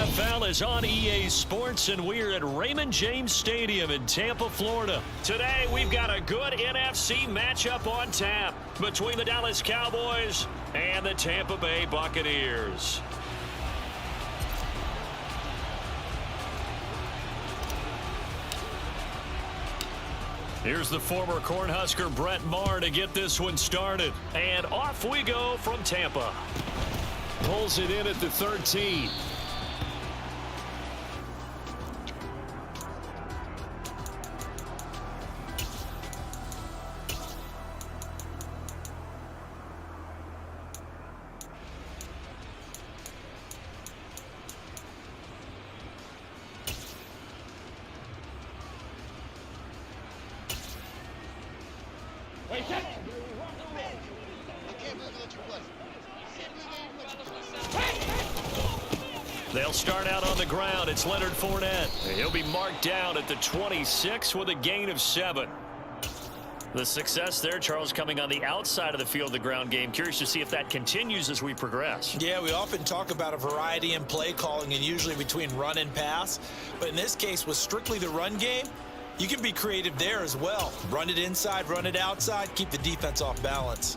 NFL is on EA Sports, and we're at Raymond James Stadium in Tampa, Florida. Today, we've got a good NFC matchup on tap between the Dallas Cowboys and the Tampa Bay Buccaneers. Here's the former Cornhusker Brett Maher to get this one started. And off we go from Tampa. Pulls it in at the 13. They'll start out on the ground. It's Leonard Fournette. He'll be marked down at the 26 with a gain of 7. The success there, Charles, coming on the outside of the field, the ground game. Curious to see if that continues as we progress. Yeah, we often talk about a variety in play calling and usually between run and pass. But in this case, with strictly the run game, you can be creative there as well. Run it inside, run it outside, keep the defense off balance.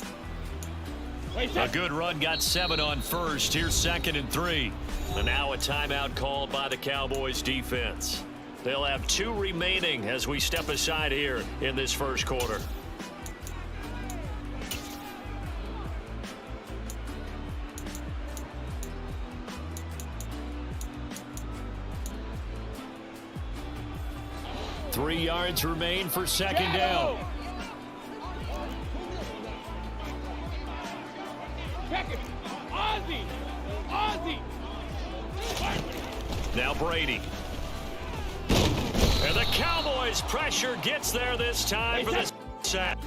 A good run got 7 on first. Here's 2nd and 3. And now a timeout called by the Cowboys defense. They'll have 2 remaining as we step aside here in this first quarter. Three yards remain for 2nd down. Ozzy! Now Brady. And the Cowboys' pressure gets there this time for the sack.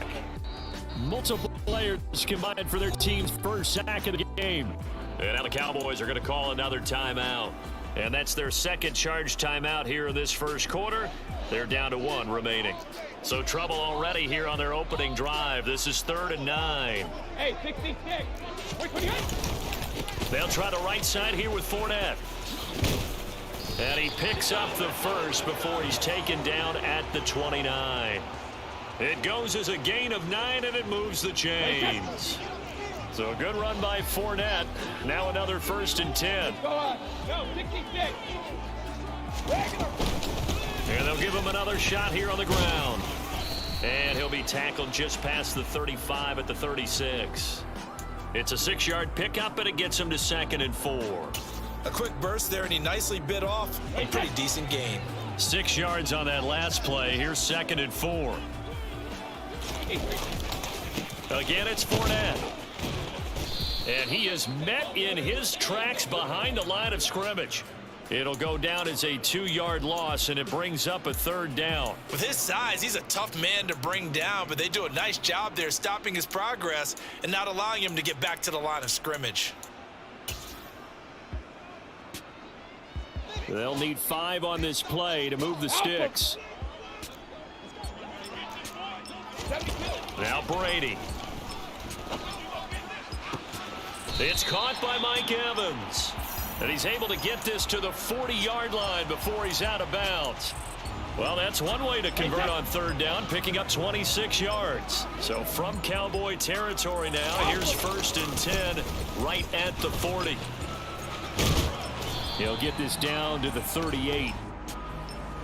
Multiple players combined for their team's first sack of the game. And now the Cowboys are going to call another timeout. And that's their second charge timeout here in this first quarter. They're down to 1 remaining. So trouble already here on their opening drive. This is 3rd and 9. Hey, 66. They'll try the right side here with Fournette. And he picks up the first before he's taken down at the 29. It goes as a gain of 9, and it moves the chains. So a good run by Fournette. Now another 1st and 10. Go on. Go, 66. And they'll give him another shot here on the ground. And he'll be tackled just past the 35 at the 36. It's a 6-yard pickup, and it gets him to 2nd and 4. A quick burst there, and he nicely bit off a pretty decent gain. 6 yards on that last play. Here's 2nd and 4. Again, it's Fournette. And he is met in his tracks behind the line of scrimmage. It'll go down as a 2-yard loss, and it brings up a 3rd down. With his size, he's a tough man to bring down, but they do a nice job there stopping his progress and not allowing him to get back to the line of scrimmage. They'll need 5 on this play to move the sticks. Now Brady. It's caught by Mike Evans. And he's able to get this to the 40-yard line before he's out of bounds. Well, that's one way to convert on 3rd down, picking up 26 yards. So from Cowboy territory now, here's 1st and 10 right at the 40. He'll get this down to the 38.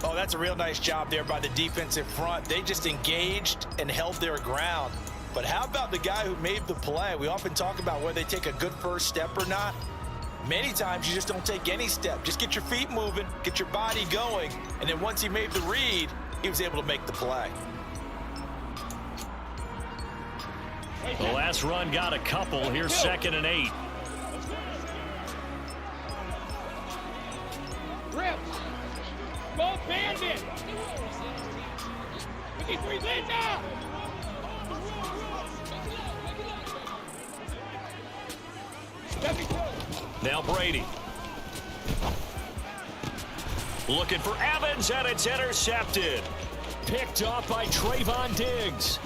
Oh, that's a real nice job there by the defensive front. They just engaged and held their ground. But how about the guy who made the play? We often talk about whether they take a good first step or not. Many times you just don't take any step. Just get your feet moving, get your body going, and then once he made the read, he was able to make the play. The last run got a couple. Here's 2nd and 8. Rip. Go bandit. 53 lead now. Now Brady. Looking for Evans, and it's intercepted. Picked off by Trayvon Diggs.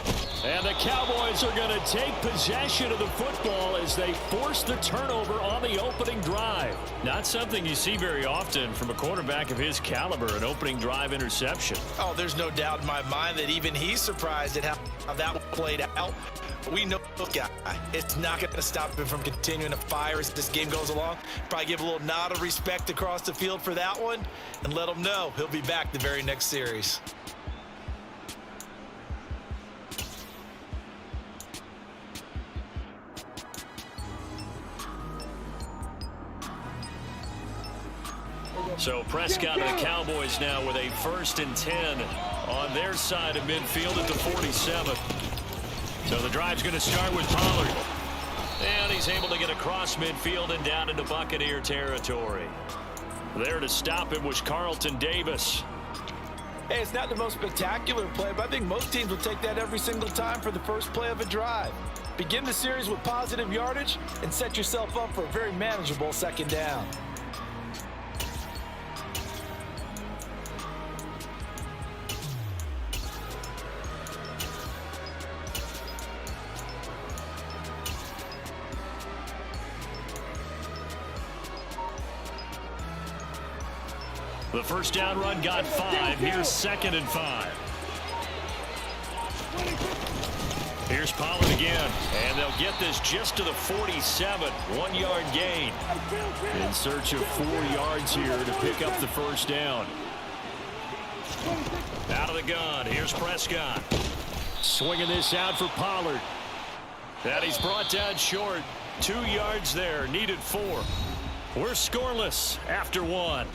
And the Cowboys are going to take possession of the football as they force the turnover on the opening drive. Not something you see very often from a quarterback of his caliber, an opening drive interception. Oh, there's no doubt in my mind that even he's surprised at how that played out. We know the guy. It's not going to stop him from continuing to fire as this game goes along. Probably give a little nod of respect across the field for that one and let him know he'll be back the very next series. So Prescott and the Cowboys now with a 1st and 10 on their side of midfield at the 47. So the drive's going to start with Pollard. And he's able to get across midfield and down into Buccaneer territory. There to stop him was Carlton Davis. Hey, it's not the most spectacular play, but I think most teams will take that every single time for the first play of a drive. Begin the series with positive yardage and set yourself up for a very manageable 2nd down. The 1st down run got 5. Here's 2nd and 5. Here's Pollard again. And they'll get this just to the 47. 1-yard gain. In search of 4 yards here to pick up the 1st down. Out of the gun. Here's Prescott. Swinging this out for Pollard. And he's brought down short. 2 yards there. Needed 4. We're scoreless after 1.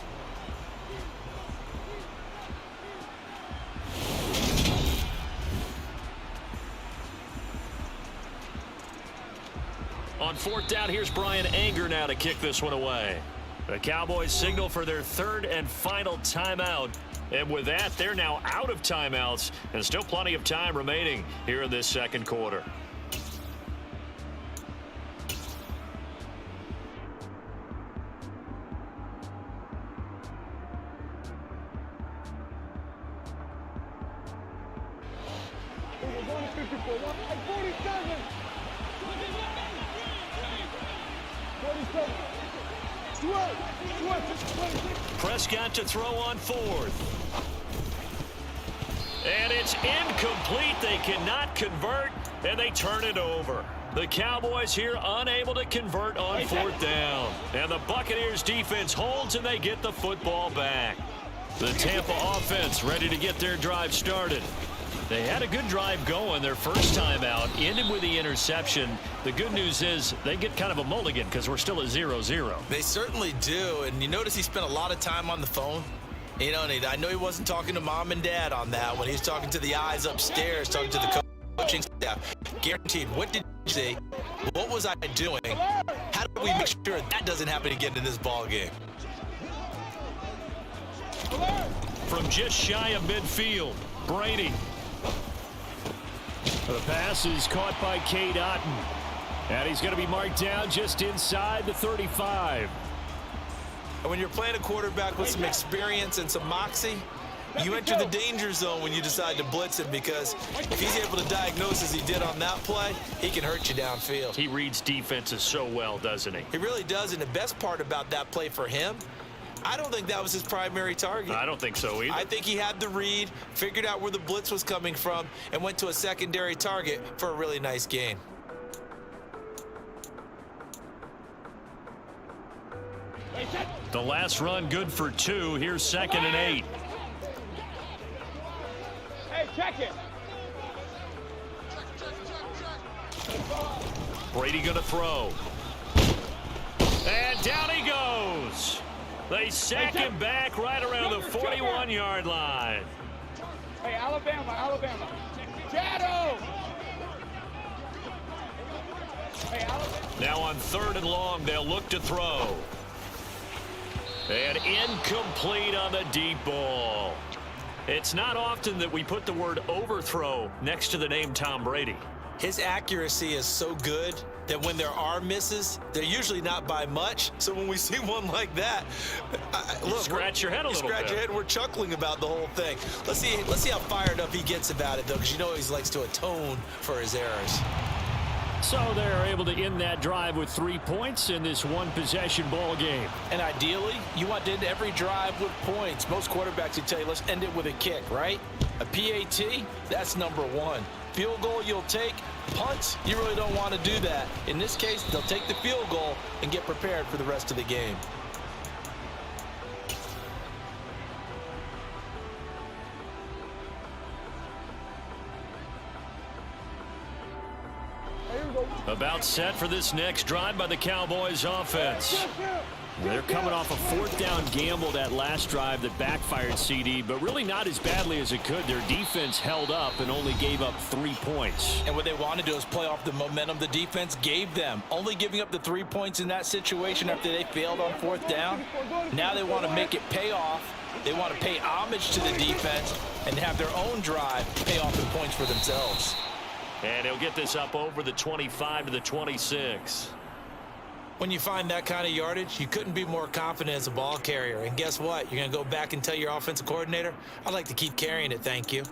On 4th down, here's Brian Anger now to kick this one away. The Cowboys signal for their third and final timeout. And with that, they're now out of timeouts and still plenty of time remaining here in this second quarter. Prescott to throw on fourth. And it's incomplete. They cannot convert, and they turn it over. The Cowboys here unable to convert on fourth down. And the Buccaneers defense holds, and they get the football back. The Tampa offense ready to get their drive started. They had a good drive going their first time out, ended with the interception. The good news is they get kind of a mulligan because we're still at 0-0. They certainly do, and you notice he spent a lot of time on the phone. You know, and I know he wasn't talking to mom and dad on that when he was talking to the eyes upstairs, talking to the coaching staff. Guaranteed. What did you say? What was I doing? How do we make sure that doesn't happen again in this ball game? From just shy of midfield, Brady. The pass is caught by Cade Otton. And he's going to be marked down just inside the 35. And when you're playing a quarterback with some experience and some moxie, you enter the danger zone when you decide to blitz him, because if he's able to diagnose as he did on that play, he can hurt you downfield. He reads defenses so well, doesn't he? He really does, and the best part about that play for him, I don't think that was his primary target. I don't think so either. I think he had the read, figured out where the blitz was coming from, and went to a secondary target for a really nice gain. The last run good for 2. Here's 2nd and 8. Hey, check it. Brady going to throw. And down he goes. They sack him back right around the 41-yard line. Hey, Alabama. Shadow. Hey, Alabama. Now on 3rd and long, they'll look to throw. And incomplete on the deep ball. It's not often that we put the word overthrow next to the name Tom Brady. His accuracy is so good that when there are misses, they're usually not by much. So when we see one like that, look, scratch your head a little bit. Scratch your head. We're chuckling about the whole thing. Let's see how fired up he gets about it, though, because you know he likes to atone for his errors. So they're able to end that drive with 3 points in this one-possession ball game. And ideally, you want to end every drive with points. Most quarterbacks would tell you, let's end it with a kick, right? A PAT, that's number 1. Field goal you'll take. Punts, you really don't want to do that. In this case, they'll take the field goal and get prepared for the rest of the game. About set for this next drive by the Cowboys offense. They're coming off a 4th down gamble that last drive that backfired, CD, but really not as badly as it could. Their defense held up and only gave up 3 points. And what they want to do is play off the momentum the defense gave them. Only giving up the 3 points in that situation after they failed on 4th down. Now they want to make it pay off. They want to pay homage to the defense and have their own drive pay off in points for themselves. And he'll get this up over the 25 to the 26. When you find that kind of yardage, you couldn't be more confident as a ball carrier. And guess what? You're going to go back and tell your offensive coordinator, I'd like to keep carrying it, thank you.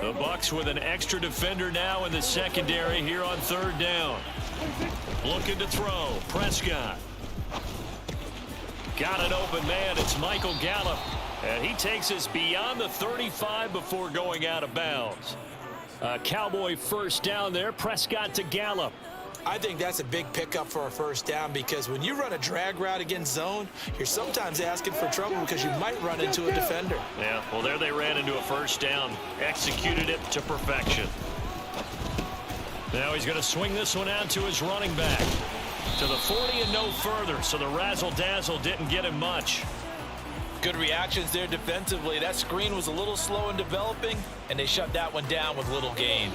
The Bucs with an extra defender now in the secondary here on 3rd down. Looking to throw. Prescott. Got an open man. It's Michael Gallup. And he takes us beyond the 35 before going out of bounds. Cowboy first down there. Prescott to Gallup. I think that's a big pickup for a first down, because when you run a drag route against zone, you're sometimes asking for trouble because you might run into a defender. Yeah, well, there they ran into a first down. Executed it to perfection. Now he's going to swing this one out to his running back. To the 40 and no further, so the razzle-dazzle didn't get him much. Good reactions there defensively. That screen was a little slow in developing, and they shut that one down with little gain.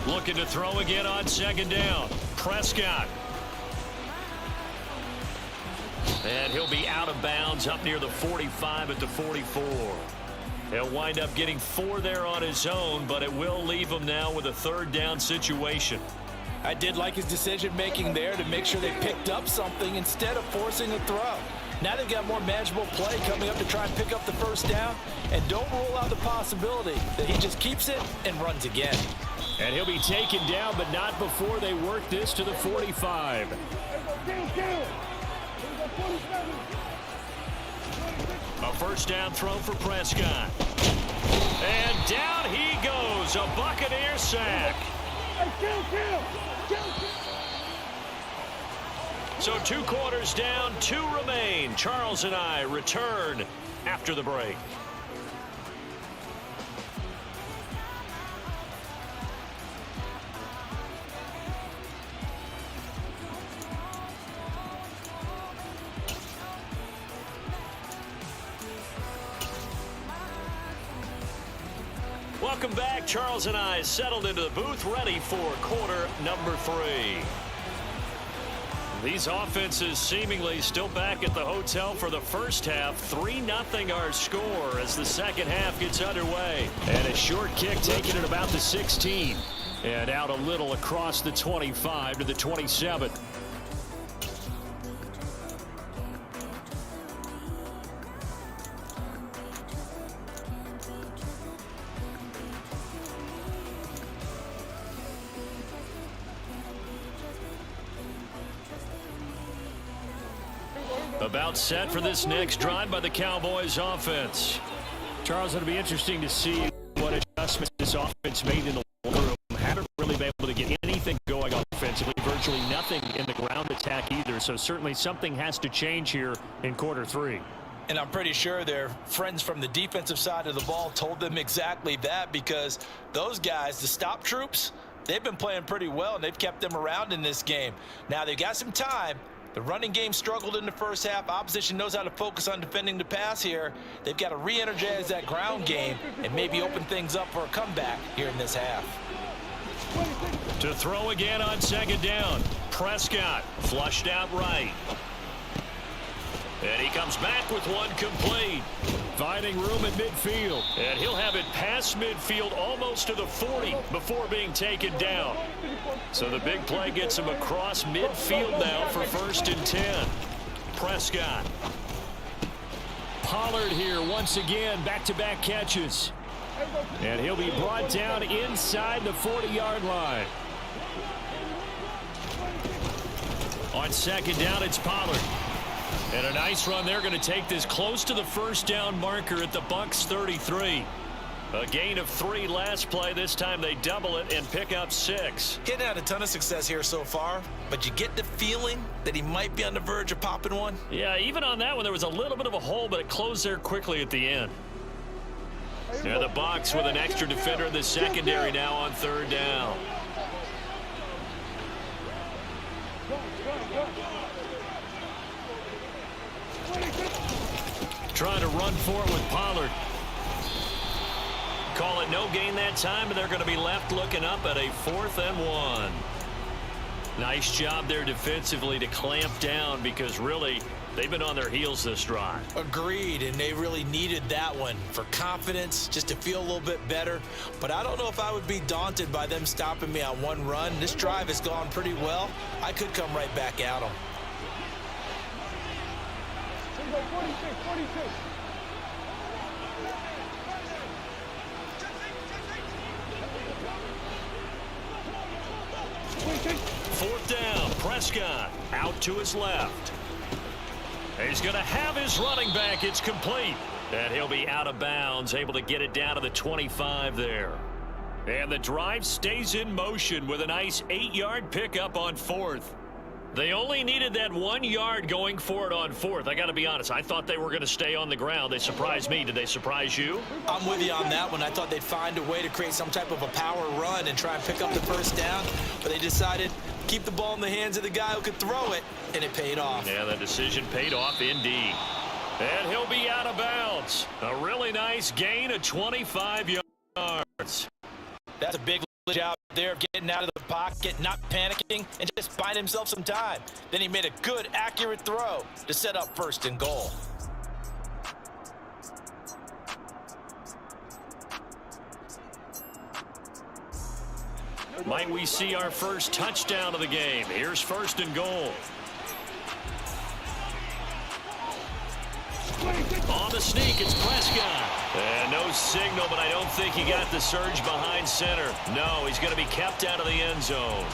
Looking to throw again on second down. Prescott. And he'll be out of bounds up near the 45 at the 44. He'll wind up getting 4 there on his own, but it will leave him now with a third down situation. I did like his decision-making there to make sure they picked up something instead of forcing a throw. Now they've got more manageable play coming up to try and pick up the first down, and don't rule out the possibility that he just keeps it and runs again. And he'll be taken down, but not before they work this to the 45. A first down throw for Prescott. And down he goes, a Buccaneer sack. So 2 quarters down, 2 remain. Charles and I return after the break. Welcome back. Charles and I settled into the booth, ready for quarter number 3. These offenses seemingly still back at the hotel for the first half. 3-0 our score as the second half gets underway. And a short kick taken at about the 16. And out a little across the 25 to the 27. About set for this next drive by the Cowboys offense. Charles, it'll be interesting to see what adjustments this offense made in the locker room. Haven't really been able to get anything going offensively. Virtually nothing in the ground attack either. So certainly something has to change here in quarter 3. And I'm pretty sure their friends from the defensive side of the ball told them exactly that, because those guys, the stop troops, they've been playing pretty well, and they've kept them around in this game. Now they've got some time. The running game struggled in the first half. Opposition knows how to focus on defending the pass here. They've got to re-energize that ground game and maybe open things up for a comeback here in this half. To throw again on second down. Prescott flushed out right. And he comes back with one complete. Finding room at midfield. And he'll have it past midfield almost to the 40 before being taken down. So the big play gets him across midfield now for 1st and 10. Prescott. Pollard here once again, back-to-back catches. And he'll be brought down inside the 40-yard line. On second down, it's Pollard. And a nice run. They're going to take this close to the first down marker at the Bucs 33. A gain of 3 last play. This time they double it and pick up 6. Getting had a ton of success here so far, but you get the feeling that he might be on the verge of popping one. Yeah, even on that one, there was a little bit of a hole, but it closed there quickly at the end. Yeah, the Bucs with an extra defender in the secondary now on 3rd down. Trying to run for it with Pollard. Call it no gain that time, and they're going to be left looking up at a 4th and 1. Nice job there defensively to clamp down, because really they've been on their heels this drive. Agreed, and they really needed that one for confidence, just to feel a little bit better. But I don't know if I would be daunted by them stopping me on one run. This drive has gone pretty well. I could come right back at them. 46. Fourth down, Prescott out to his left. He's going to have his running back. It's complete. And he'll be out of bounds, able to get it down to the 25 there. And the drive stays in motion with a nice 8-yard pickup on 4th. They only needed that 1 yard going for it on 4th. I got to be honest, I thought they were going to stay on the ground. They surprised me. Did they surprise you? I'm with you on that one. I thought they'd find a way to create some type of a power run and try and pick up the first down, but they decided Keep the ball in the hands of the guy who could throw it, and it paid off. Yeah, the decision paid off indeed. And he'll be out of bounds. A really nice gain of 25 yards. That's a big job there of getting out of the pocket, not panicking, and just buying himself some time. Then he made a good, accurate throw to set up 1st and goal. Might we see our first touchdown of the game? Here's 1st and goal. On the sneak, it's Prescott. And no signal, but I don't think he got the surge behind center. No, he's going to be kept out of the end zone.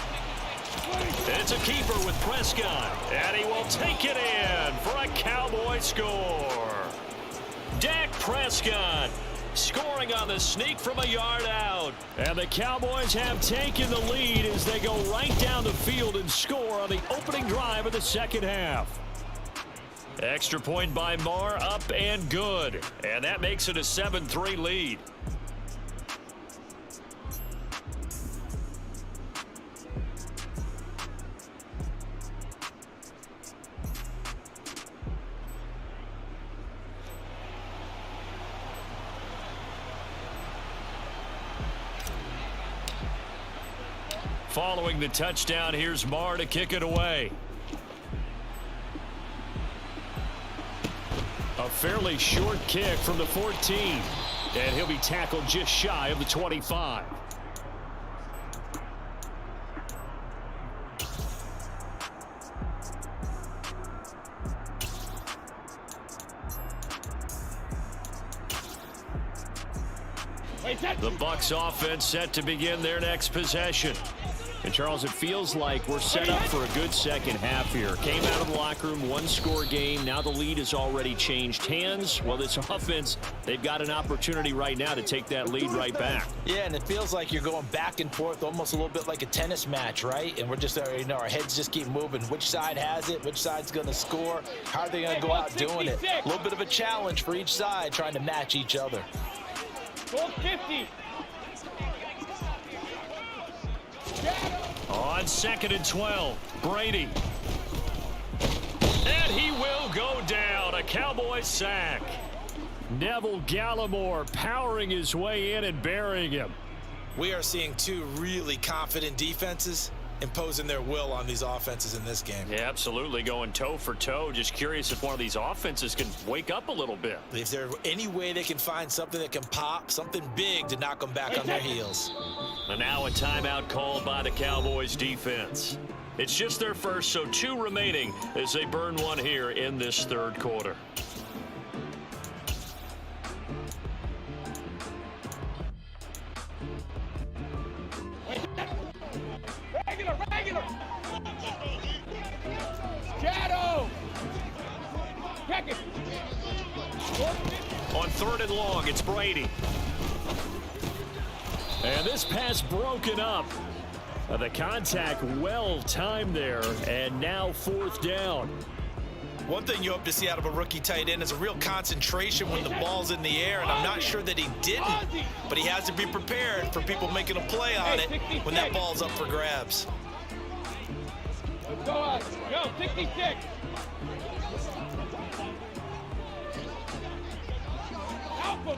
And it's a keeper with Prescott. And he will take it in for a Cowboy score. Dak Prescott scoring on the sneak from a yard out. And the Cowboys have taken the lead as they go right down the field and score on the opening drive of the 2nd half. Extra point by Marr, up and good. And that makes it a 7-3 lead. Following the touchdown, here's Marr to kick it away. A fairly short kick from the 14. And he'll be tackled just shy of the 25. The Bucs offense set to begin their next possession. And, Charles, it feels like we're set up for a good 2nd half here. Came out of the locker room, 1-score game. Now the lead has already changed hands. Well, this offense, they've got an opportunity right now to take that lead right back. Yeah, and it feels like you're going back and forth, almost a little bit like a tennis match, right? And we're just, our heads just keep moving. Which side has it? Which side's going to score? How are they going to go out doing it? A little bit of a challenge for each side, trying to match each other. 450. On 2nd and 12, Brady. And he will go down. A Cowboys sack. Neville Gallimore powering his way in and burying him. We are seeing 2 really confident defenses imposing their will on these offenses in this game. Yeah, absolutely, going toe for toe. Just curious if one of these offenses can wake up a little bit. If there's any way they can find something that can pop, something big to knock them back on their heels. And now a timeout called by the Cowboys defense. It's just their first, so 2 remaining as they burn one here in this 3rd quarter. Regular. Shadow. Check it. On 3rd and long, it's Brady. And this pass broken up. The contact well timed there, and now 4th down. One thing you hope to see out of a rookie tight end is a real concentration when the ball's in the air, and I'm not sure that he didn't, but he has to be prepared for people making a play on it when that ball's up for grabs. Go on. Go, 66. Alpha.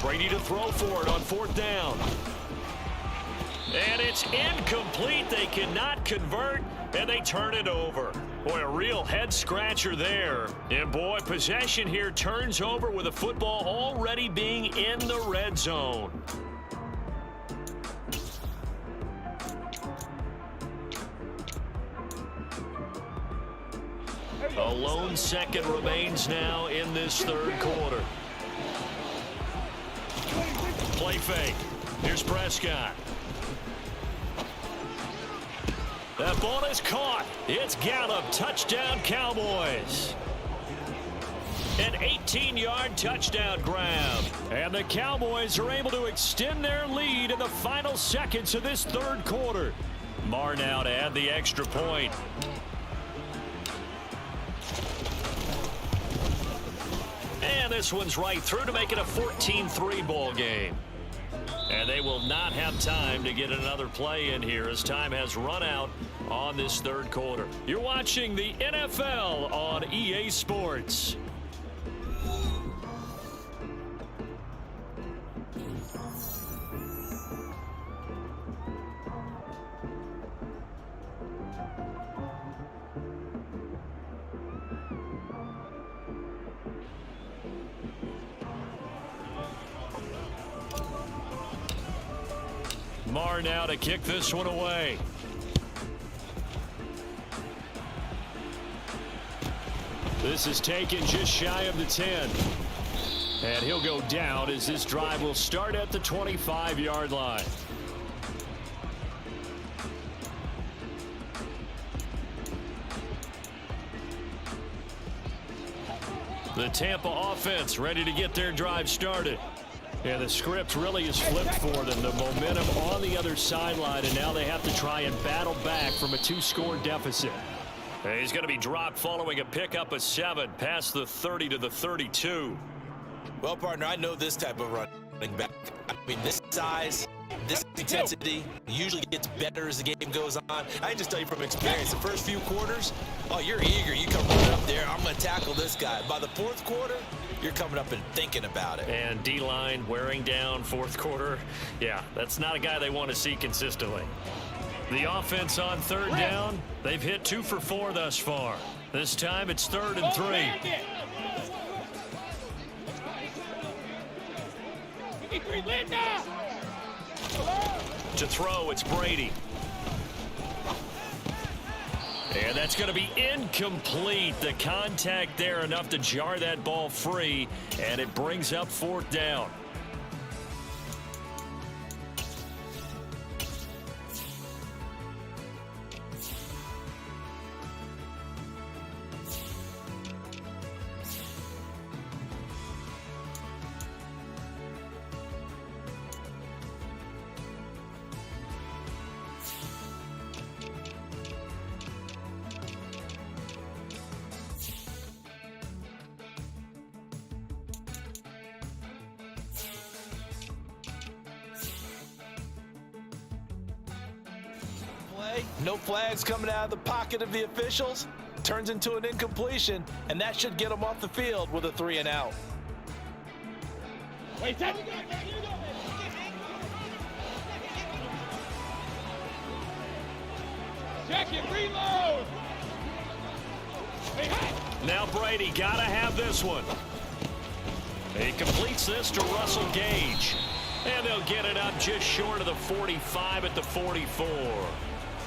Brady to throw for it on 4th down. And it's incomplete. They cannot convert, and they turn it over. Boy, a real head-scratcher there. And, boy, possession here turns over with the football already being in the red zone. A lone second remains now in this 3rd quarter. Play fake. Here's Prescott. That ball is caught. It's Gallup. Touchdown, Cowboys. An 18-yard touchdown grab. And the Cowboys are able to extend their lead in the final seconds of this 3rd quarter. Marr now to add the extra point. And this one's right through to make it a 14-3 ball game. And they will not have time to get another play in here as time has run out on this third quarter. You're watching the NFL on EA Sports. Marr now to kick this one away. This is taken just shy of the 10. And he'll go down as this drive will start at the 25-yard line. The Tampa offense ready to get their drive started. And the script really is flipped for them. The momentum on the other sideline, and now they have to try and battle back from a 2-score deficit. And he's going to be dropped following a pickup of 7 past the 30 to the 32. Well, partner, I know this type of running back. I mean, this size, this intensity usually gets better as the game goes on. I can just tell you from experience, the first few quarters, oh, you're eager. You come right up there. I'm going to tackle this guy. By the fourth quarter, you're coming up and thinking about it. And D-line wearing down fourth quarter. Yeah, that's not a guy they want to see consistently. The offense on third down, they've hit 2 for 4 thus far. This time it's 3rd and 3. To throw, it's Brady. And that's going to be incomplete. The contact there enough to jar that ball free, and it brings up 4th down. No flags coming out of the pocket of the officials. Turns into an incompletion, and that should get them off the field with a 3 and out. Wait, that. Check it, reload. Now Brady got to have this one. He completes this to Russell Gage. And they'll get it up just short of the 45 at the 44.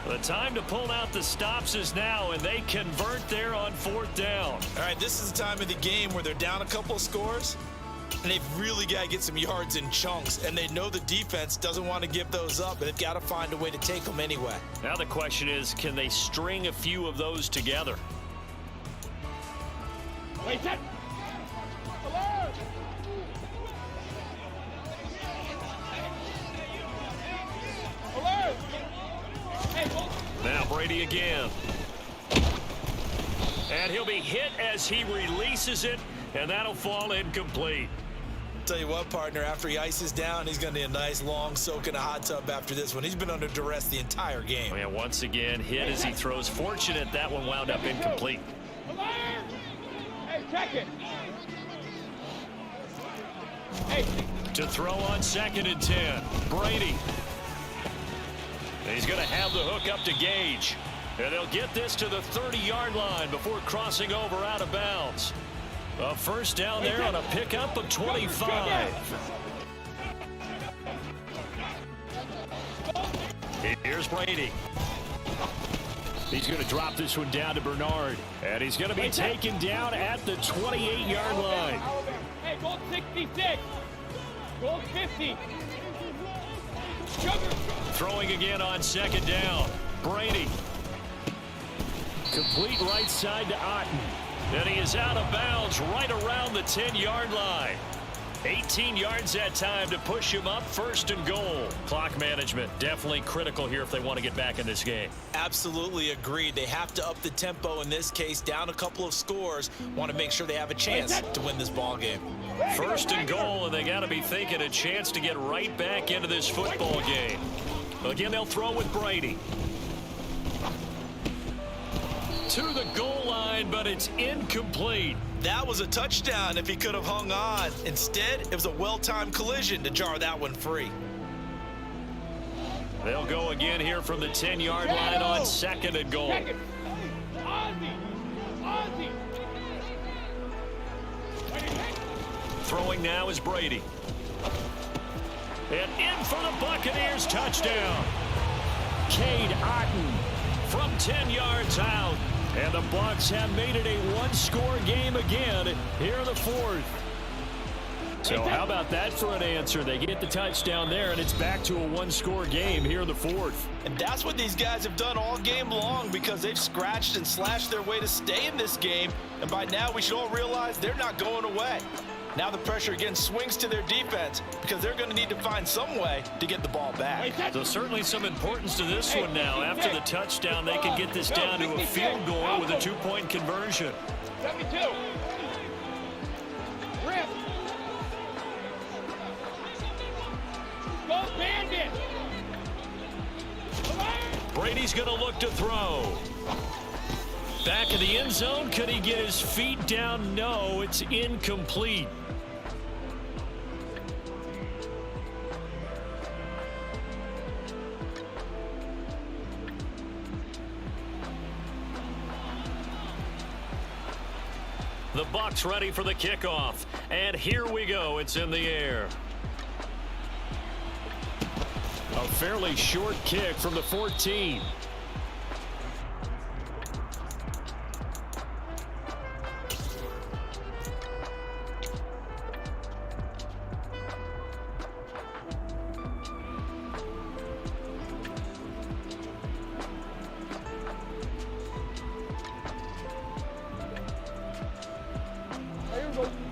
The time to pull out the stops is now, and they convert there on 4th down. All right, this is the time of the game where they're down a couple of scores, and they've really got to get some yards in chunks, and they know the defense doesn't want to give those up, and they've got to find a way to take them anyway. Now the question is, can they string a few of those together? Wait, that. Now Brady again. And he'll be hit as he releases it, and that'll fall incomplete. Tell you what, partner, after he ices down, he's going to need a nice long soak in a hot tub after this one. He's been under duress the entire game. And once again, hit as he throws. Fortunate that one wound up incomplete. Hey, check it. Hey. To throw on 2nd and 10. Brady. He's going to have the hook up to Gage. And they'll get this to the 30-yard line before crossing over out of bounds. A 1st down there on a pickup of 25. Here's Brady. He's going to drop this one down to Bernard. And he's going to be taken down at the 28-yard line. Hey, goal 66. Goal 50. Throwing again on 2nd down. Brady. Complete right side to Otten. And he is out of bounds right around the 10-yard line. 18 yards that time to push him up, 1st and goal. Clock management definitely critical here if they want to get back in this game. Absolutely agreed. They have to up the tempo in this case, down a couple of scores. Want to make sure they have a chance to win this ball game. 1st and goal, and they got to be thinking a chance to get right back into this football game. Again, they'll throw with Brady. To the goal line, but it's incomplete. That was a touchdown if he could have hung on. Instead, it was a well-timed collision to jar that one free. They'll go again here from the 10-yard line on 2nd and goal. Throwing now is Brady. And in for the Buccaneers, touchdown. Cade Otton from 10 yards out. And the Bucs have made it a one-score game again here in the 4th. So how about that for an answer? They get the touchdown there, and it's back to a one-score game here in the 4th. And that's what these guys have done all game long because they've scratched and slashed their way to stay in this game. And by now, we should all realize they're not going away. Now the pressure again swings to their defense because they're going to need to find some way to get the ball back. So certainly some importance to this one now. After the touchdown, they can get this down to a field goal with a 2-point conversion. 72. Rip. Go Bandit. Brady's going to look to throw. Back in the end zone. Could he get his feet down? No, it's incomplete. The Bucs ready for the kickoff. And here we go. It's in the air. A fairly short kick from the 14.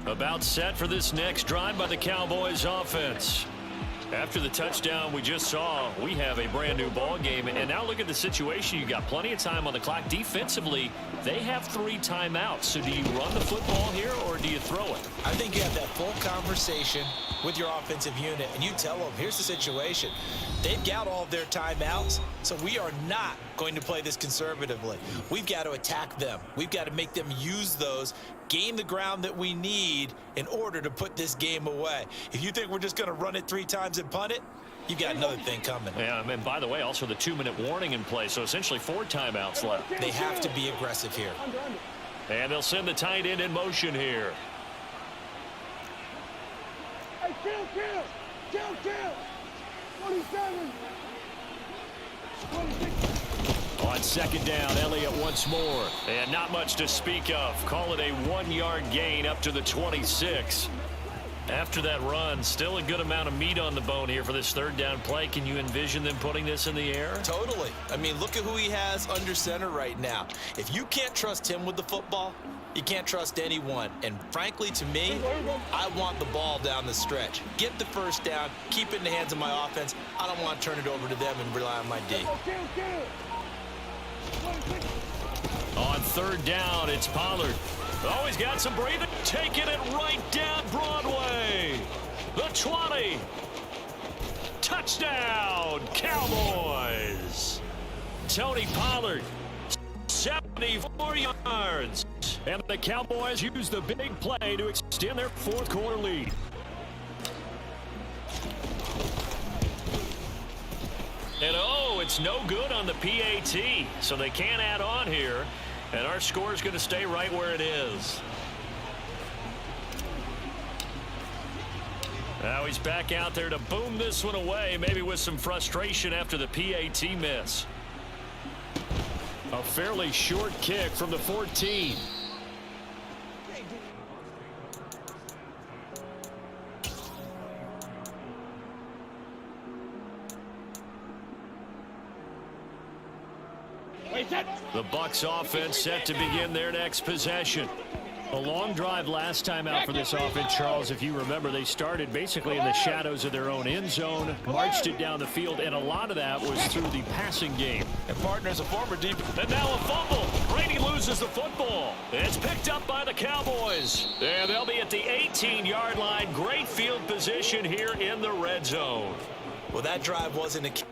About set for this next drive by the Cowboys offense. After the touchdown we just saw, we have a brand new ball game. And now look at the situation. You got plenty of time on the clock. Defensively, they have 3 timeouts. So do you run the football here or do you throw it? I think you have that full conversation with your offensive unit, and you tell them, here's the situation. They've got all of their timeouts, so we are not going to play this conservatively. We've got to attack them. We've got to make them use those, gain the ground that we need in order to put this game away. If you think we're just going to run it 3 times and punt it, you've got another thing coming. Yeah, and by the way, also the 2-minute warning in play, so essentially 4 timeouts left. They have to be aggressive here. And they'll send the tight end in motion here. Hey, kill. 27. 26. On 2nd down, Elliott once more. And not much to speak of. Call it a 1-yard gain up to the 26. After that run, still a good amount of meat on the bone here for this 3rd down play. Can you envision them putting this in the air? Totally. I mean, look at who he has under center right now. If you can't trust him with the football, you can't trust anyone. And frankly, to me, I want the ball down the stretch. Get the 1st down, keep it in the hands of my offense. I don't want to turn it over to them and rely on my D. On 3rd down, it's Pollard. Oh, he's got some breathing. Taking it right down Broadway. The 20. Touchdown, Cowboys. Tony Pollard, 74 yards. And the Cowboys use the big play to extend their 4th quarter lead. And oh, it's no good on the PAT, so they can't add on here. And our score is going to stay right where it is. Now he's back out there to boom this one away, maybe with some frustration after the PAT miss. A fairly short kick from the 14. The Bucs offense set to begin their next possession. A long drive last time out for this offense, Charles. If you remember, they started basically in the shadows of their own end zone, marched it down the field, and a lot of that was through the passing game. And partner's a former deep. And now a fumble. Brady loses the football. It's picked up by the Cowboys. And they'll be at the 18-yard line. Great field position here in the red zone. Well, that drive wasn't a...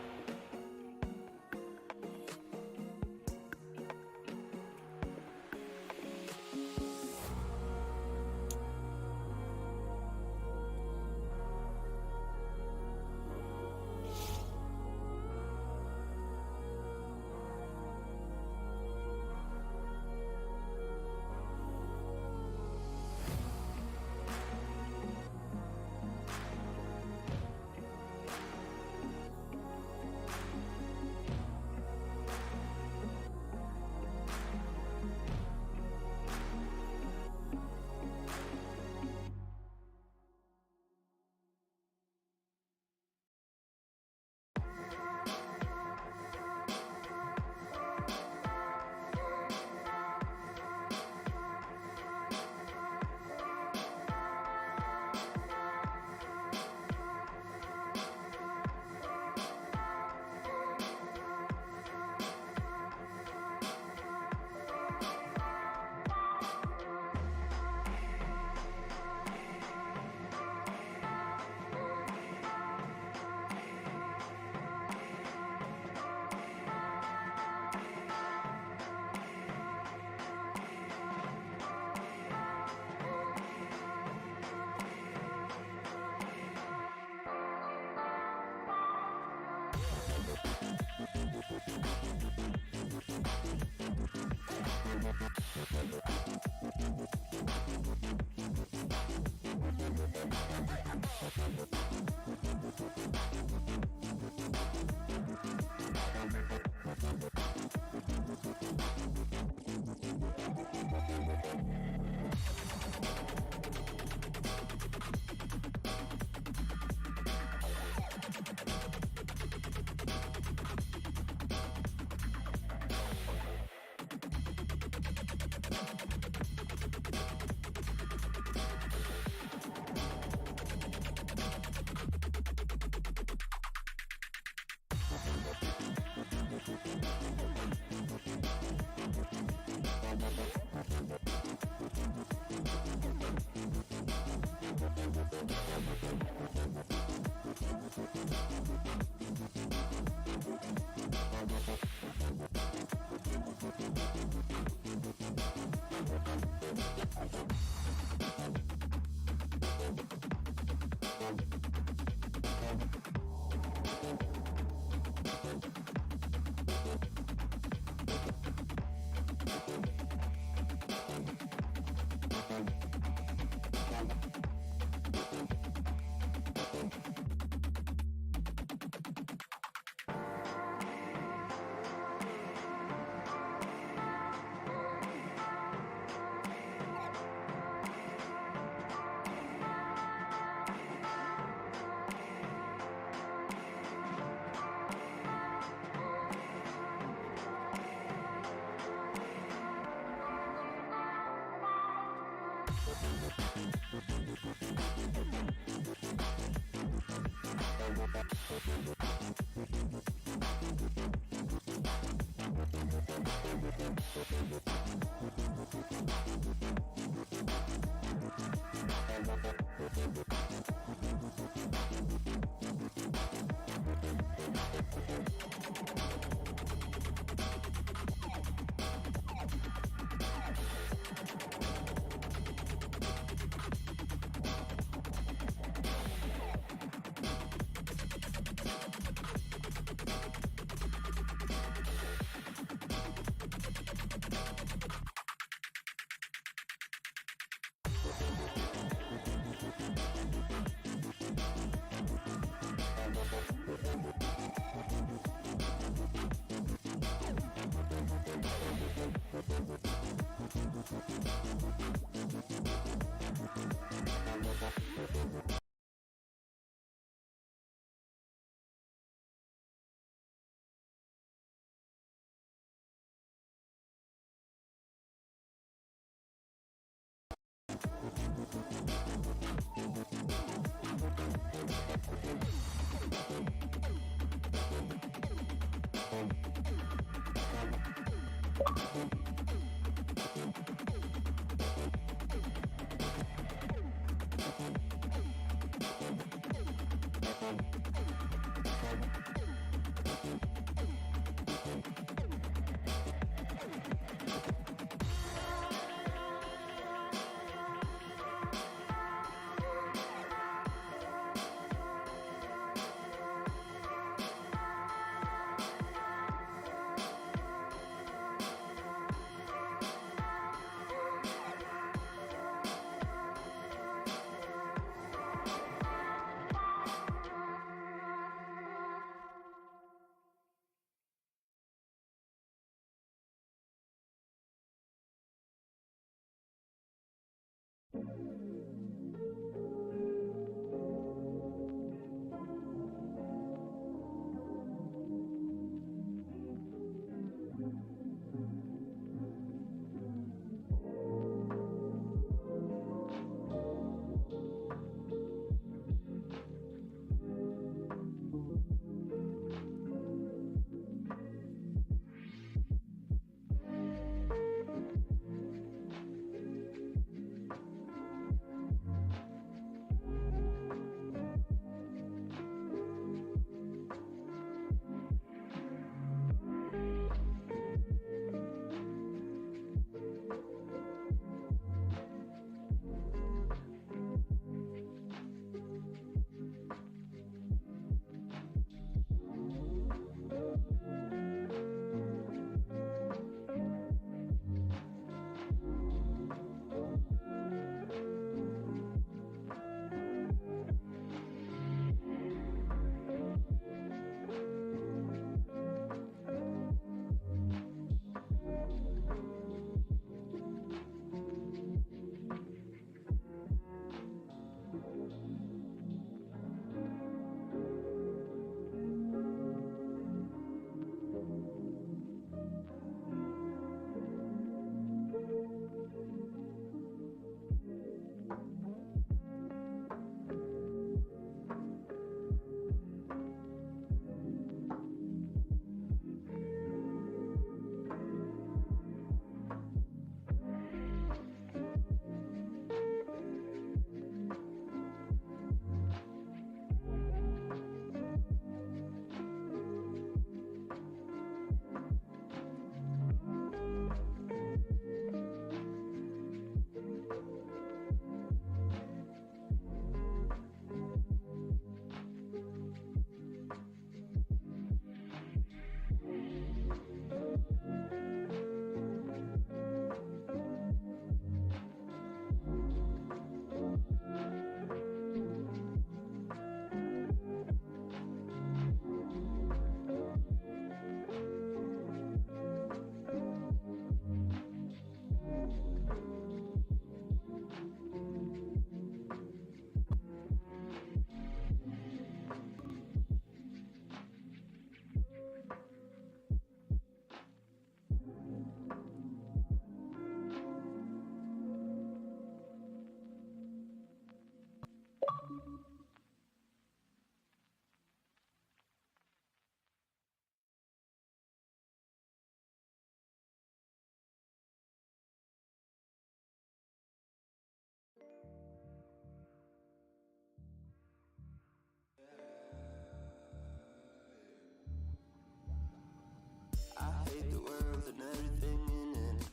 I hate the world and everything in it.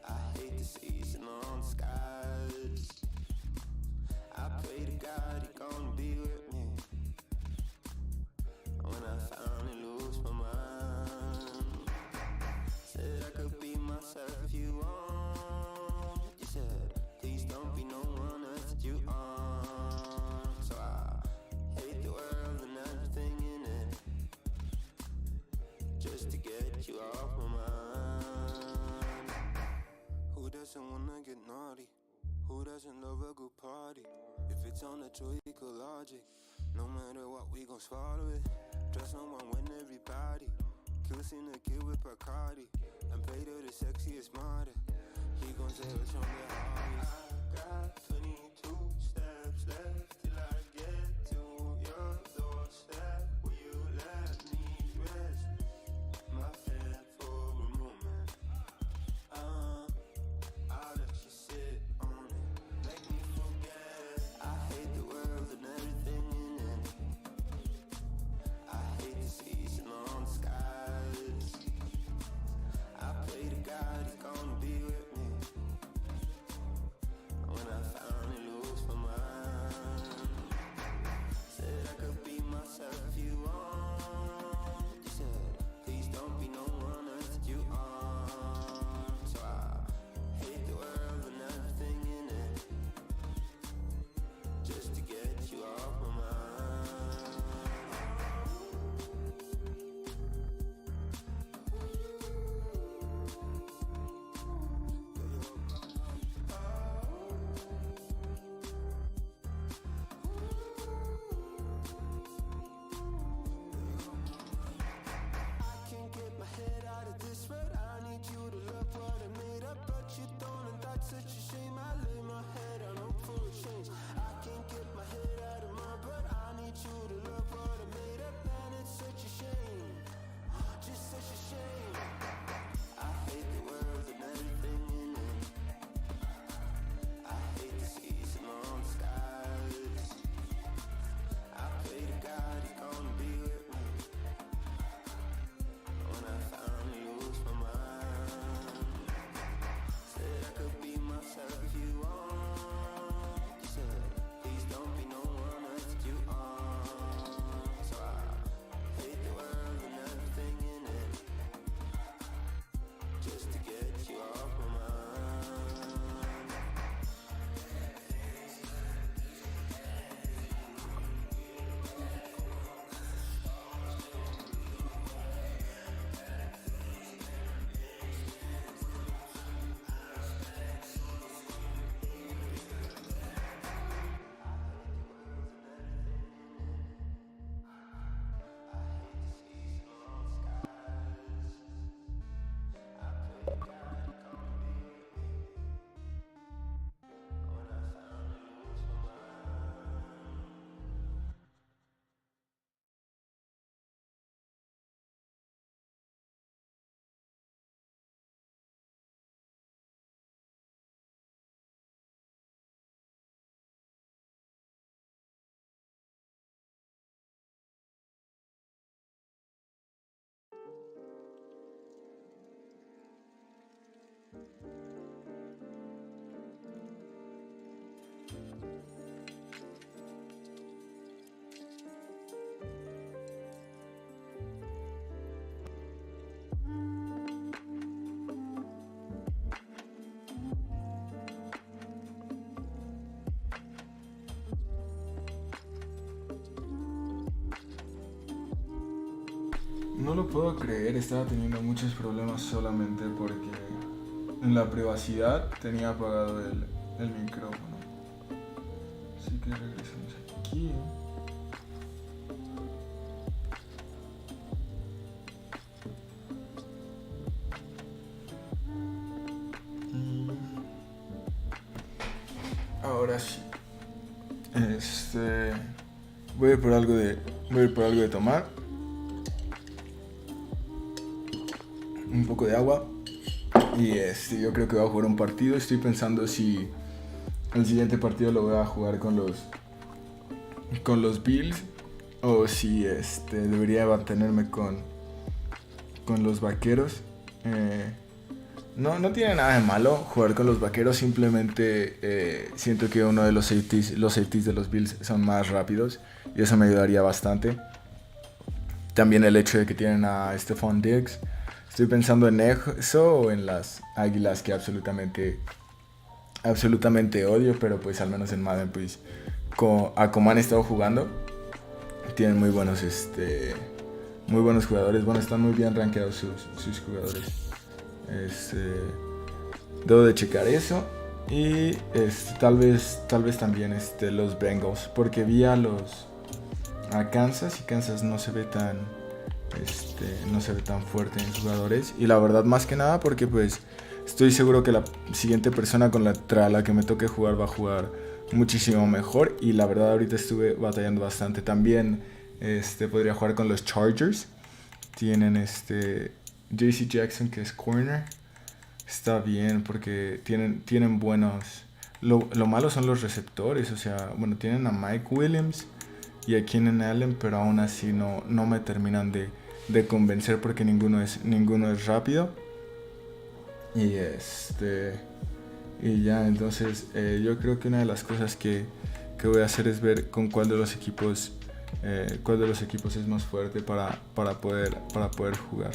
I hate the season on skies. I pray to God He gonna be with me when I finally lose my mind. Said I could be myself if you want. You said, please don't be no one else that you are. So I hate the world and everything in it, just to get you off my mind. Who doesn't wanna get naughty? Who doesn't love a good party? If it's on the true equal logic, no matter what, we gon' swallow it. Trust no one win everybody. Kissing a kid with Bacardi and play to the sexiest model. He gon' say what's on their hobbies. God is gonna be with me. When I finally lose my mind, said I could be myself if you want. You said, please don't be no one else that you are. So I hate the world and everything in it, just to get you off my mind. Can't get my head out of this rut. I need you to love what I made up, but you don't, and that's such a shame. I lay my head on hope for a change. I can't get my head out of my butt. I need you to love what I made up, man. It's such a shame, just such a shame. I hate the world and everything in it. I hate the seas and all the skies. I pray to God he's gonna be with me when I finally lose my mind. Said I could be myself if you want. You said, please don't be no one else that you are. So I hate the world and everything in it, just to get you off my mind. No lo puedo creer, estaba teniendo muchos problemas solamente porque en la privacidad tenía apagado el micrófono. Así que regresamos aquí. Ahora sí. Voy a ir por algo de tomar. Un poco de agua. Y yo creo que voy a jugar un partido. Estoy pensando si el siguiente partido lo voy a jugar con los Bills o si debería mantenerme con los Vaqueros. No tiene nada de malo jugar con los Vaqueros, simplemente siento que uno de los safeties de los Bills son más rápidos y eso me ayudaría bastante. También el hecho de que tienen a Stephon Diggs. Estoy pensando en eso o en las Águilas, que absolutamente odio, pero pues al menos en Madden, pues como han estado jugando, tienen muy buenos jugadores. Bueno, están muy bien rankeados sus jugadores. Debo de checar eso. Y tal vez también los Bengals, porque vi a Kansas, y Kansas no se ve tan fuerte en jugadores, y la verdad más que nada porque pues estoy seguro que la siguiente persona contra la que me toque jugar va a jugar muchísimo mejor, y la verdad ahorita estuve batallando bastante. También podría jugar con los Chargers. Tienen JC Jackson, que es corner. Está bien porque tienen buenos. Lo malo son los receptores, o sea, bueno, tienen a Mike Williams y a Keenan Allen, pero aún así no me terminan de convencer porque ninguno es rápido. Y y ya, entonces yo creo que una de las cosas que voy a hacer es ver con cuál de los equipos es más fuerte para poder jugar.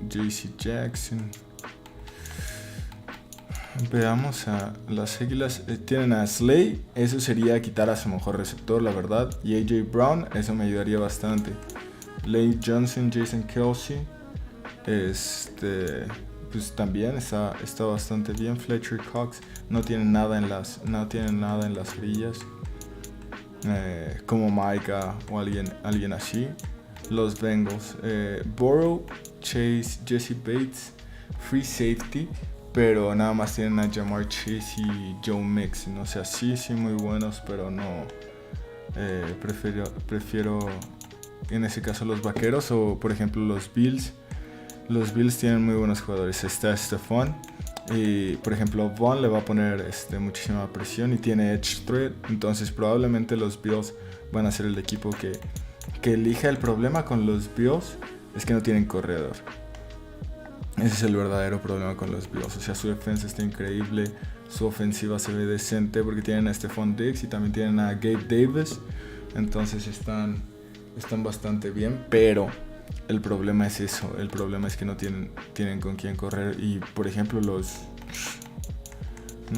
JC Jackson. Veamos a las águilas. Tienen a Slay, eso sería quitar a su mejor receptor, la verdad. Y AJ Brown, eso me ayudaría bastante. Lane Johnson, Jason Kelsey. Pues también está bastante bien. Fletcher Cox no tienen nada en las grillas. Como Micah o alguien así. Los Bengals, Burrow, Chase, Jesse Bates, free safety, pero nada más tienen a Jamar Chase y Joe Mixon. No sé, sí muy buenos, pero no. Prefiero en ese caso los Vaqueros o por ejemplo los Bills. Los Bills tienen muy buenos jugadores. Está Stephon y por ejemplo Vaughn le va a poner muchísima presión y tiene edge threat. Entonces probablemente los Bills van a ser el equipo que elija. El problema con los Bills es que no tienen corredor. Ese es el verdadero problema con los Bills. O sea, su defensa está increíble, su ofensiva se ve decente porque tienen a Stephon Diggs y también tienen a Gabe Davis. Entonces están bastante bien, pero el problema es eso. El problema es que no tienen con quién correr. Y por ejemplo no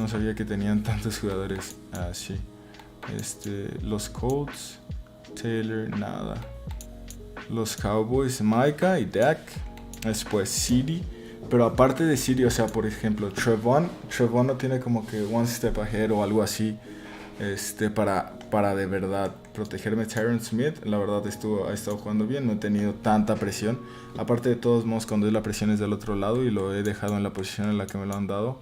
sabía que tenían tantos jugadores así. Los Colts, Taylor, nada. Los Cowboys, Micah y Dak. Después City. Pero aparte de City, o sea, por ejemplo, Trevon no tiene como que one step ahead o algo así. Para de verdad protegerme. Tyron Smith, la verdad ha estado jugando bien, no he tenido tanta presión. Aparte de todos modos, cuando la presión es del otro lado y lo he dejado en la posición en la que me lo han dado.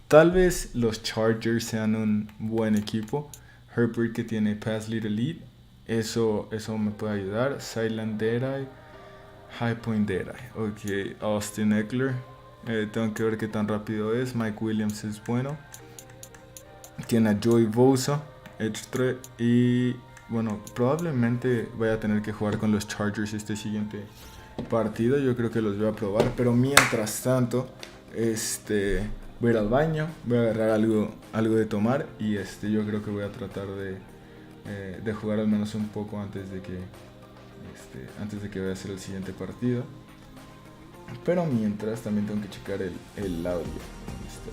Tal vez los Chargers sean un buen equipo. Herbert, que tiene Pass Lead Elite, eso me puede ayudar. Silent Deadeye, High Point Deadeye. Ok, Austin Eckler, tengo que ver qué tan rápido es. Mike Williams es bueno. Tiene a Joey Bosa, Edge Threat. Y bueno, probablemente vaya a tener que jugar con los Chargers este siguiente partido. Yo creo que los voy a probar, pero mientras tanto voy a ir al baño, voy a agarrar algo de tomar y yo creo que voy a tratar de jugar al menos un poco antes de que vaya a ser el siguiente partido. Pero mientras también tengo que checar el audio. ¿Dónde está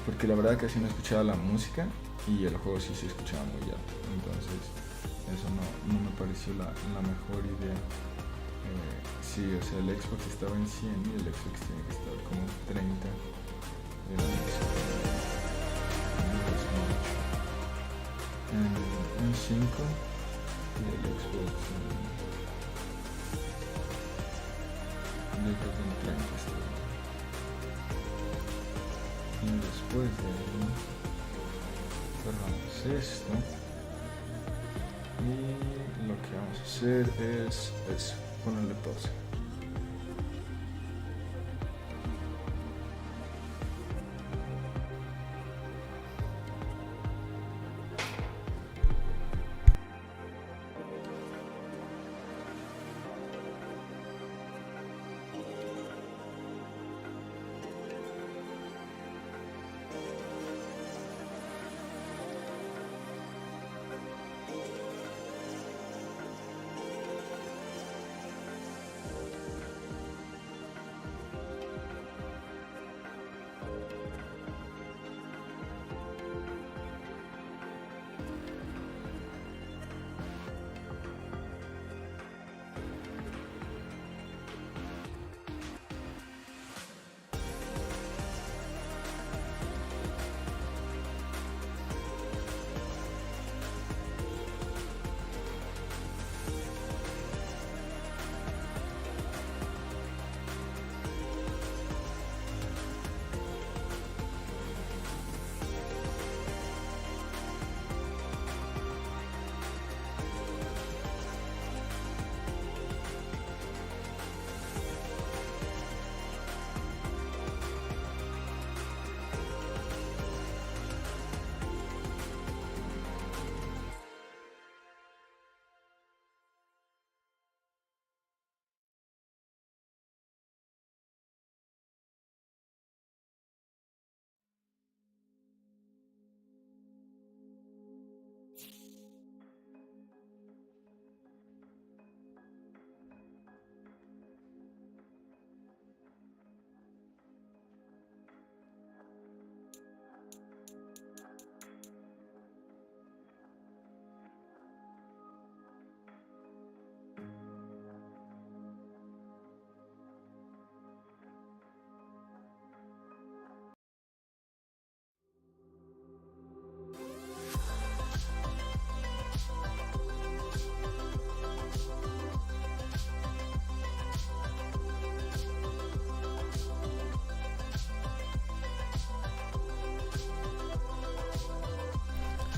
porque la verdad casi no escuchaba la música y el juego sí se escuchaba muy alto. Entonces eso no me pareció la mejor idea. Sí, o sea, el Xbox estaba en 100 y el Xbox tiene que estar como 30. En 5 y el Xbox yo creo que en 30 está bien. Y después de ahí cerramos esto y lo que vamos a hacer es eso, ponerle pausa.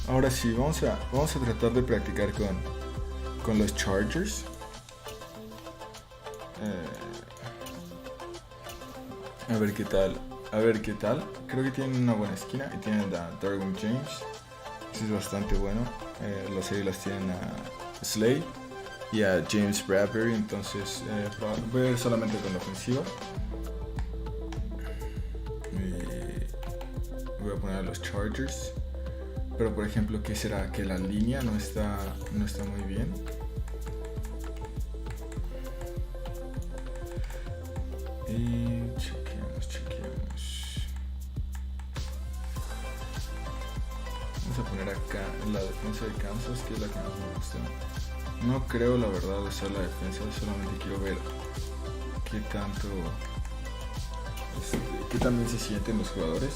Ahora sí, vamos a tratar de practicar con los Chargers. A ver qué tal. Creo que tienen una buena esquina y tienen a Derwin James. Eso es bastante bueno. Los Águilas tienen a Slay y a James Bradbury. Entonces voy a ir solamente con la ofensiva. Voy a poner a los Chargers. Pero por ejemplo, ¿qué será? Que la línea no está muy bien. Y chequeamos. Vamos a poner acá la defensa de Kansas, que es la que más me gusta. No creo, la verdad, usar la defensa, solamente quiero ver qué tanto, qué también se sienten los jugadores.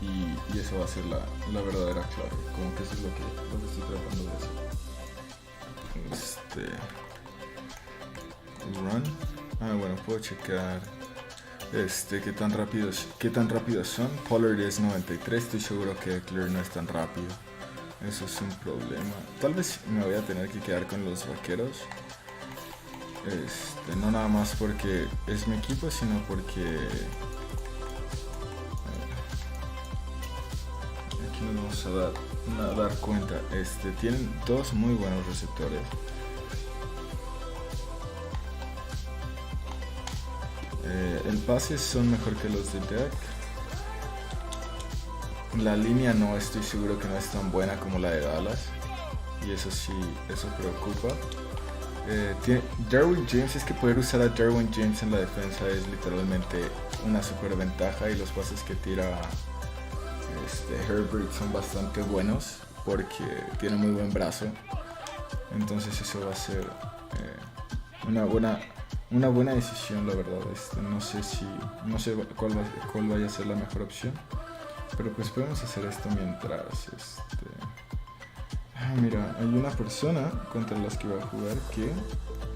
Y eso va a ser la verdadera clave. Como que eso es lo que estoy tratando de hacer. Run. Bueno, puedo checar qué tan rápidos son. Pollard es 93, estoy seguro que Eckler no es tan rápido. Eso es un problema. Tal vez me voy a tener que quedar con los vaqueros. No nada más porque es mi equipo, sino porque aquí nos vamos a dar cuenta. Tienen dos muy buenos receptores. El pase son mejor que los de Dak. La línea no estoy seguro que no es tan buena como la de Dallas. Y eso sí, eso preocupa. Derwin James, es que poder usar a Derwin James en la defensa es literalmente una super ventaja. Y los pases que tira Herbert son bastante buenos porque tiene muy buen brazo. Entonces eso va a ser una buena decisión, la verdad. No sé cuál vaya a ser la mejor opción, pero pues podemos hacer esto mientras mira, hay una persona contra las que va a jugar que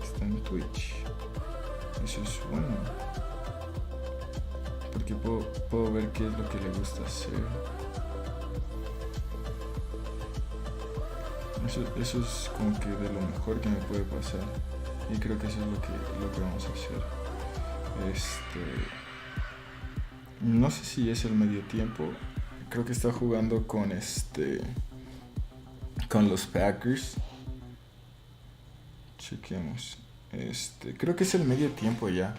está en Twitch. Eso es bueno porque puedo ver qué es lo que le gusta hacer. Eso es como que de lo mejor que me puede pasar. Y creo que eso es lo que vamos a hacer. No sé si es el medio tiempo. Creo que está jugando con los Packers. Chequemos. Creo que es el medio tiempo ya.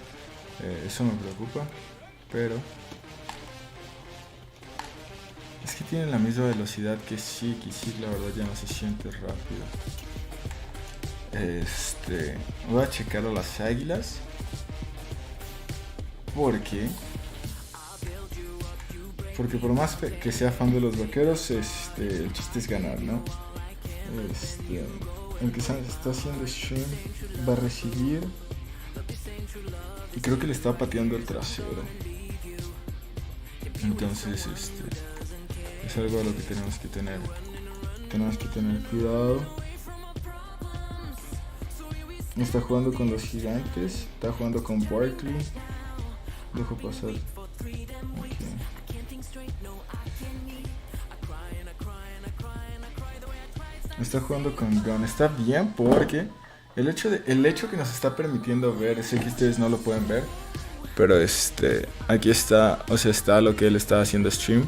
Eso me preocupa. Pero es que tienen la misma velocidad que sí, la verdad ya no se siente rápido. Voy a checar a las Águilas porque por más que sea fan de los vaqueros, el chiste es ganar, ¿no? El que está haciendo stream va a recibir y creo que le está pateando el trasero. Entonces es algo a lo que tenemos que tener cuidado. Está jugando con los Gigantes. Está jugando con Barkley. Dejo pasar. Okay. Está jugando con Gunn. Está bien porque el hecho que nos está permitiendo ver, sé que ustedes no lo pueden ver, pero aquí está, o sea, está lo que él está haciendo stream.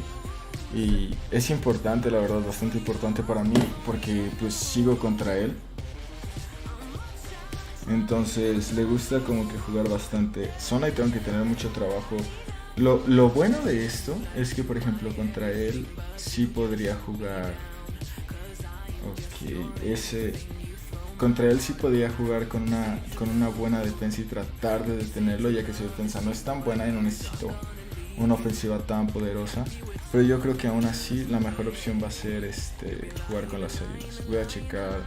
Y es importante, la verdad, bastante importante para mí porque pues sigo contra él. Entonces le gusta como que jugar bastante zona y tengo que tener mucho trabajo. Lo bueno de esto es que, por ejemplo, contra él sí podría jugar. Contra él sí podría jugar con una buena defensa y tratar de detenerlo, ya que su defensa no es tan buena y no necesito una ofensiva tan poderosa. Pero yo creo que aún así la mejor opción va a ser jugar con las Águilas. Voy a checar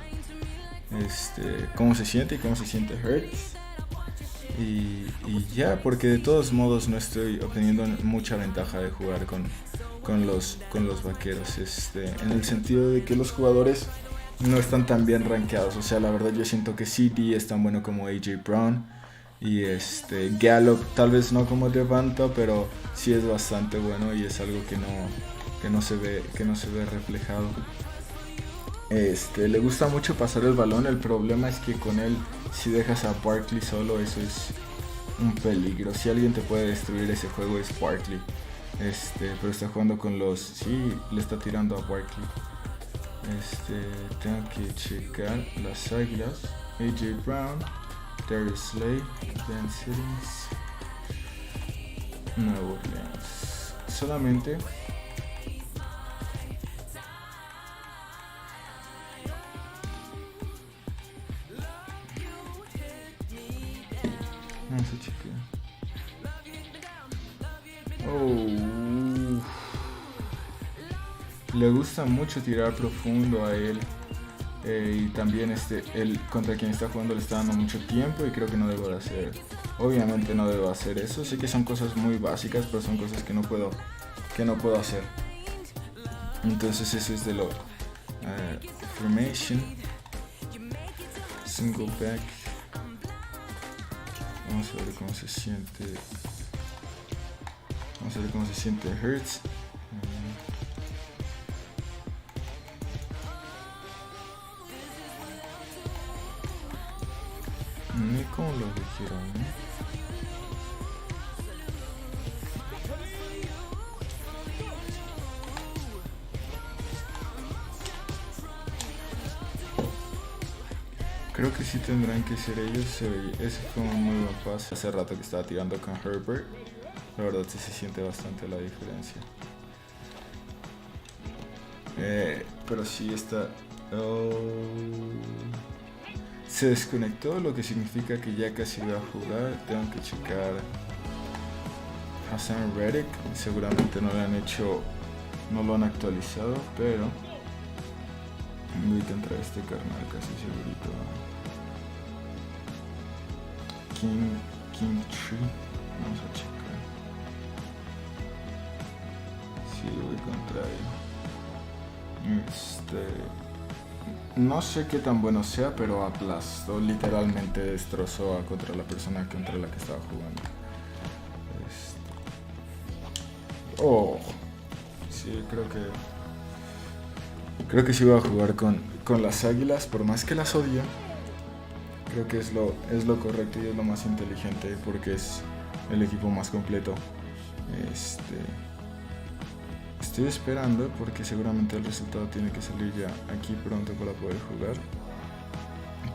cómo se siente y cómo se siente Hurts y ya, porque de todos modos no estoy obteniendo mucha ventaja de jugar con los vaqueros, en el sentido de que los jugadores no están tan bien rankeados. O sea, la verdad yo siento que CD es tan bueno como AJ Brown y Gallup tal vez no como Devonta, pero sí es bastante bueno y es algo que no se ve reflejado Le gusta mucho pasar el balón. El problema es que con él, si dejas a Barkley solo, eso es un peligro. Si alguien te puede destruir ese juego es Barkley. Pero está jugando con los... Sí, le está tirando a Barkley. Tengo que checar las águilas. AJ Brown, Darius Slay, Ben Simmons, Nueva Orleans. Solamente vamos a chequear. Le gusta mucho tirar profundo a él. Y también él contra quien está jugando le está dando mucho tiempo y creo que no debo de hacer. Obviamente no debo hacer eso. Sé que son cosas muy básicas, pero son cosas que no puedo hacer. Entonces eso es de lo formation, single back. Vamos a ver cómo se siente. Vamos a ver cómo se siente Hurts. Ni como lo dijeron, ¿no? Creo que sí tendrán que ser ellos. Ese fue un muy buen pase. Hace rato que estaba tirando con Herbert. La verdad sí se siente bastante la diferencia. Pero sí está... Se desconectó, lo que significa que ya casi va a jugar. Tengo que checar Hassan Reddick. Seguramente no lo han actualizado, pero ahorita entra este carnal casi segurito. King Tree. Vamos a checar. Sí, voy contra él. No sé qué tan bueno sea, pero aplastó, literalmente destrozó contra la persona contra la que estaba jugando. Sí, creo que sí voy a jugar con las águilas, por más que las odio. Creo que es lo correcto y es lo más inteligente porque es el equipo más completo. Estoy esperando porque seguramente el resultado tiene que salir ya aquí pronto para poder jugar.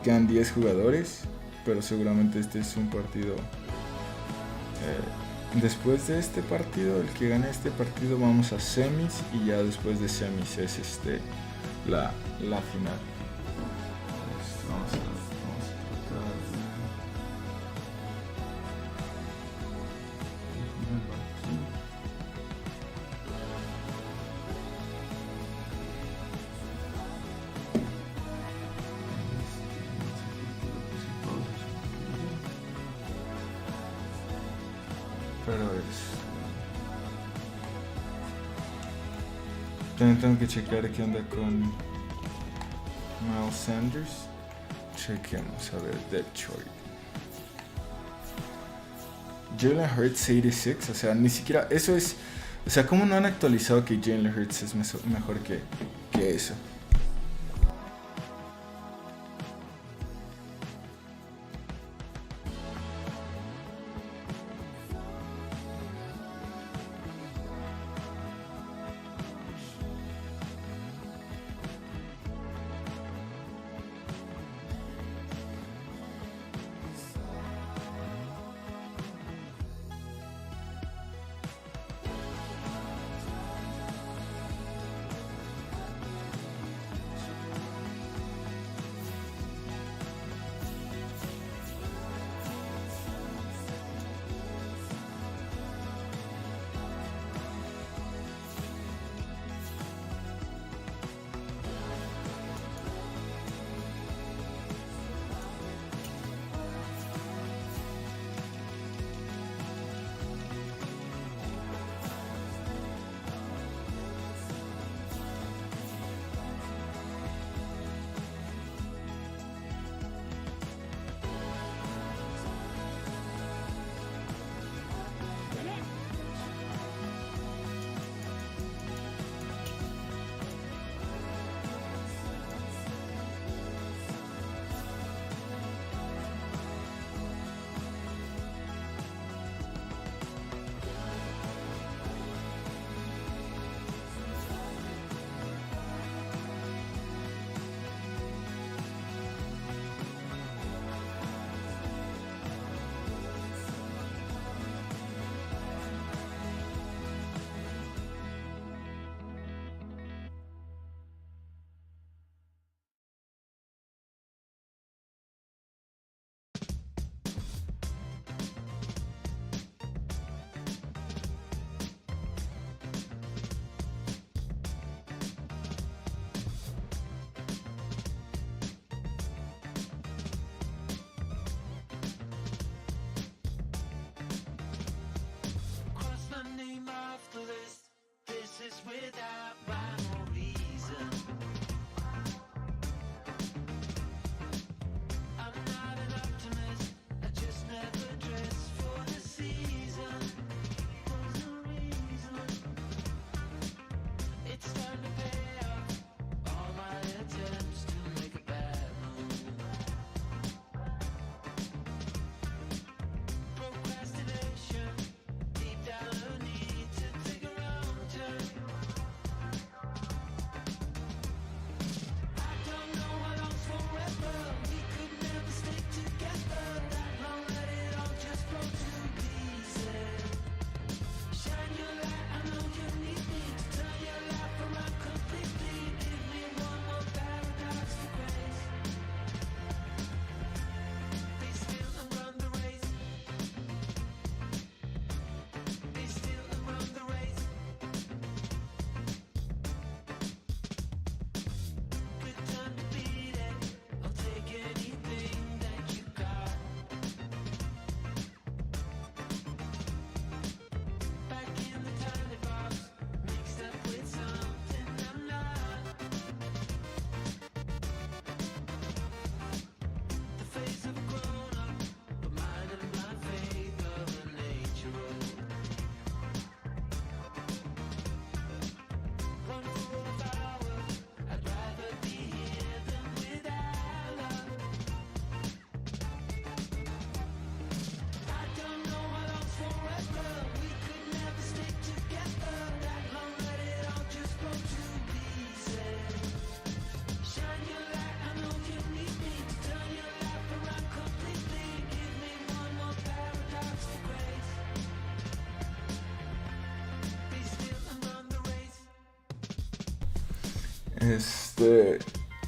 Quedan 10 jugadores, pero seguramente este es un partido. Después de este partido, el que gane este partido vamos a semis y ya después de semis es la final. Vamos a tratar pero también tengo que checar qué onda con Miles Sanders. Chequemos a ver Detroit. Jalen Hurts 86, o sea, ni siquiera eso es, o sea, ¿cómo no han actualizado que Jalen Hurts es mejor que eso?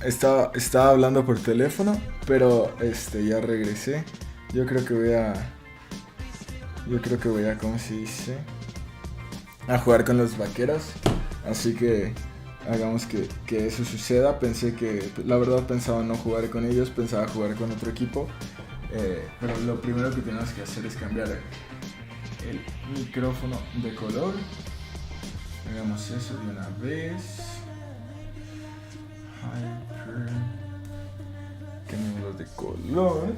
Estaba hablando por teléfono, pero ya regresé. Yo creo que voy a, ¿cómo se dice? A jugar con los vaqueros. Así que hagamos que eso suceda. La verdad pensaba no jugar con ellos, pensaba jugar con otro equipo. Pero lo primero que tenemos que hacer es cambiar el micrófono de color. Hagamos eso de una vez. Cambiamos de color.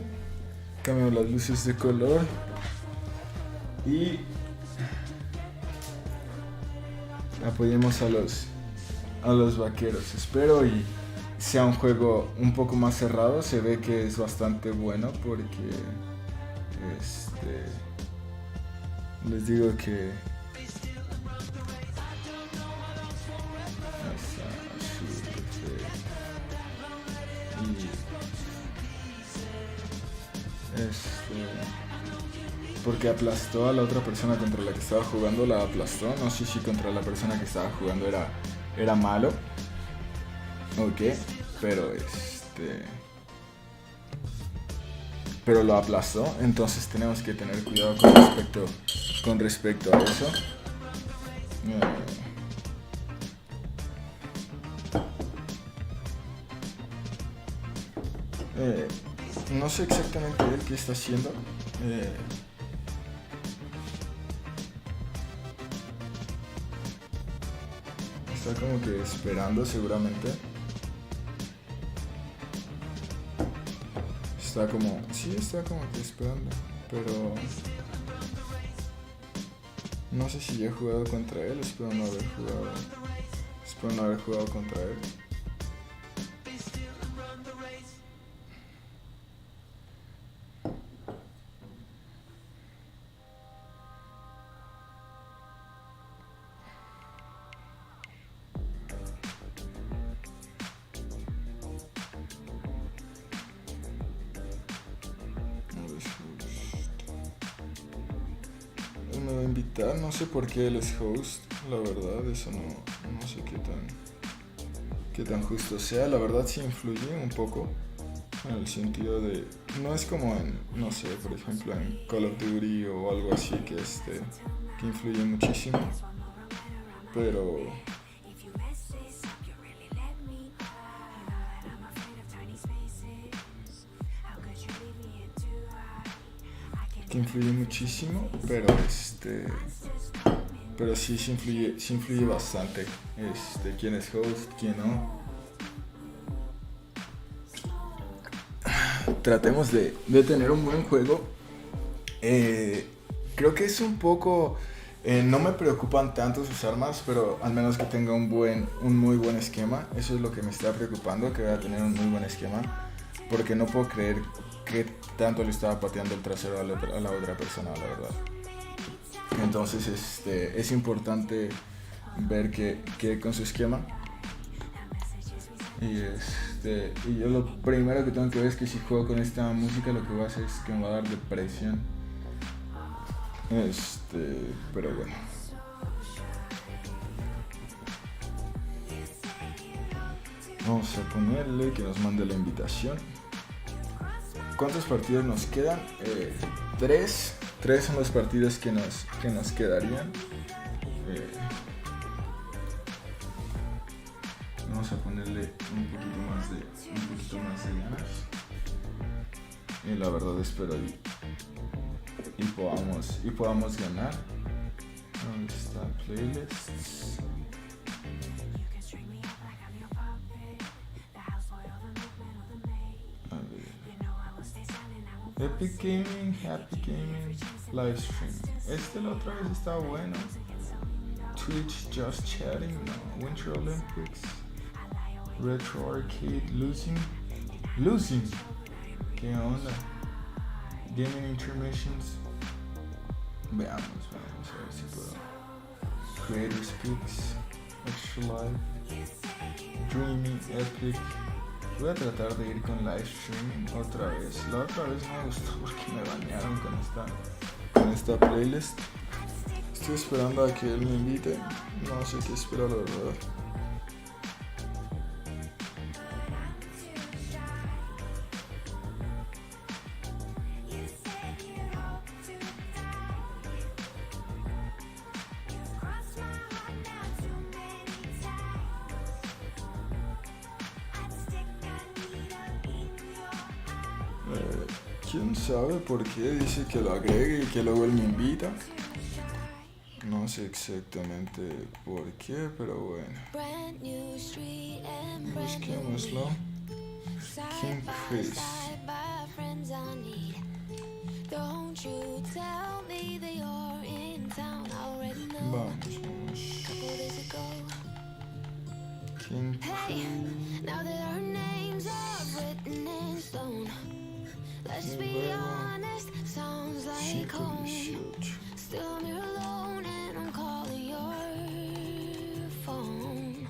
Cambiamos las luces de color. Y apoyemos a los vaqueros. Espero y sea un juego un poco más cerrado. Se ve que es bastante bueno porque les digo que porque aplastó a la otra persona contra la que estaba jugando, la aplastó. No sé si contra la persona que estaba jugando era malo. Ok, pero lo aplastó. Entonces tenemos que tener cuidado con respecto a eso. No sé exactamente él qué está haciendo. Está como que esperando seguramente. Está como que esperando. Pero no sé si ya he jugado contra él. Espero no haber jugado contra él. Me va a invitar, no sé por qué él es host, la verdad, eso no sé qué tan justo sea. La verdad sí influye un poco, en el sentido de, no es como en, no sé, por ejemplo en Call of Duty o algo así que influye muchísimo, pero pero sí influye bastante quién es host, quién no. Tratemos de tener un buen juego. Creo que es un poco no me preocupan tanto sus armas, pero al menos que tenga un muy buen esquema. Eso es lo que me está preocupando, que voy a tener un muy buen esquema, porque no puedo creer que tanto le estaba pateando el trasero a la otra persona, la verdad. Entonces es importante ver que con su esquema. Y yo lo primero que tengo que ver es que si juego con esta música, lo que voy a hacer es que me va a dar depresión. Pero bueno. Vamos a ponerle que nos mande la invitación. ¿Cuántos partidos nos quedan? 3 son los partidos que nos quedarían. Vamos a ponerle un poquito más de ganas. Y la verdad espero y podamos ganar. ¿Dónde está playlists? Epic Gaming, Happy Gaming, Livestream. La otra vez estaba bueno. Twitch, Just Chatting, no. Winter Olympics, Retro Arcade, Losing. ¿Qué onda? Gaming Intermissions. Veamos a ver si puedo. Creators Picks, Extra Life, Dreamy, Epic. Voy a tratar de ir con live streaming otra vez. La otra vez no me gustó porque me bañaron con esta playlist. Estoy esperando a que él me invite. No sé qué espero, la verdad. ¿Quién sabe por qué? Dice que lo agregue y que luego él me invita. No sé exactamente por qué, pero bueno. Busquémoslo. King Chris. Vamos. King Chris. Let's be honest, sounds like home. 5:18. Still I'm here alone and I'm calling your phone.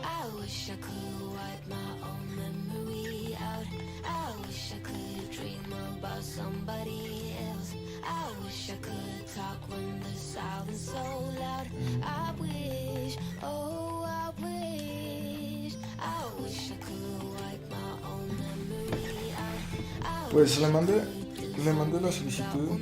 I wish I could wipe my own memory out. I wish I could dream about somebody else. I wish I could talk when the silence so loud. I wish, oh I wish I could wipe my own memory out. Pues le mandé la solicitud.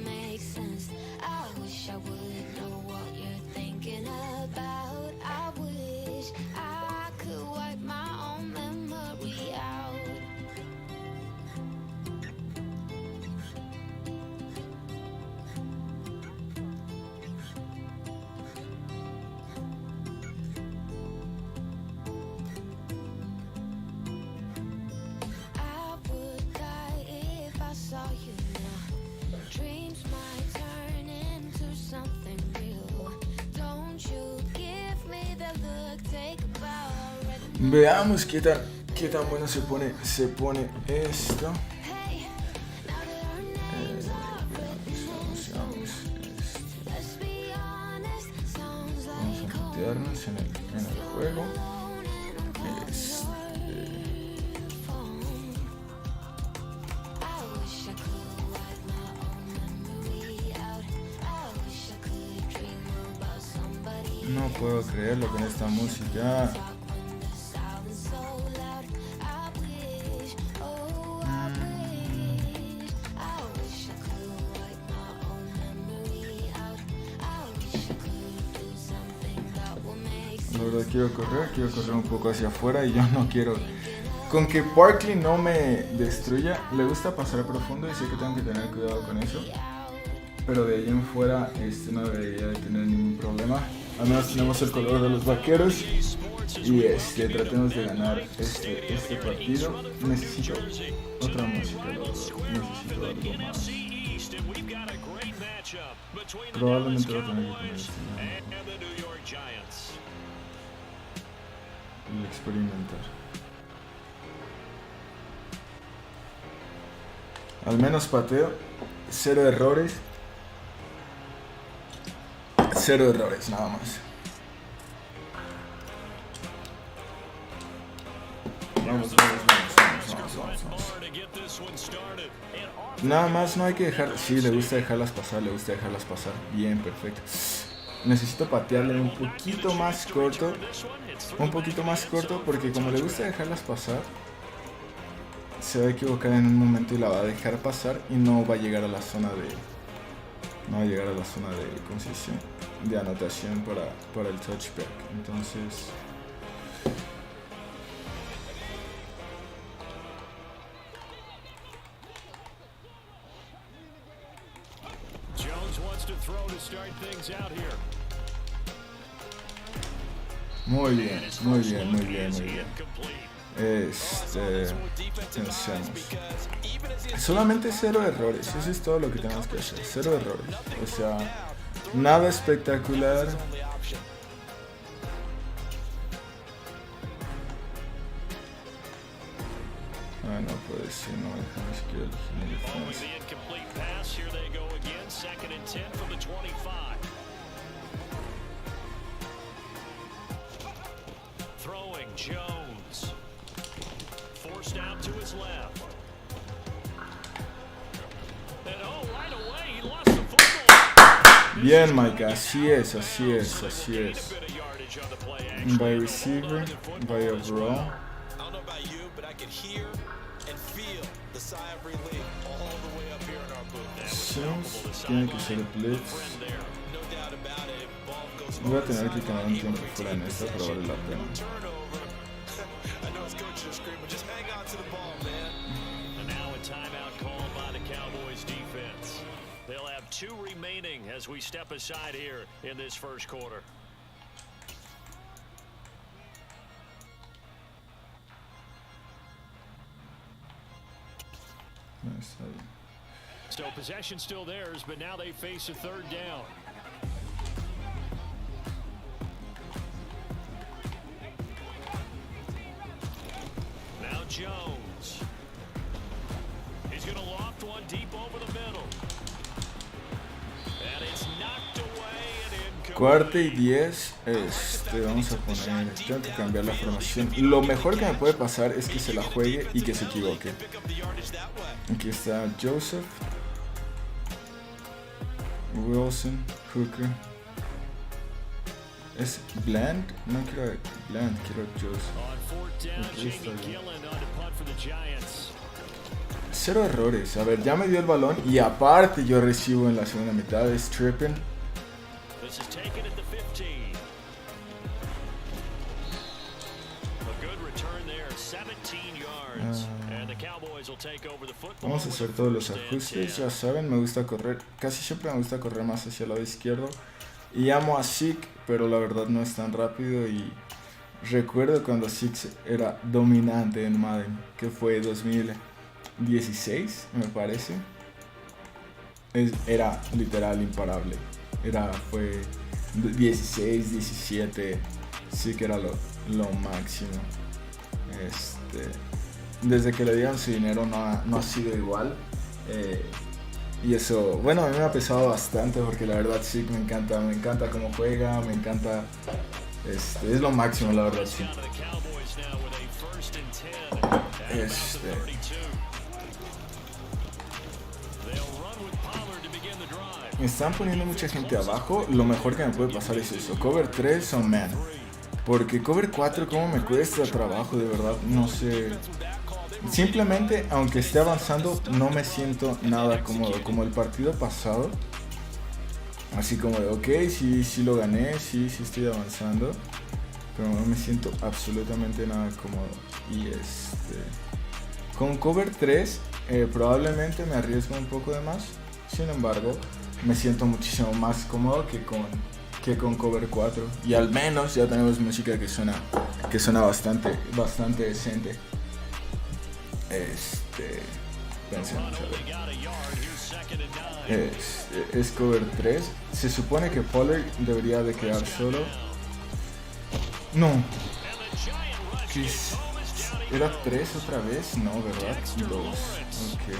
Veamos qué tan bueno se pone esto. Vamos a meternos en el juego. No puedo creerlo con esta música. La verdad quiero correr un poco hacia afuera y yo no quiero. Con que Barkley no me destruya, le gusta pasar profundo y sé que tengo que tener cuidado con eso. Pero de ahí en fuera no debería de tener ningún problema. Al menos tenemos el color de los vaqueros. Y tratemos de ganar este partido. Necesito otra música, necesito algo más. Probablemente voy a tener que poner y experimentar. Al menos pateo, 0 errores. 0 errores, nada más. Vamos. Nada más no hay que dejar. Sí, le gusta dejarlas pasar, Bien, perfecto. Necesito patearle un poquito más corto. Porque como le gusta dejarlas pasar, se va a equivocar en un momento y la va a dejar pasar y no va a llegar a la zona de. ¿Cómo se dice? De anotación para el touchback. Entonces. Muy bien. Pensemos. Solamente 0 errores. Eso es todo lo que tenemos que hacer. 0 errores. O sea, nada espectacular. No puede ser, no dejamos que elegir defensa. Throwing Jones. Forced out to his left. And right away he lost the football. Bien, Mike, así es. By receiver, by overall. I don't know about you, but I can hear and feel the sigh of relief all the way up here in our booth. Sims tiene que ser blitz. No doubt about it. Ball goes Voy a tener que quedar un tiempo fuera en esta, pero vale la pena. turnover. I know it's coach just screaming, just hang on to the ball, man. And now remaining as we step aside here in this first quarter. So possession still theirs, but now they face a third down. Now Jones. He's going to loft one deep over the middle. And it's knocked away and incomplete. Cuarta y 10. Vamos a poner. Tengo que cambiar la formación. Lo mejor que me puede pasar es que se la juegue y que se equivoque. Aquí está Joseph, Wilson, Hooker. ¿Es Bland? No quiero Bland, quiero Joseph. Okay, está bien. 0 errores. A ver, ya me dio el balón y aparte yo recibo en la segunda mitad. Es tripping. Vamos a hacer todos los ajustes. Ya saben, me gusta correr. Casi siempre me gusta correr más hacia el lado izquierdo. Y amo a Zeke, pero la verdad no es tan rápido. Y recuerdo cuando Zeke era dominante en Madden, que fue 2016, me parece. Era literal imparable. Fue 16, 17. Zeke era lo máximo. Desde que le dieron su dinero no ha sido igual. Y eso, bueno, a mí me ha pesado bastante porque la verdad sí me encanta cómo juega, me encanta, es lo máximo la verdad sí. Me están poniendo mucha gente abajo, lo mejor que me puede pasar es eso, cover 3 o man. Porque cover 4 como me cuesta trabajo, de verdad, no sé. Simplemente, aunque esté avanzando, no me siento nada cómodo, como el partido pasado. Así como de, ok, sí lo gané, sí estoy avanzando. Pero no me siento absolutamente nada cómodo. Y con cover 3, probablemente me arriesgo un poco de más. Sin embargo, me siento muchísimo más cómodo que con cover 4. Y al menos ya tenemos música que suena bastante decente. Pensemos, es cover 3. Se supone que Pollard debería de quedar solo. No. ¿Era 3 otra vez? No, ¿verdad? 2. Ok.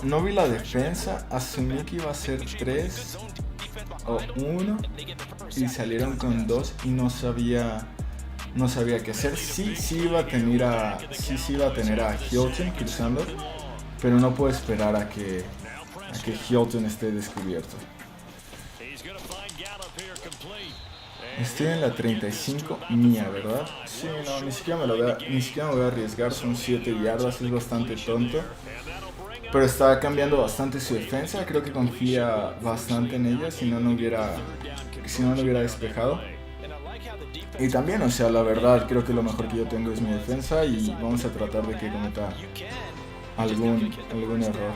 No vi la defensa. Asumí que iba a ser 3 o 1 y salieron con 2 y no sabía qué hacer. Sí iba a tener a Hilton cruzando, pero no puedo esperar a que Hilton esté descubierto. Estoy en la 35 mía, ¿verdad? Sí, no, ni siquiera me voy a arriesgar, son 7 yardas, es bastante tonto. Pero está cambiando bastante su defensa, creo que confía bastante en ella, si no hubiera despejado. Y también, o sea, la verdad, creo que lo mejor que yo tengo es mi defensa y vamos a tratar de que cometa algún error.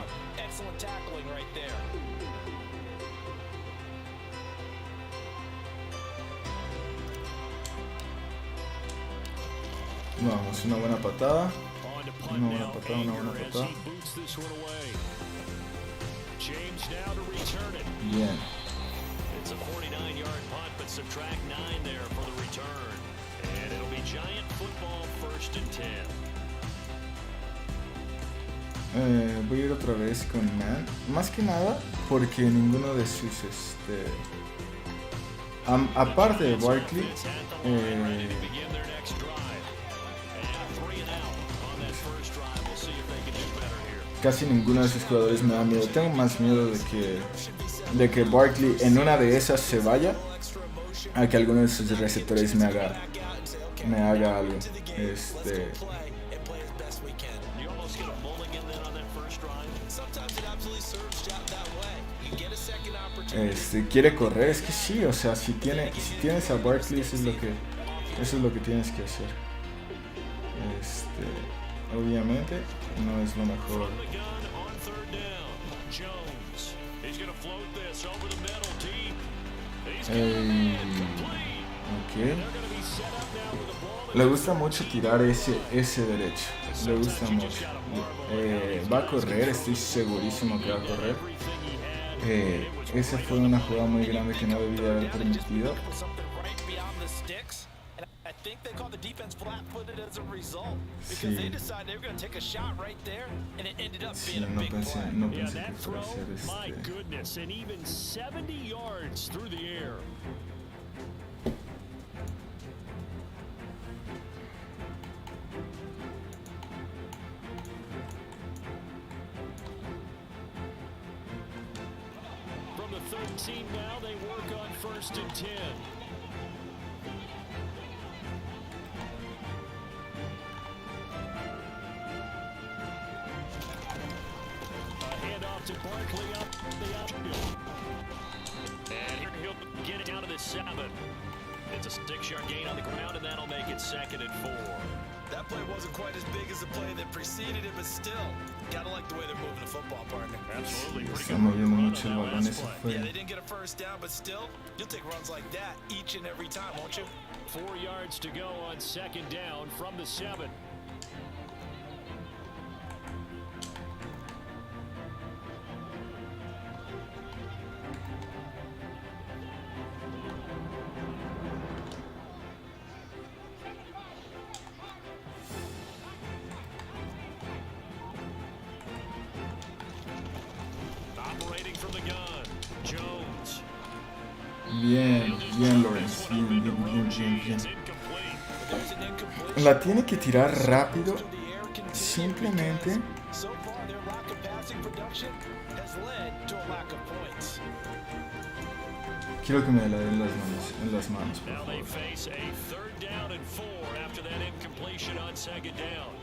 Vamos, una buena patada. Una buena patada. Bien. Voy a ir otra vez con Man. Más que nada porque ninguno de sus aparte de Barkley, casi ninguno de sus jugadores me da miedo. Tengo más miedo de que Barkley en una de esas se vaya a que alguno de sus receptores me haga algo. Quiere correr, es que sí, o sea, si tienes a Barkley, eso es lo que tienes que hacer. Obviamente no es lo mejor. From the gun on third down. Jones. He's going to float this over the middle deep. He's Ey, complete. ok. They're going to be set up now with the ball. Le gusta mucho tirar ese derecho. Le gusta mucho. Va a correr, estoy segurísimo que va a correr. Esa fue una jugada muy grande que no debía haber permitido. Sí. Sí, no Yeah, pensé que that fuera a throw, ser my goodness, and even 70 yards through the air. From the 13 now, they work on 1st and 10. A handoff to Barkley up the outfield. And here he'll get it down to the 7. It's a 6-yard gain on the ground, and that'll make it 2nd and 4. That play wasn't quite as big as the play that preceded it, but still, gotta like the way they're moving the football, partner. Absolutely. Pretty Está good moviendo run mucho el on that balón, last eso play. Yeah, fue. they didn't get a first down, but still, you'll take runs like that each and every time, won't you? 4 yards to go on 2nd down from the 7. Operating from the gun, Jones. Bien, Lawrence. Bien. It's incomplete. There's an incompletion. La tiene que tirar rápido. To the air continues Simplemente. because so far their lack of passing production has led to a lack of points. Quiero que me la den en las manos, por Now they favor. face a 3rd down and 4 after that incompletion on 2nd down.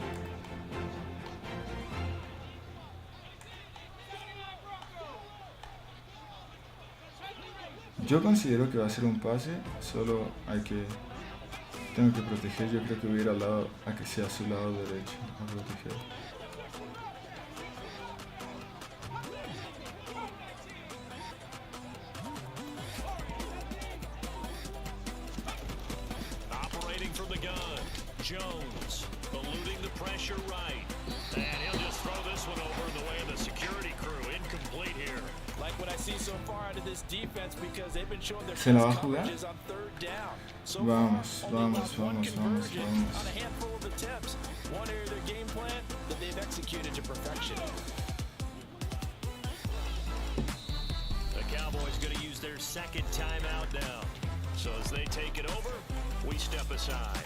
Yo considero que va a ser un pase, solo tengo que proteger. Yo creo que voy a ir al lado, a que sea a su lado derecho, a proteger. Operating from the gun, Jones eluding the pressure right. And he'll just throw this one over in the way of the security crew. Incomplete here. Like what I see so far out of this defense because they've been showing their ¿Se la va a best jugar? coverages on 3rd down. So Vamos, far, only vamos, allowed one vamos, vamos, conversion vamos. on a handful of attempts. One area of their game plan that they've executed to perfection. The Cowboys going to use their 2nd timeout now. So as they take it over, we step aside.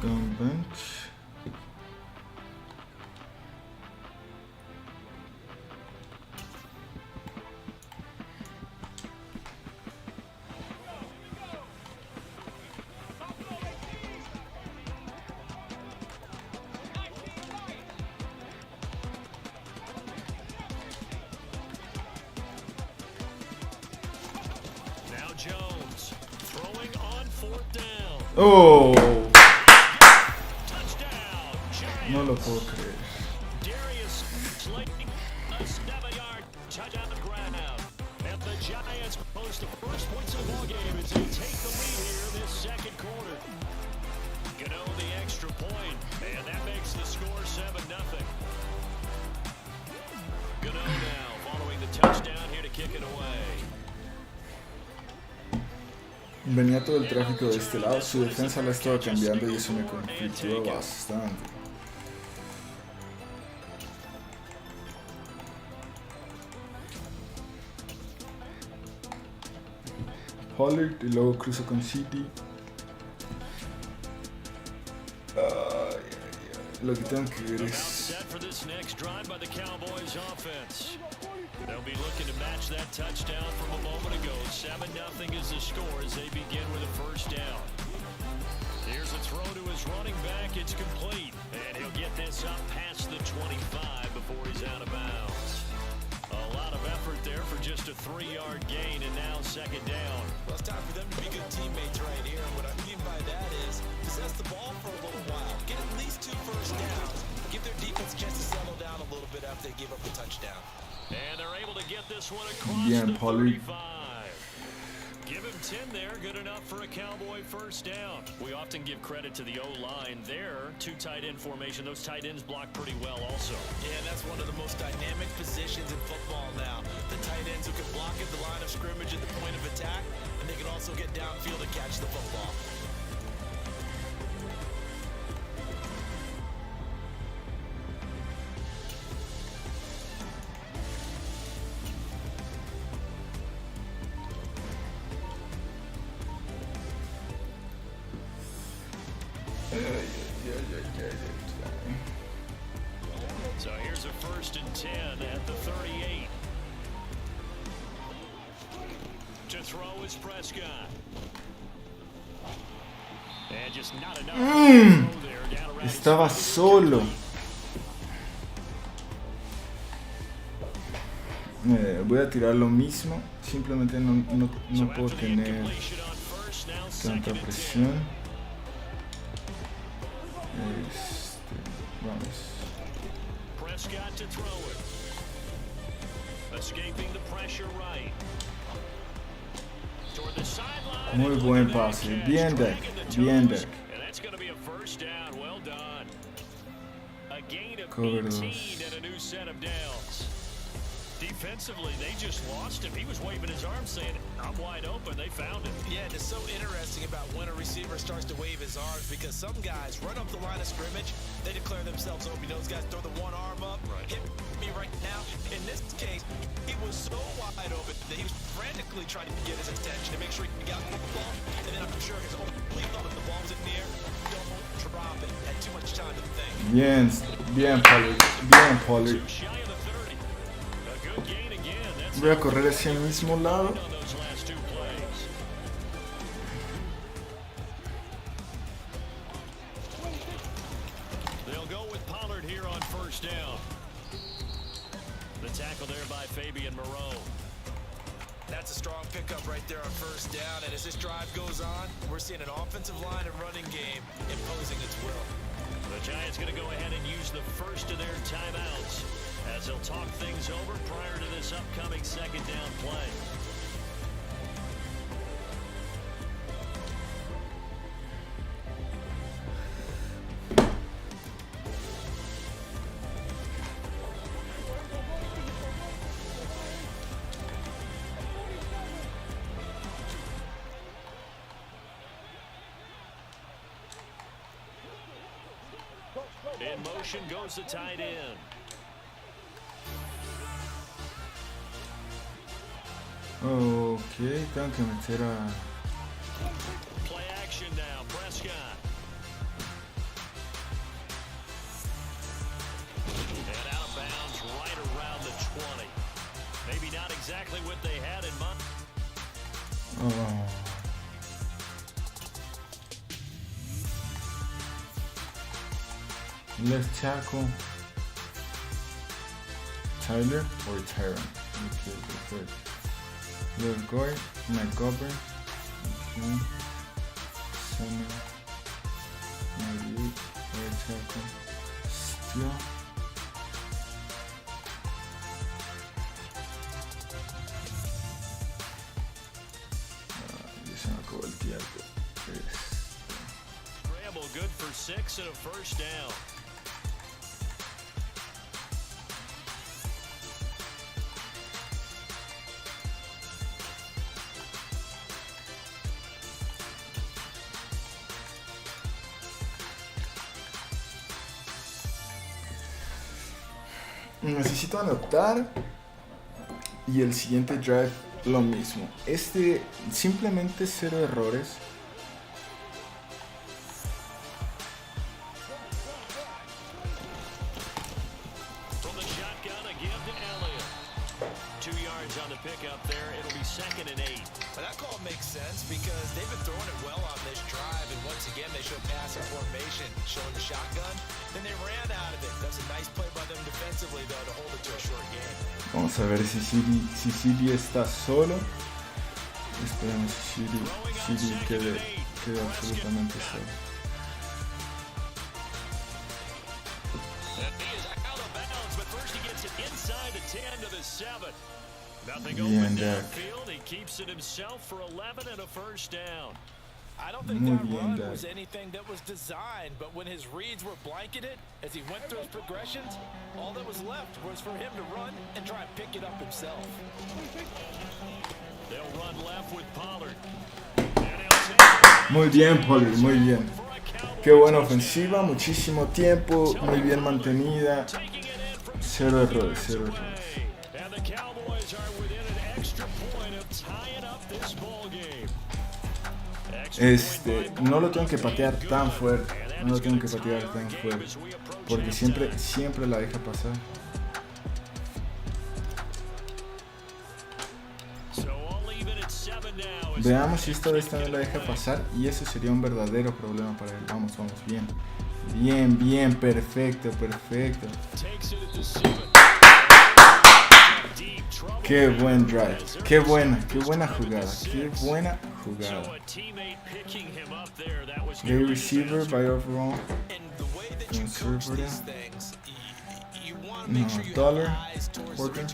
Gun bench. Now Jones throwing on 4th down. ¡Oh! Touchdown, Giants. No lo puedo creer. Darius Slayton, a 7-yard touchdown grab. And the Giants post the first points of the ballgame as they take the lead here in this 2nd quarter. Gano the extra point, and that makes the score 7-0. Gano now following the touchdown here to kick it away. Venía todo el tráfico de este lado, su defensa la estaba cambiando y eso me conflictó bastante. Pollard y luego cruzo con City. Lo que tengo que ver About es... set for this next drive by the Cowboys offense. They'll be looking to match that touchdown from a moment ago. 7-0 is the score as they begin with a 1st down. It's complete, and he'll get this up past the 25 before he's out of bounds. A lot of effort there for just a 3-yard gain, and now second down. Well, it's time for them to be good teammates right here. And what I mean by that is possess the ball for a little while. Get at least 2 first downs. Give their defense a chance to settle down a little bit after they give up the touchdown. And they're able to get this one across Bien, the Pollard. 35. Give him 10 there, good enough for a Cowboy first down. We often give credit to the O-line there. 2 tight end formation. Those tight ends block pretty well also. Yeah, and that's one of the most dynamic positions in football now. The tight ends who can block at the line of scrimmage at the point of attack, and they can also get downfield and catch the football. So here's a 1st and 10 at the 38. To throw is Prescott. And just not enough. Throw there, down around Estaba his- solo. Voy a tirar lo mismo. Simplemente no So puedo after the tener incompletion on first, now tanta second and 10. presión. Vamos. Prescott to throw it. Escaping the pressure right. Toward the sideline. Muy buen pase. Bien, Deck. Bien, Deck. And that's going to be a first down. Well done. A gain of Cover 18 those. and a new set of downs. Defensively, they just lost him. He was waving his arms saying, I'm wide open. They found him. Yeah, and it's so interesting about when a receiver starts to wave his arms because some guys run up the line of scrimmage, they declare themselves open. Those guys throw the one arm up, hit me right now. In this case, he was so wide open that he was frantically trying to get his attention to make sure he got the ball. And then I'm sure his only thought if the ball was in the air, don't drop it. Had too much time to think. Bien, bien, Pollard. Bien, Pollard. Too shy of the 30. A good gain again. That's Voy a correr hacia el mismo lado. on those last 2 plays. They'll go with Pollard here on first down. The tackle there by Fabian Moreau. That's a strong pickup right there on first down. And as this drive goes on, we're seeing an offensive line and running game imposing its will. The Giants going to go ahead and use the first of their timeouts as they'll talk things over prior to this upcoming second down play. In motion goes the tight end. Ok, tengo que meter a... Play action now, Prescott. And out of bounds right around the 20. Maybe not exactly what they had in mind. Oh. Left tackle. Tyler or Tyron? Okay, left guard, McGovern. Okay. Center. 98. Right tackle. Steele. Ya se me acabó el tiempo. Scramble good for 6 and a first down. Necesito anotar. Y el siguiente drive lo mismo. Este simplemente 0 errores. From the shotgun, a give to Elliott. 2 yards on the pickup there. It'll be 2nd and 8. But that call makes sense because they've been throwing it well on this drive, and once again, they show passive formation, showing the shotgun. Then they ran out of it. That's a nice play by them defensively, though, to hold it to a short game. Vamos a ver si Siri está solo. Esperemos si Siri quede absolutamente solo. Bien, Dak. I don't think Muy that bien, run Dak. was anything that was designed, but when his reads were blanketed, as he went through his progressions, all that was left was for him to run and try and pick it up himself. They'll run left with Pollard. Muy bien, Pollard, muy bien. Qué buena ofensiva, muchísimo tiempo, muy bien mantenida. Cero errores, cero errores. And the Cowboys are within an extra point of tying up this ball game. No lo tengo que patear tan fuerte, no lo tengo que patear tan fuerte, porque siempre la deja pasar. Veamos si esta vez también la deja pasar y eso sería un verdadero problema para él. Vamos, bien. Bien, perfecto. Qué buen drive, qué buena jugada. Gay receiver by overall. Conservative. No, dollar. Quarter.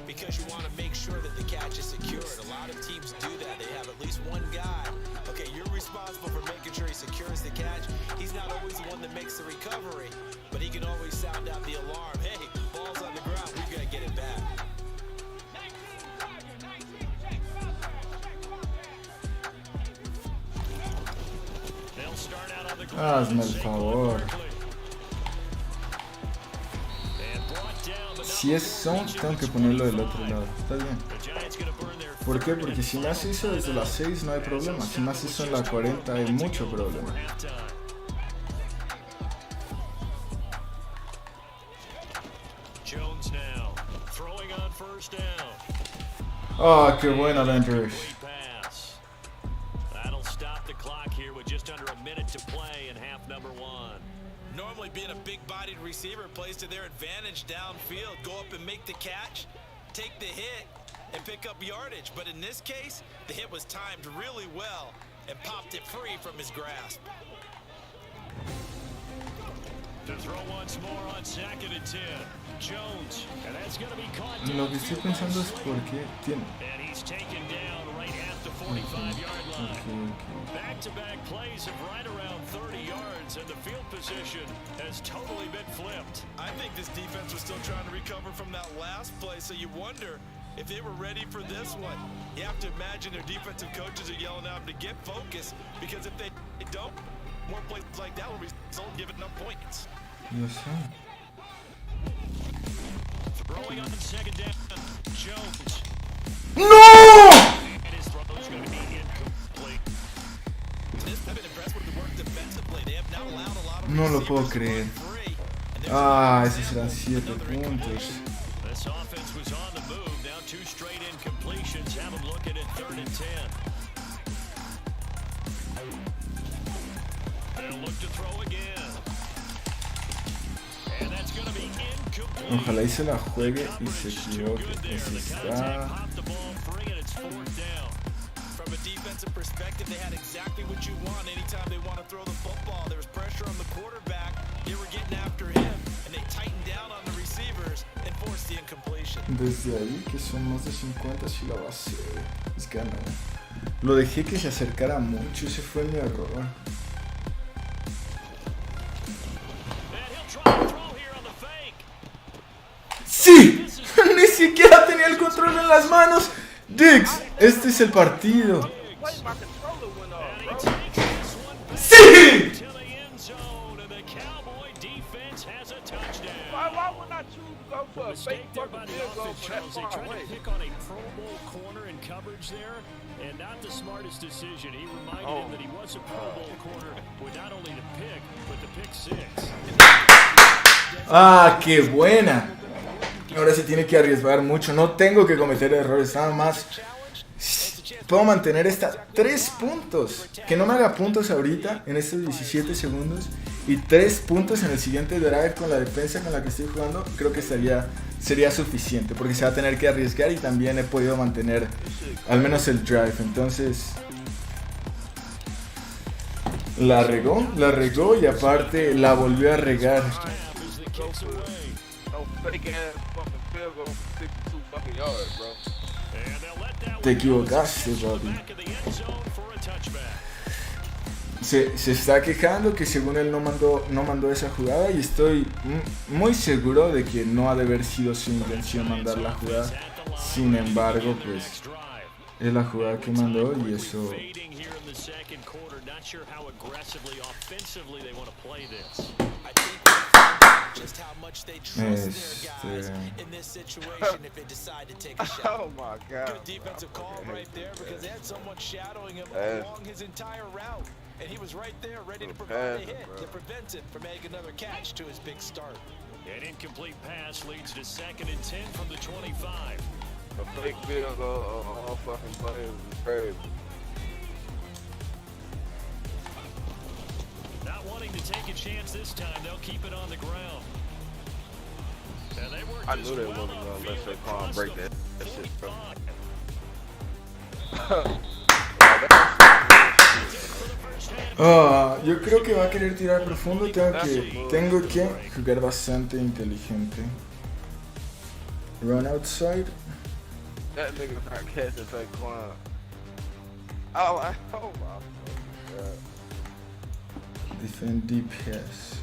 Because you want to make sure that the catch is secured. A lot of teams do that. They have at least one guy. Okay, you're responsible for making sure he secures the catch. He's not always the one that makes the recovery, but he can always sound out the alarm. Hey, ball's on the ground. We got to get it back. Hazme el favor. Si es zone, tengo que ponerlo del otro lado. Está bien. ¿Por qué? Porque si me hace eso desde las 6 no hay problema. Si me hace eso en la 40 hay mucho problema. Ah, qué buena la rush. Normally being a big-bodied receiver plays to their advantage downfield. Go up and make the catch, take the hit, and pick up yardage. But in this case, the hit was timed really well and popped it free from his grasp. To throw once more on 2nd and 10. Jones, and that's going to be caught. Lo que estoy pensando es por qué tiene. And he's taken down right at the 45-yard line. Back-to-back plays of right around 30 yards, and the field position has totally been flipped. I think this defense was still trying to recover from that last play, so you wonder if they were ready for this one. You have to imagine their defensive coaches are yelling at them to get focused, because if they don't, more plays like that will result in giving enough points. Yo sé. Throwing on 2nd down, Jones. ¡No! And his throw is going to be incomplete. I've been impressed with the work defensively. They have not allowed a lot of No lo puedo creer. Ah, esos serán 7 puntos. This offense was on the move. Now 2 straight incompletions. Have them looking at 3rd and 10. They'll look to throw again. And that's going to be incomplete. Ojalá y se la juegue y se equivoque. Ese está. From a defensive perspective, they had exactly what you want anytime they want to throw the football. There was pressure on the quarterback. They were getting after him, and they tightened down on the receivers and forced the incompletion. Desde ahí, que son más de 50, si la va a hacer. Es gana. Lo dejé que se acercara mucho, ese fue mi error. ¡Sí! Ni siquiera tenía el control en las manos. Diggs, este es el partido. ¡Sí! Why would I choose to go for a fake fucking field goal for that They far tried away? to pick on a Pro Bowl corner in coverage there, and not the smartest decision. He reminded him that he was a Pro Bowl corner with not only the pick, but the pick 6. ¡Ah, qué buena! Ahora se tiene que arriesgar mucho. No tengo que cometer errores, nada más. puedo mantener esta 3 puntos. Que no me haga puntos ahorita, en estos 17 segundos. Y 3 puntos en el siguiente drive con la defensa con la que estoy jugando. Creo que sería suficiente. Porque se va a tener que arriesgar y también he podido mantener al menos el drive. Entonces... La regó y aparte la volvió a regar. Te equivocaste, papi. Se está quejando que según él no mandó esa jugada y estoy muy seguro de que no ha de haber sido su intención mandar la jugada. Sin embargo, pues es la jugada que mandó y eso... Oh my God. Good defensive call right there because they had someone shadowing him along his entire route. And he was right there ready to provide a hit to prevent him from making another catch to his big start. An incomplete pass leads to 2nd and 10 from the 25. A fake field goal on all fucking players is crazy. Not wanting to take a chance this time, they'll keep it on the ground. I knew they wasn't gonna let Saquon break that shit, bro. Yo creo que va a querer tirar profundo. Tengo que jugar bastante inteligente. Run outside. That nigga not catching Saquon. Oh my God. Defend deep pass.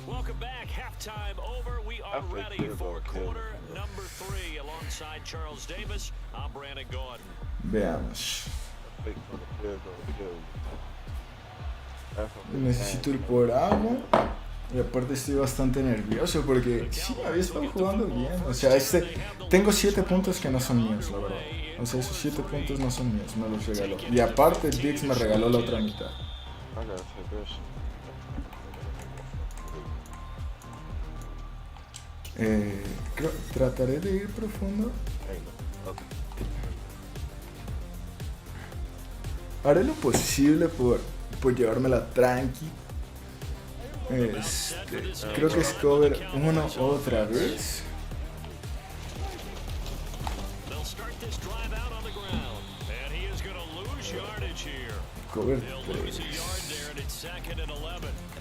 Welcome back. Halftime over. We are ready for quarter number 3. Alongside Charles Davis, I'm Brandon Gordon. Veamos. Necesito ir por agua. Y aparte estoy bastante nervioso porque sí, había estado jugando bien. O sea, tengo 7 puntos que no son míos, la verdad. O sea, esos 7 puntos no son míos, me los regaló. Y aparte Dix me regaló la otra mitad. Trataré de ir profundo. Haré lo posible por llevármela tranqui. Creo que es cover 1 otra vez. Cover 3.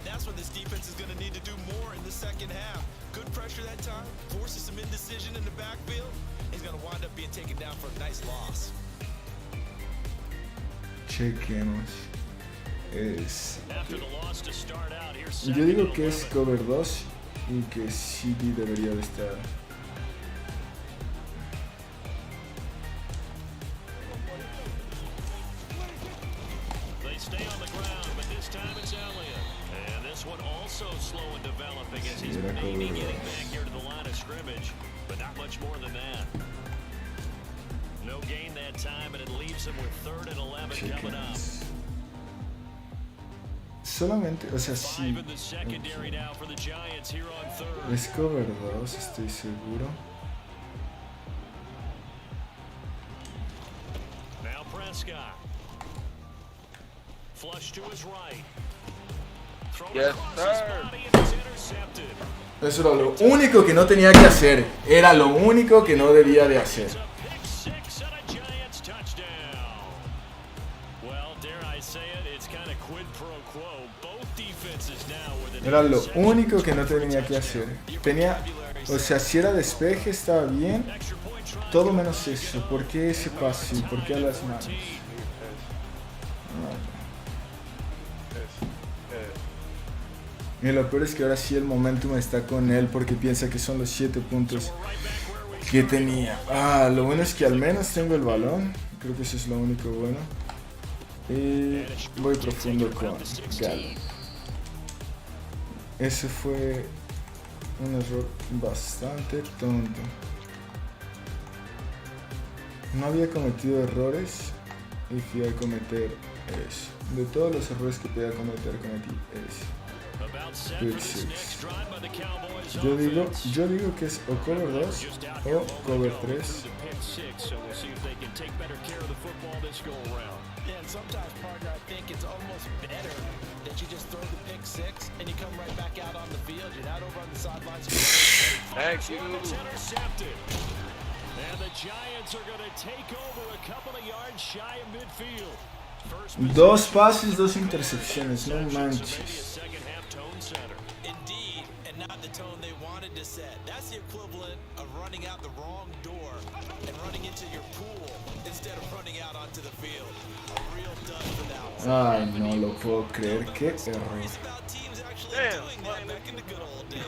That's what this defense is going to need to do more in the second half. Good pressure that time, forces some indecision in the backfield. He's going to wind up being taken down for a nice loss. Chequemos. Yo digo que es cover 2 y que CD debería de estar. Solamente, o sea, sí. Es cover 2, estoy seguro. Yes, sir. Eso era lo único que no tenía que hacer. Era lo único que no debía de hacer. Era lo único que no tenía que hacer. O sea, si era despeje estaba bien. Todo menos eso. ¿Por qué ese pase? ¿Por qué a las manos? Y lo peor es que ahora sí el momentum está con él porque piensa que son los 7 puntos que tenía. Lo bueno es que al menos tengo el balón. Creo que eso es lo único bueno. Y voy profundo con Galo. Ese fue un error bastante tonto. No había cometido errores y fui a cometer eso. De todos los errores que podía cometer, cometí ese. Pick six. Yo digo que es o cover 2 o cover 3. Yeah, and sometimes, partner, I think it's almost better that you just throw the pick six and you come right back out on the field. You're not over on the sidelines. Thank you. It's intercepted. And the Giants are going to take over a couple of yards shy of midfield. Dos pases, dos intercepciones, no manches. Indeed, and not the tone they wanted to set. That's the equivalent of running out the wrong door and running into your pool instead of running out onto the field. A real dud for that one. Ay, no lo puedo creer, qué error. Damn,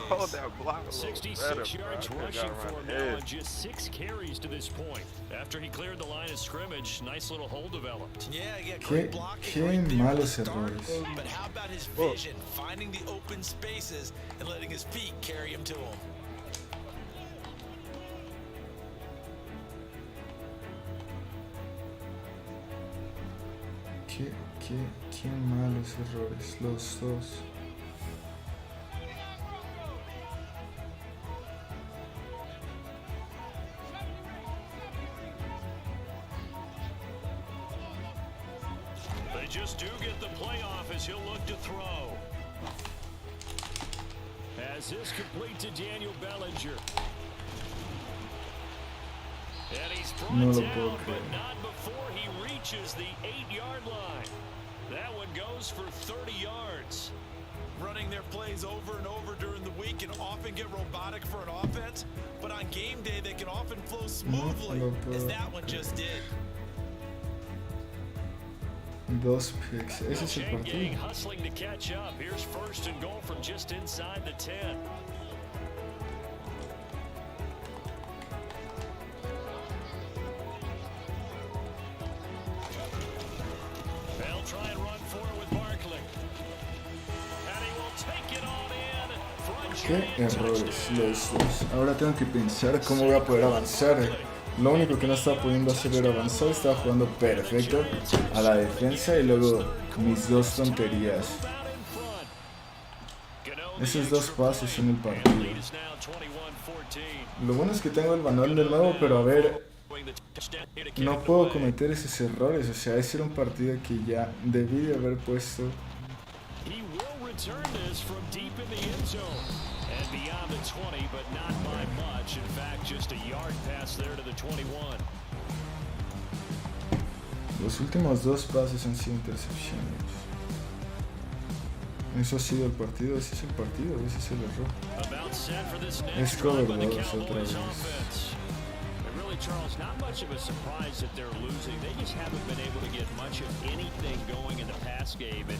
hold that block a little 66 better, yards bro. rushing for him now on just 6 carries to this point. After he cleared the line of scrimmage, nice little hole developed. Yeah, Qué, great blocking qué right there at the malos start. errores. But how about his vision, finding the open spaces and letting his feet carry him to him? Qué malos errores, los dos. They just do get the playoff as he'll look to throw. As this complete to Daniel Bellinger. And he's brought No lo down, puedo but creer. not before he reaches the 8-yard line. That one goes for 30 yards. Running their plays over and over during the week can often get robotic for an offense, but on game day they can often flow smoothly, lo as puedo that one just did. Dos picks, ese es el Chain gang partido. hustling to catch up. Here's first and goal from just inside the 10. They'll try and run for it with Barkley. And he will take it on in. Front Qué chain errores touchdown. los dos. Ahora tengo que pensar cómo voy a poder avanzar. Lo único que no estaba pudiendo hacer era avanzar. Estaba jugando perfecto a la defensa y luego mis dos tonterías. Esos dos pases son el partido. Lo bueno es que tengo el balón de nuevo, pero a ver, no puedo cometer esos errores. O sea, ese era un partido que ya debí de haber puesto. He will return this from deep in the end zone and beyond the 20, but not by much. In fact, just a yard pass there to the 21. Los últimos dos pases han sido intercepciones. Eso ha sido el partido, ese es el partido, ese es el error. About set for this Es next cover drive by the 2 otra Cowboys vez. offense. And really, Charles, not much of a surprise that they're losing. They just haven't been able to get much of anything going in the pass game. And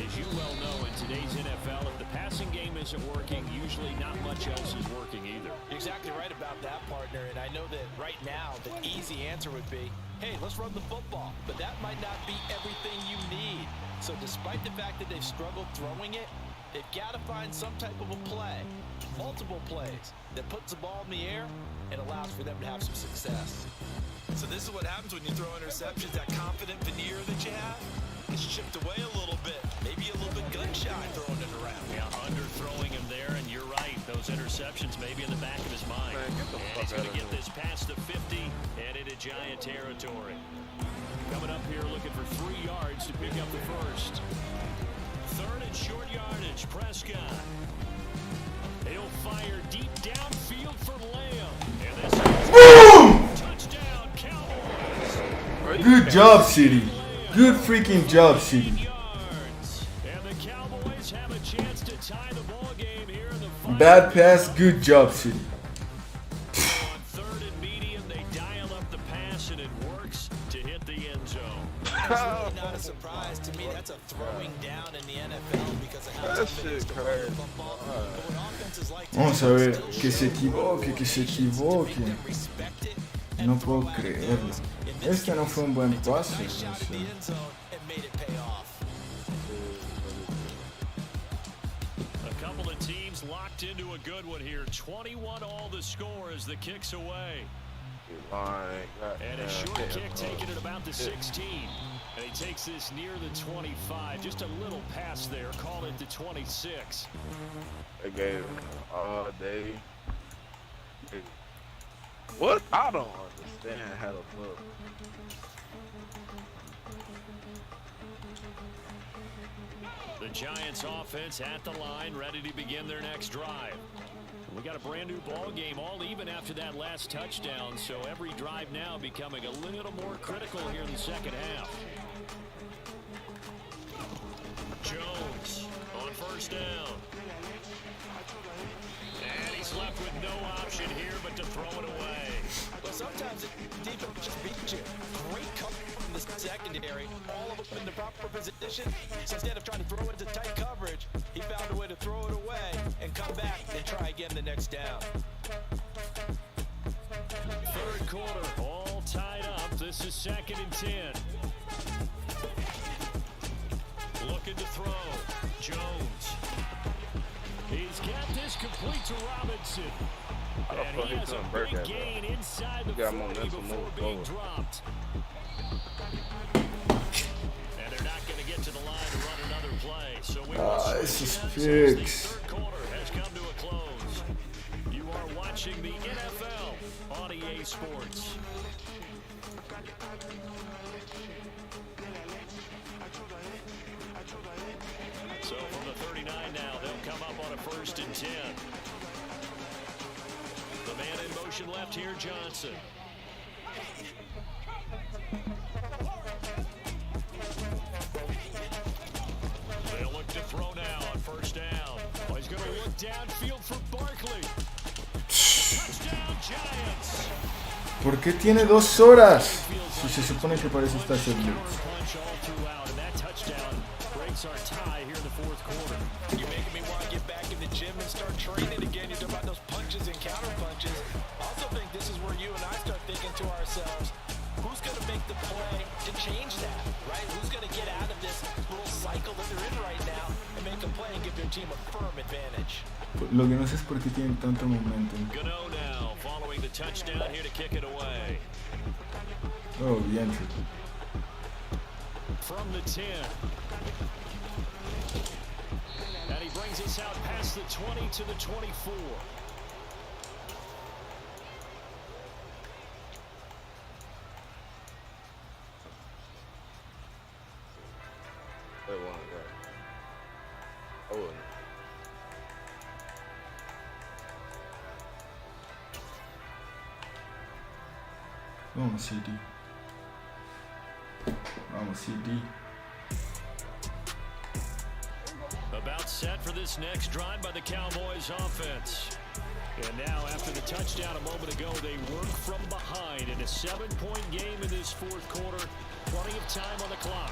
as you well know, in today's NFL, if the passing game isn't working, usually not much else is working either. You're exactly right about that, partner, and I know that right now the easy answer would be, hey, let's run the football, but that might not be everything you need. So despite the fact that they've struggled throwing it, they've got to find some type of a play, multiple plays, that puts the ball in the air and allows for them to have some success. So this is what happens when you throw interceptions. That confident veneer that you have gets chipped away a little bit, maybe a little bit gun-shy throwing it around. Yeah, underthrowing him there, and you're right. Those interceptions may be in the back of his mind. Man, get the And fuck he's going out to of get this past the 50 and into Giant territory. Coming up here looking for 3 yards to pick up the first. Third and short yardage, Prescott. He'll fire deep downfield for Lamb. And this is touchdown, Cowboys. Good job, City. Good freaking job, City. Yards. And the Cowboys have a chance to tie the ball game here in the final. Bad pass, good job, City. On third and medium, they dial up the pass, and it works to hit the end zone. It's really not a surprise to me. That's a throwing down in the NFL because of how That tough it is shit to run crazy. the football. But when offenses like to Vamos a ver, que se equivoque, make them respect it and No throw puedo out of creerlo. bounds. In this Este no fue un buen they took pase. a nice shot o at sea. the end zone and made it pay off. A couple of teams locked into a good one here. 21 all the score as the kick's away. Like, And a short kick taken at about the 16. And he takes this near the 25. Just a little pass there. Call it the 26. They gave him all day. What? I don't understand how to look. The Giants offense at the line, ready to begin their next drive. We got a brand new ball game, all even after that last touchdown, so every drive now becoming a little more critical here in the second half. Jones on first down. And he's left with no option here but to throw it away. But sometimes the defense just beats you. Great cover from the secondary, all of them in the proper position. So instead of trying to throw it into tight coverage, he found a way to throw it away and come back and try again the next down. Third quarter, all tied up. This is 2nd and 10. Looking to throw. Jones. He's got this complete to Robinson. And he has a big gain inside the 40 before being dropped. And they're not going to get to the line to run another play. So we will this is switch fixed. the third quarter has come to a close. You are watching the NFL on EA Sports. So from the 39 now, they'll come up on a 1st and 10. The man in motion left here, Johnson. They'll look to throw now on 1st down. Oh, he's going to look downfield for Barkley. Touchdown, Giants. ¿Por qué tiene 2 horas? Si se supone que parece estar haciendo blitz. Our tie here in the 4th quarter. You're making me want to get back in the gym and start training again. You're talking about those punches and counter punches. I also think this is where you and I start thinking to ourselves, who's going to make the play to change that, right? Who's going to get out of this little cycle that they're in right now and make a play and give their team a firm advantage? Lo que no sé es por qué tienen tanto momentum. Gano now, following the touchdown here to kick it away. Oh, bien. From the 10. And he brings us out past the 20 to the 24. They wanted that. I wouldn't. Vamos, CD. Vamos, CD. About set for this next drive by the Cowboys offense. And now after the touchdown a moment ago, they work from behind in a 7-point game in this 4th quarter. Plenty of time on the clock.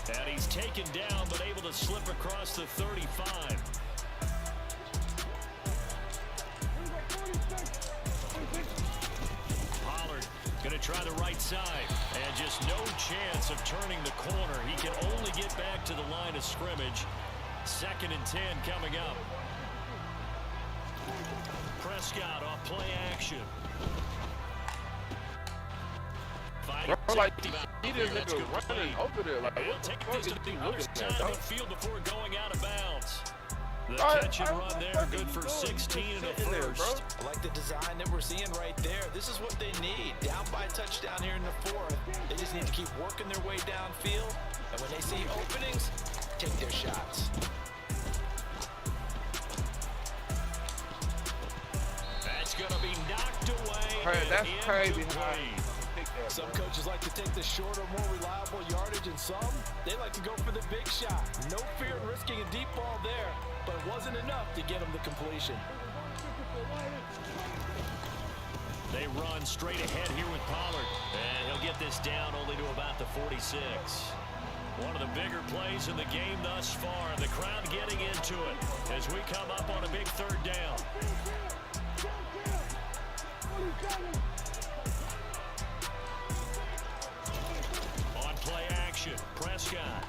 And he's taken down but able to slip across the 35. Pollard going to try the right side. And just no chance of turning the corner. He can only get back to the line of scrimmage. 2nd and 10 coming up. Prescott off play action. Like, he didn't running over there. Like, He'll what the take fuck this is to he the other looking side at, of dog? the field before going out of bounds. The catch and run there, good for 16 in the first. I like the design that we're seeing right there. This is what they need. Down by a touchdown here in the 4th. They just need to keep working their way downfield. And when they see openings, take their shots. That's going to be knocked away. Hey, that's and crazy. incomplete. Some coaches like to take the shorter, more reliable yardage, and some, they like to go for the big shot. No fear in risking a deep ball there, but it wasn't enough to get them the completion. They run straight ahead here with Pollard. And he'll get this down only to about the 46. One of the bigger plays in the game thus far. The crowd getting into it as we come up on a big 3rd down. On play action, Prescott.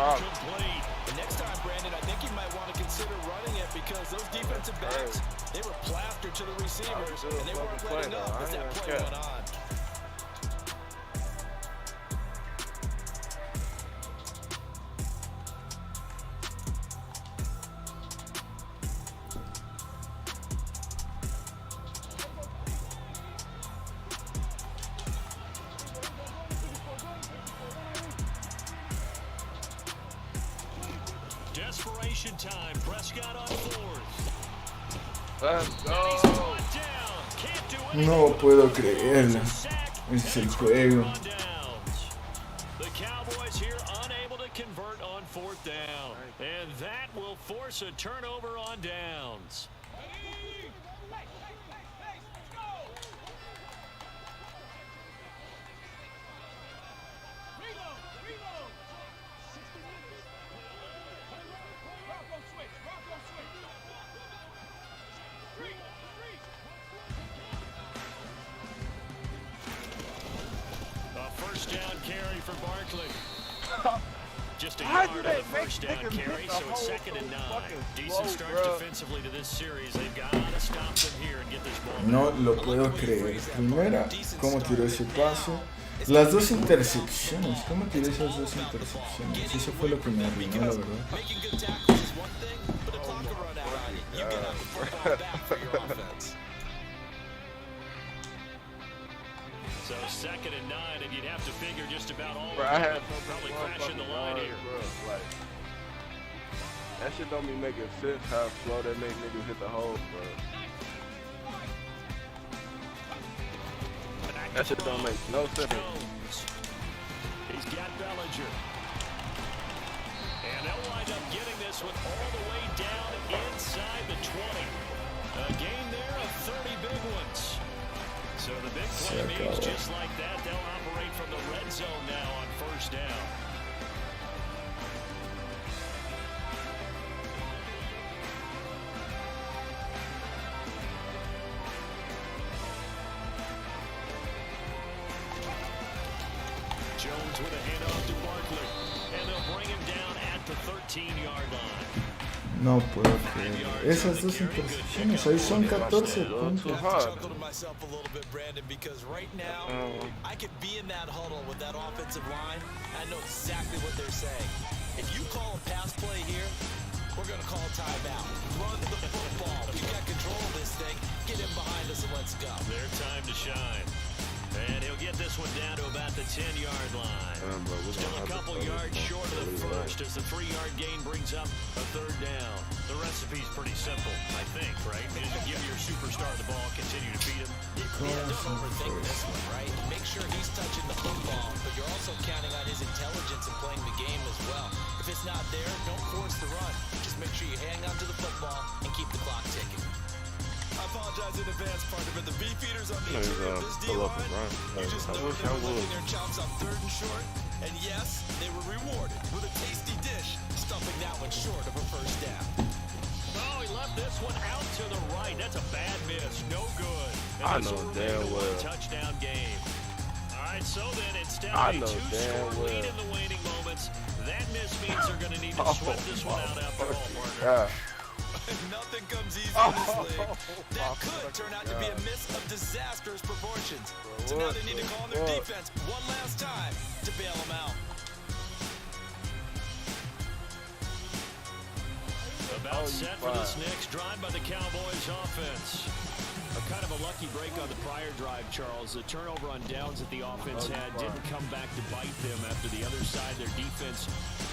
Incomplete. The next time, Brandon, I think you might want to consider running it because those defensive backs, they were plastered to the receivers, and they weren't letting up as that play went on. desperation time. Prescott on fourth. Let's And he's go. brought down. Can't do anything. No puedo creerlo. It's a sack. Es el Six juego. on downs. The Cowboys here unable to convert on fourth down. And that will force a turnover on downs. First down carry for Barkley. Just a How yard do on they the first make down niggas carry, miss so the it's whole 2nd and 9. fucking Decent flow, start bro? defensively to this series. They've got to stop them here and get this ball. No lo puedo creer. Primera, cómo tiró ese pase. Las dos intercepciones. ¿Cómo tiró esas dos intercepciones? Eso fue lo que me arruinó, la verdad. Making good tackles is one thing, but the clock will run out on you. You get the football back for your offense. So 2nd and 9, and you'd have to figure just about all Bro, of I them had probably crashing the line here. Bro, like, that shit don't be making sense how slow they make niggas hit the hole, bro. That shit don't make no sense. Jones. He's got Bellinger. And they'll wind up getting this one all the way down inside the 20. A gain there of 30 big ones. So the big play means just like that, they'll operate from the red zone now on first down. Jones with a handoff to Barkley. And they'll bring him down at the 13-yard line. No puedo creer. Esas dos intercepciones, ahí son 14 puntos. I have to chuckle to myself a little bit, Brandon, because right now, I could be in that huddle with that offensive line. I know exactly what they're saying. If you call a pass play here, we're going to call a timeout. Run the football. We've got control of this thing. Get him behind us and let's go. Their time to shine. And he'll get this one down to about the 10-yard line. Still a couple yards short of the first as the 3-yard gain brings up a third down. The recipe's pretty simple, I think, right? Just give your superstar the ball, continue to feed him. Yeah, don't overthink this one, right? Make sure he's touching the football, but you're also counting on his intelligence and playing the game as well. If it's not there, don't force the run. Just make sure you hang on to the football and keep the clock ticking. I apologize in advance, partner, but the beefeaters on the interior of this D-line, you just know they were licking their chops on 3rd and short, and yes, they were rewarded with a tasty dish, stumping that one short of a first down. Oh, he left this one out to the right. That's a bad miss. No good. I know damn well. Touchdown game. All right, so then instead I of a know damn 2-score lead well. in the waning moments, that miss means they're going to need to sweat this one out after all, Yeah. partner. Nothing comes easy in this league. That could turn out to be a miss of disastrous proportions. So now they need to call on their defense one last time to bail them out. About set for this next drive by the Cowboys offense. A kind of a lucky break on the prior drive, Charles. The turnover on downs that the offense had didn't come back to bite them after the other side. Their defense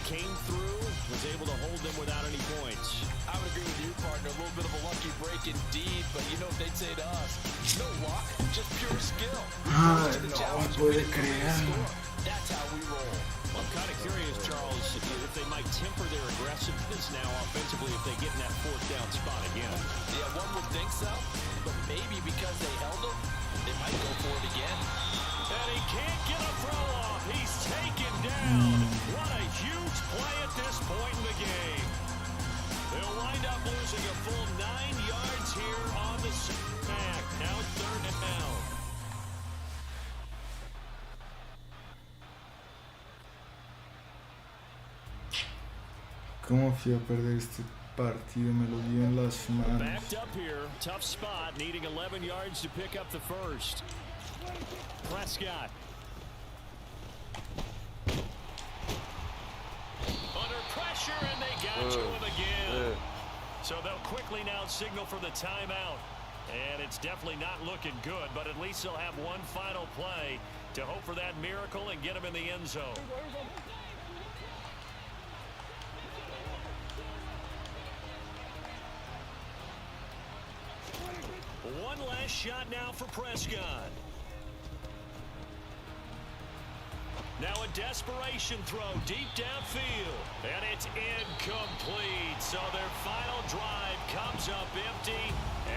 came through, was able to hold them without any points. I would agree with you, partner. A little bit of a lucky break indeed, but you know what they'd say to us? No luck, just pure skill. Ay, no puede creerlo. That's how we roll. I'm kind of curious, Charles, if they might temper their aggressiveness now offensively if they get in that 4th down spot again. Yeah, one would think so, but maybe because they held him, they might go for it again. And he can't get a throw off. He's taken down. What a huge play at this point in the game. They'll wind up losing a full 9 yards here on the smack. Now it's 3rd and down. ¿Cómo fui a perder este partido? Me lo dio en las manos. Backed up here. Tough spot. Needing 11 yards to pick up the first. Prescott. Under pressure, and they got to him again. So they'll quickly now signal for the timeout. And it's definitely not looking good, but at least they'll have one final play to hope for that miracle and get him in the end zone. One last shot now for Prescott. Now a desperation throw deep downfield. And it's incomplete. So their final drive comes up empty.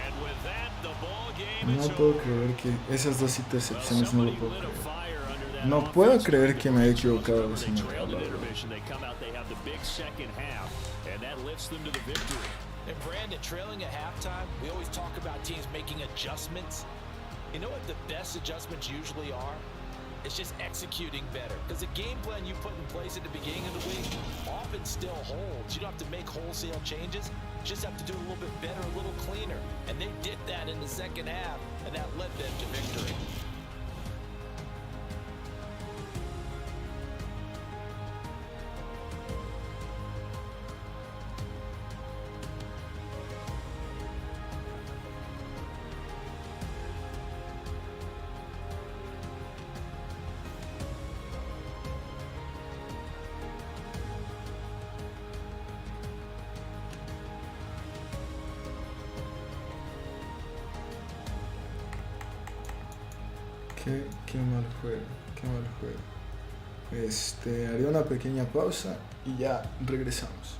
And with that, the ball game is No puedo over. creer que esas dos intercepciones no lo puedo Lit a creer. fire under that No puedo offensive creer que me haya differential. equivocado de They esa trailed manera, at la verdad. intermission. They come out, they have the big second half, and that lifts them to the victory. And Brandon, trailing at halftime, we always talk about teams making adjustments. You know what the best adjustments usually are? It's just executing better. Because the game plan you put in place at the beginning of the week often still holds. You don't have to make wholesale changes. You just have to do it a little bit better, a little cleaner. And they did that in the second half, and that led them to victory. Qué mal juego, qué mal juego. Haré una pequeña pausa y ya regresamos.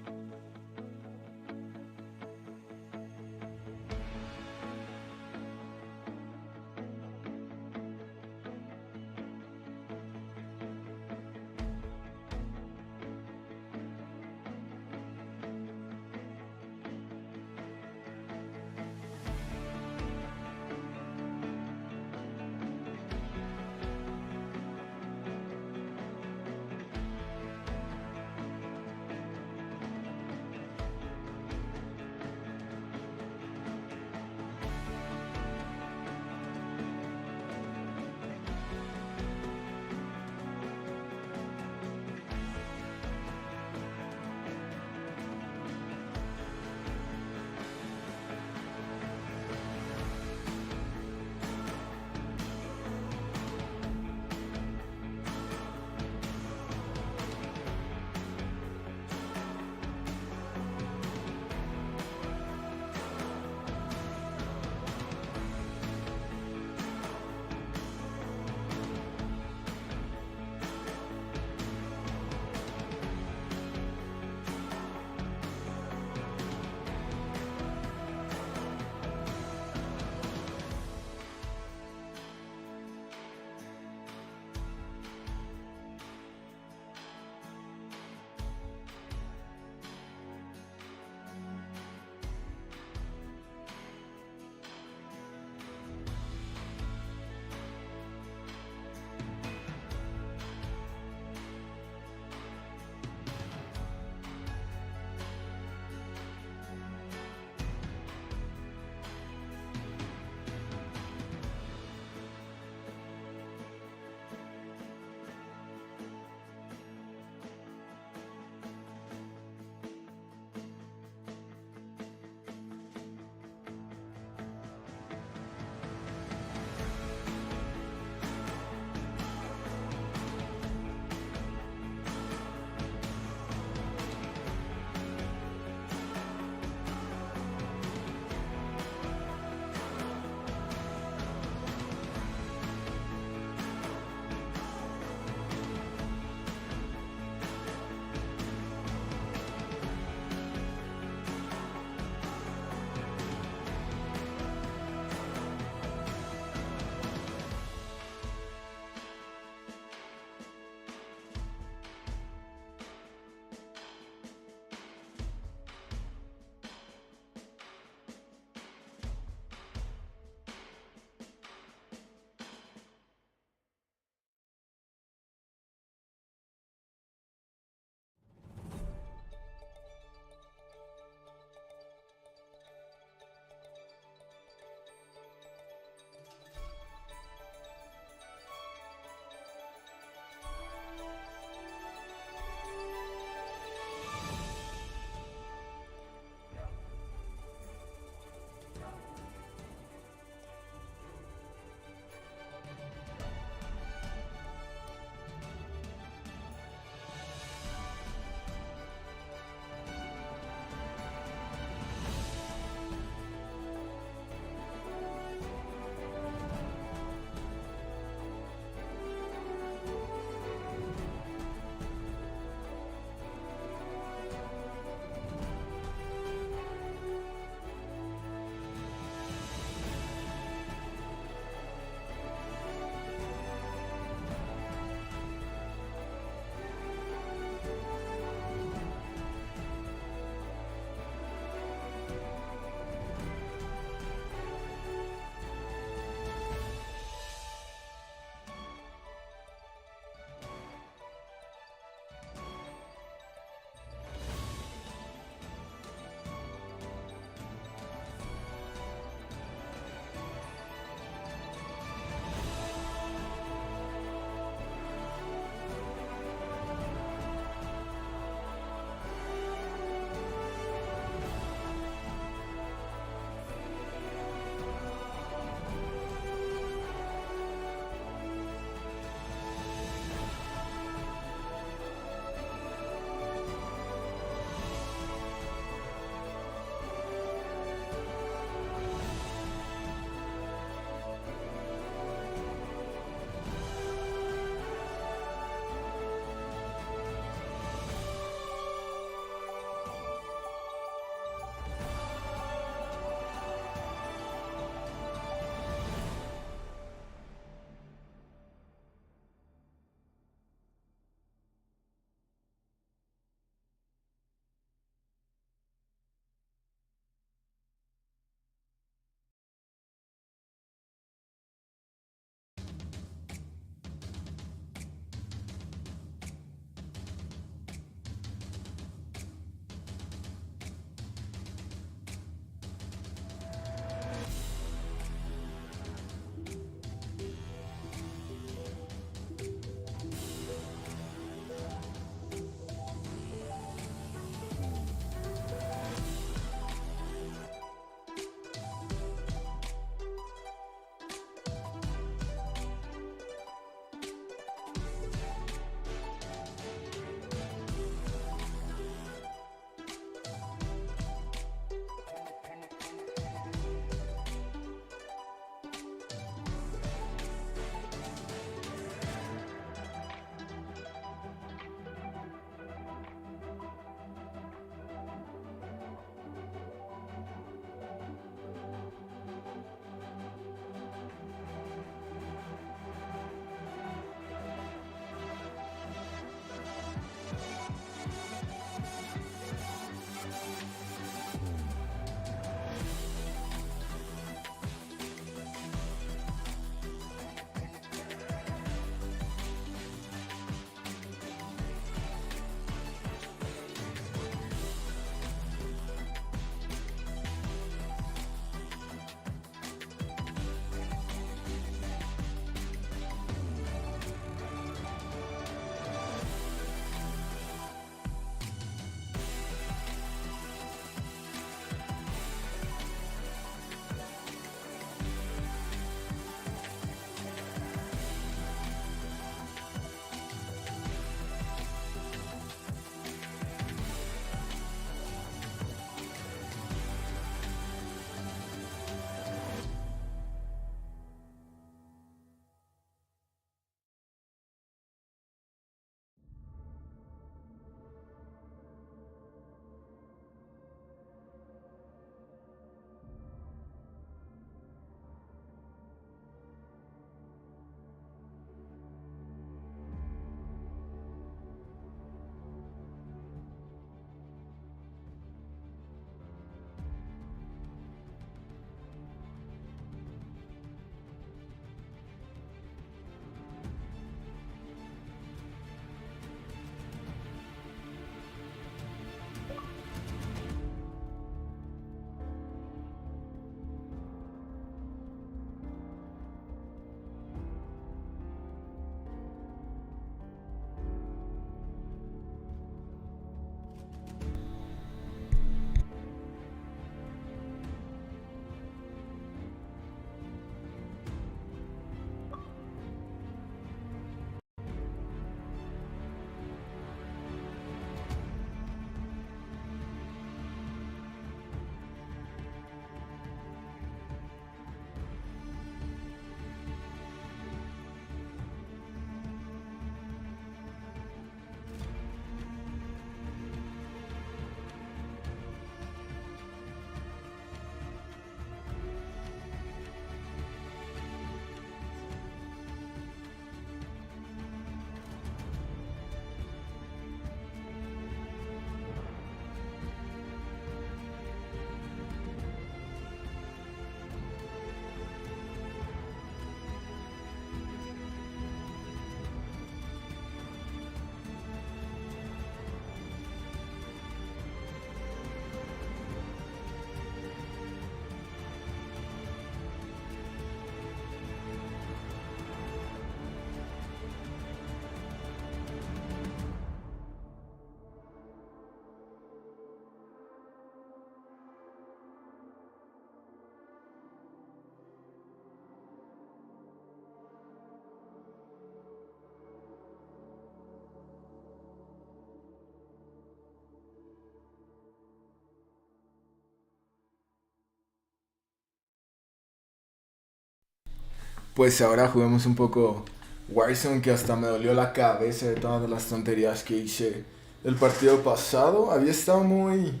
Pues ahora juguemos un poco Warzone, que hasta me dolió la cabeza de todas las tonterías que hice el partido pasado. Había sido un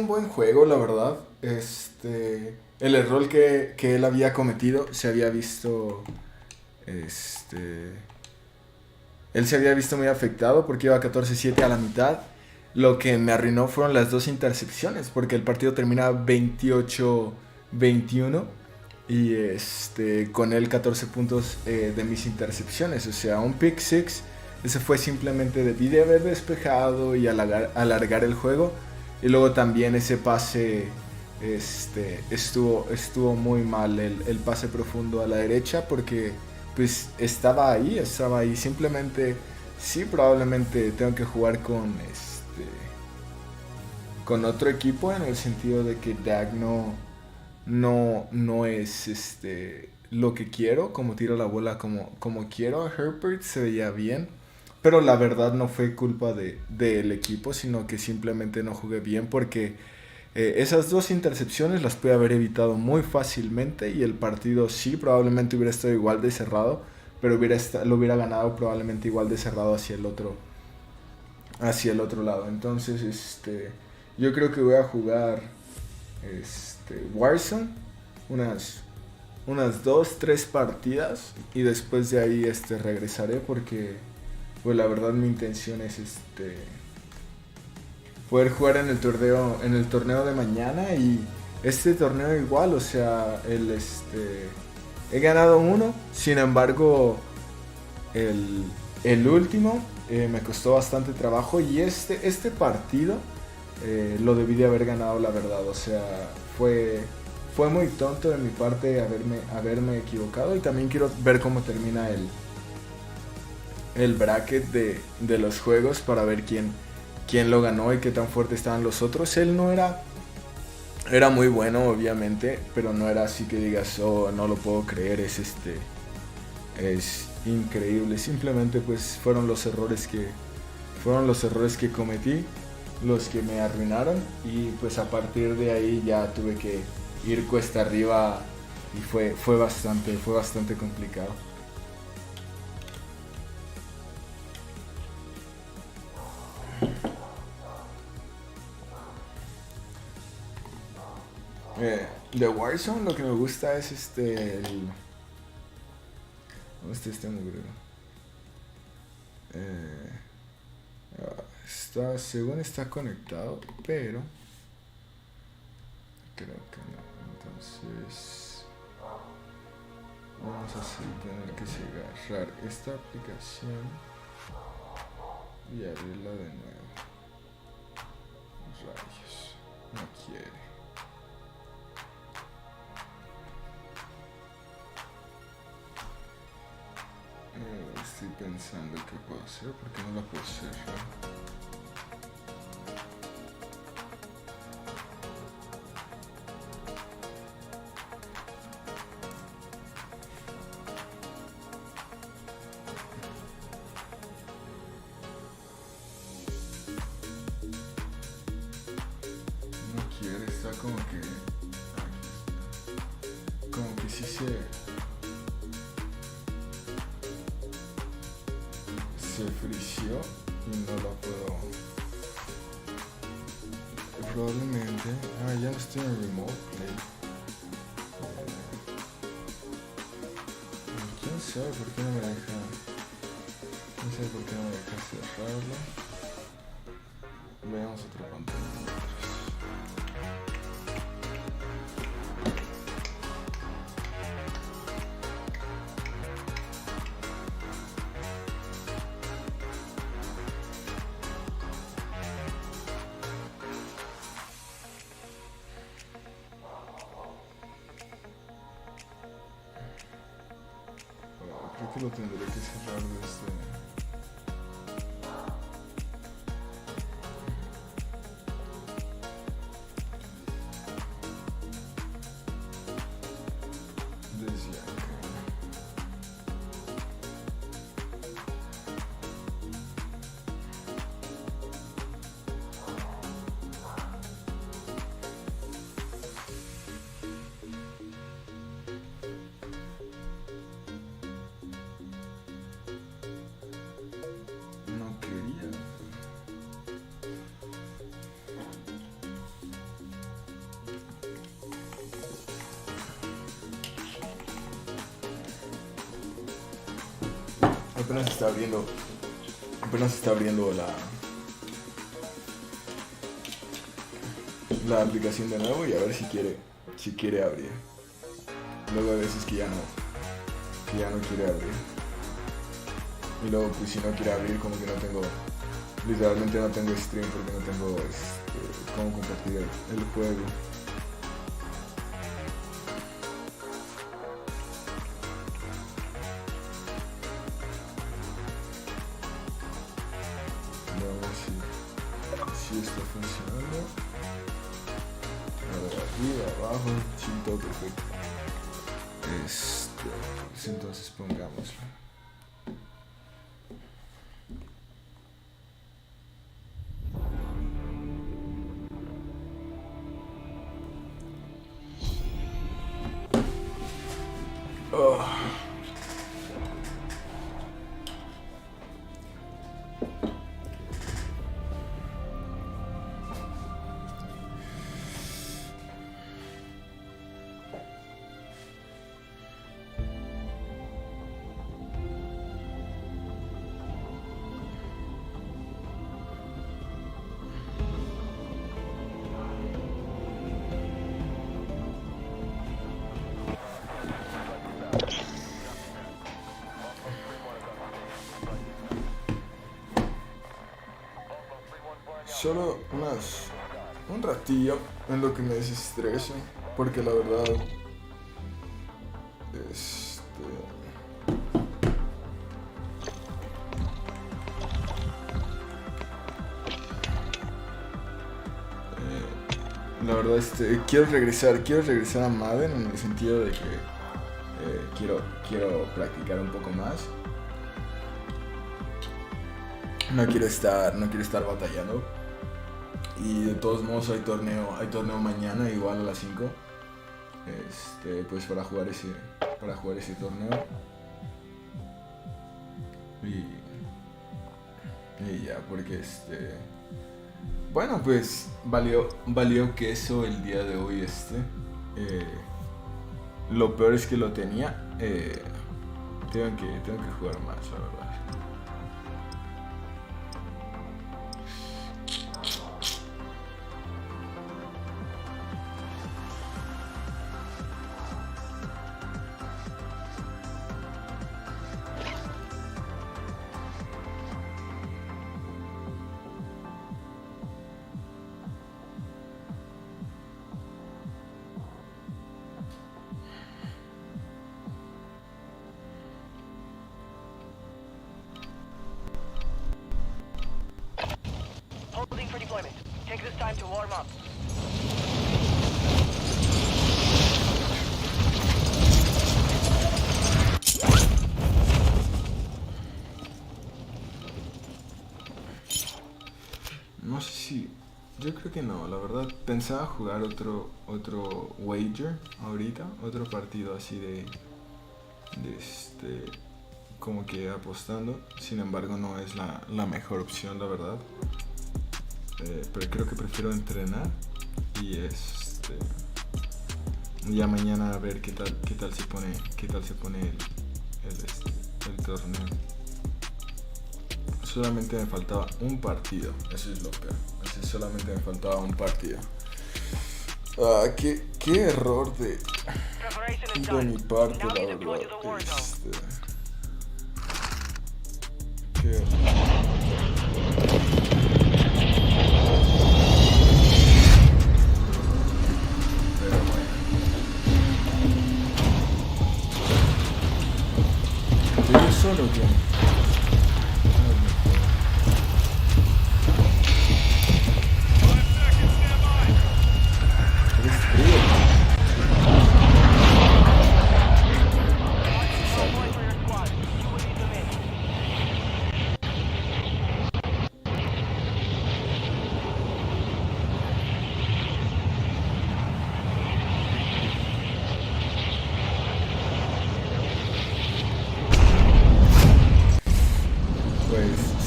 buen juego, la verdad. El error que él había cometido se había visto, él se había visto muy afectado porque iba 14-7 a la mitad. Lo que me arruinó fueron las 2 intercepciones, porque el partido termina 28-21 y con él 14 puntos de mis intercepciones. O sea, un pick six. Ese fue simplemente debí de haber despejado y alargar el juego. Y luego también ese pase estuvo muy mal, el pase profundo a la derecha, porque pues estaba ahí. Simplemente sí, probablemente tengo que jugar con otro equipo, en el sentido de que Dak no es lo que quiero, como tiro la bola como quiero. Herbert se veía bien, pero la verdad no fue culpa del equipo, sino que simplemente no jugué bien, porque esas 2 intercepciones las pude haber evitado muy fácilmente y el partido sí probablemente hubiera estado igual de cerrado, pero lo hubiera ganado probablemente igual de cerrado hacia el otro lado. Entonces yo creo que voy a jugar Warzone unas 2-3 partidas y después de ahí regresaré, porque pues la verdad mi intención es poder jugar en el torneo de mañana. Y este torneo igual, o sea, he ganado uno, sin embargo el último me costó bastante trabajo, y este partido lo debí de haber ganado, la verdad. O sea, fue muy tonto de mi parte haberme equivocado. Y también quiero ver cómo termina el bracket de los juegos, para ver quién lo ganó y qué tan fuerte estaban los otros. Él no era muy bueno, obviamente, pero no era así que digas, oh, no lo puedo creer, es increíble. Simplemente pues fueron los errores que cometí los que me arruinaron, y pues a partir de ahí ya tuve que ir cuesta arriba, y fue bastante complicado. De Warzone lo que me gusta es ¿dónde está este mugrero? Según está conectado, pero creo que no. Entonces vamos a tener que agarrar esta aplicación y abrirla de nuevo. Rayos, no quiere. Estoy pensando qué puedo hacer, porque no la puedo cerrar. No quiere, está como que sí se frició y no la puedo. Probablemente. Ya no estoy en remote play. ¿Quién sabe por qué no me deja? ¿Quién sabe por qué no me deja cerrarlo? Veamos otra pantalla. Creo que lo tendré que cerrar desde acá. Apenas está abriendo la aplicación de nuevo y a ver si quiere abrir. Luego a veces que ya no quiere abrir. Y luego pues si no quiere abrir, como que literalmente no tengo stream porque no tengo cómo compartir el juego. Si está funcionando. A ver, arriba, abajo, sí, todo perfecto. Pues entonces pongámoslo. Oh. Solo un ratillo en lo que me desestreso, porque la verdad la verdad quiero regresar a Madden en el sentido de que quiero practicar un poco más. No quiero estar batallando. Y de todos modos hay torneo mañana igual a las 5. Pues para jugar ese torneo. Y ya, porque bueno, pues valió queso el día de hoy lo peor es que lo tenía. Tengo que jugar más, la verdad. Holding for deployment. Take this time to warm up. No sé si... Yo creo que no, la verdad. Pensaba jugar otro wager ahorita. Otro partido así de como que apostando. Sin embargo no es la mejor opción, la verdad. Pero creo que prefiero entrenar. Y ya mañana a ver qué tal se pone el torneo. Solamente me faltaba un partido. Eso es lo peor. Solamente me faltaba un partido. Qué error de mi parte, la verdad. Qué error. Pero bueno. Yo solo que...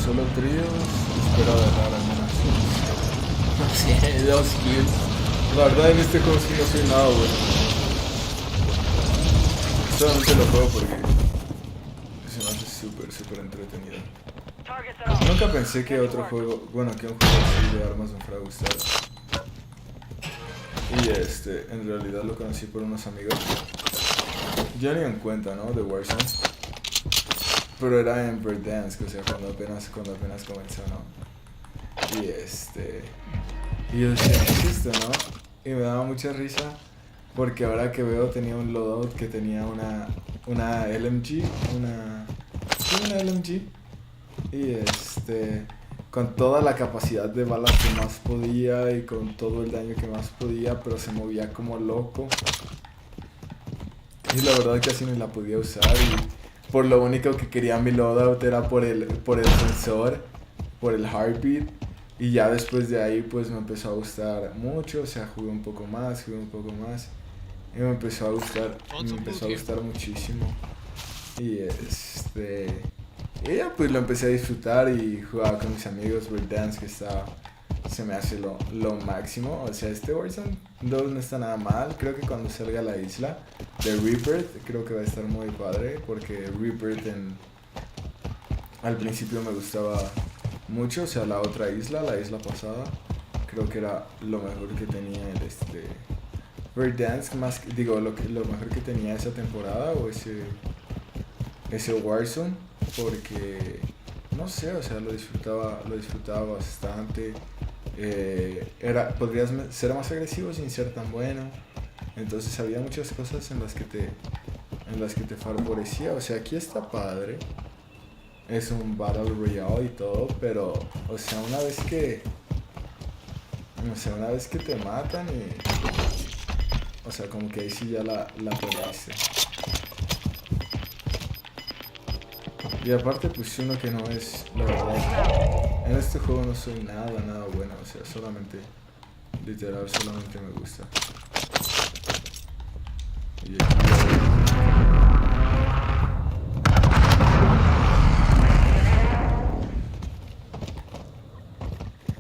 Solo tríos, espero agarrar al menos 2 kills. La verdad en este juego sí no soy nada bueno. Solamente lo juego porque se me hace súper súper entretenido. Targets at all. Nunca pensé que otro juego, bueno, que un juego así de armas me fuera a gustar. Y en realidad lo conocí por unos amigos. Yo ni en cuenta, ¿no? De Warzone. Pero era en Verdansk, o sea, cuando apenas comenzó, ¿no? Y y yo decía, ¿qué es esto, no? Y me daba mucha risa porque ahora que veo tenía un loadout que tenía una LMG, una LMG. Y con toda la capacidad de balas que más podía y con todo el daño que más podía, pero se movía como loco. Y la verdad casi ni la podía usar y por lo único que quería mi loadout era por el sensor, por el heartbeat. Y ya después de ahí pues me empezó a gustar mucho, o sea, jugué un poco más y me empezó a gustar muchísimo. Y y ya pues lo empecé a disfrutar y jugaba con mis amigos. Verdansk que se me hace lo máximo. O sea, Warzone 2 no está nada mal. Creo que cuando salga la isla de Rebirth, creo que va a estar muy padre. Porque Rebirth al principio me gustaba mucho. O sea, la otra isla, la isla pasada, creo que era lo mejor que tenía el Verdansk, lo mejor que tenía esa temporada o ese Warzone. Porque no sé, o sea, lo disfrutaba bastante. Podrías ser más agresivo sin ser tan bueno. Entonces había muchas cosas en las que te favorecía. O sea, aquí está padre. Es un Battle Royale y todo, pero o sea, una vez que te matan o sea, como que ahí sí ya la perdiste. Y aparte pues uno que no es, la verdad, en este juego no soy nada bueno, o sea, solamente me gusta. Y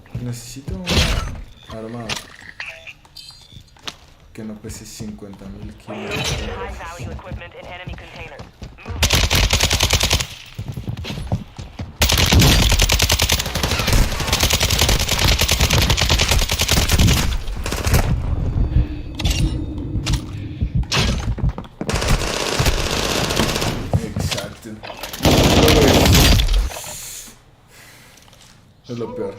aquí necesito una arma que no pese 50.000 kilos. High value equipment in enemy containers. Move Exacto. Es lo peor.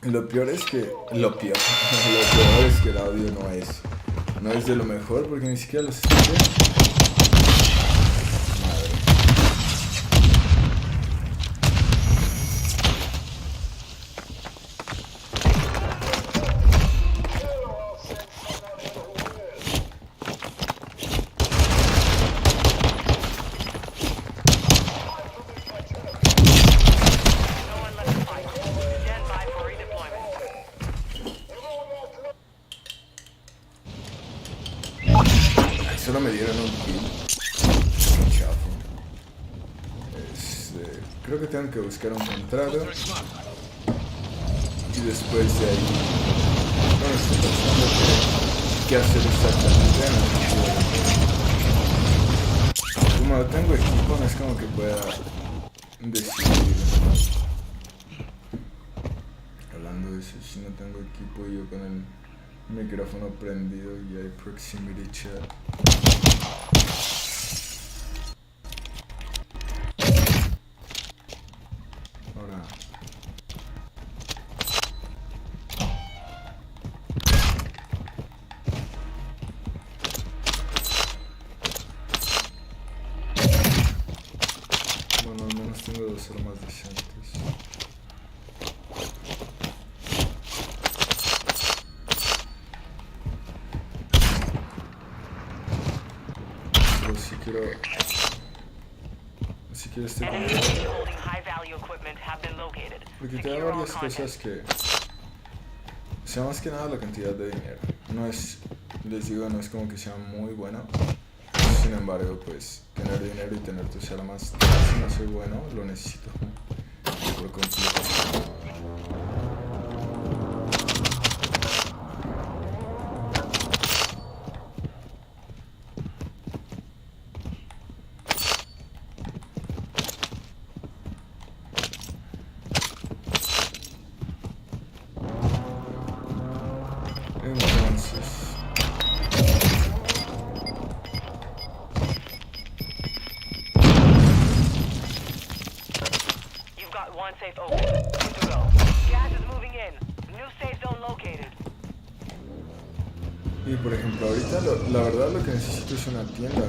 Lo peor es que el audio no es de lo mejor porque ni siquiera los escuché. Madre. no one left to fight. Stand by for redeployment. Solo me dieron un kill. Qué chafo. Creo que tengo que buscar un contrato. Y después de ahí, bueno, estoy pensando qué hacer exactamente. Como no tengo equipo, no es como que pueda decidir. Hablando de eso, si no tengo equipo, yo con el micrófono prendido y hay proximity chat. Ahora bueno, al menos tengo dos armas decentes. Pero si quiero este Enemy video, holding high value equipment have been located. porque te da Secure all varias content. cosas que, o sea, más que nada la cantidad de dinero. No es, les digo, no es como que sea muy bueno. Sin embargo, pues tener dinero y tener tus armas, si no soy bueno, lo necesito por completo. One safe open. Good to go. Gas is moving in. New safe zone located. Y por ejemplo, ahorita la verdad lo que necesito es una tienda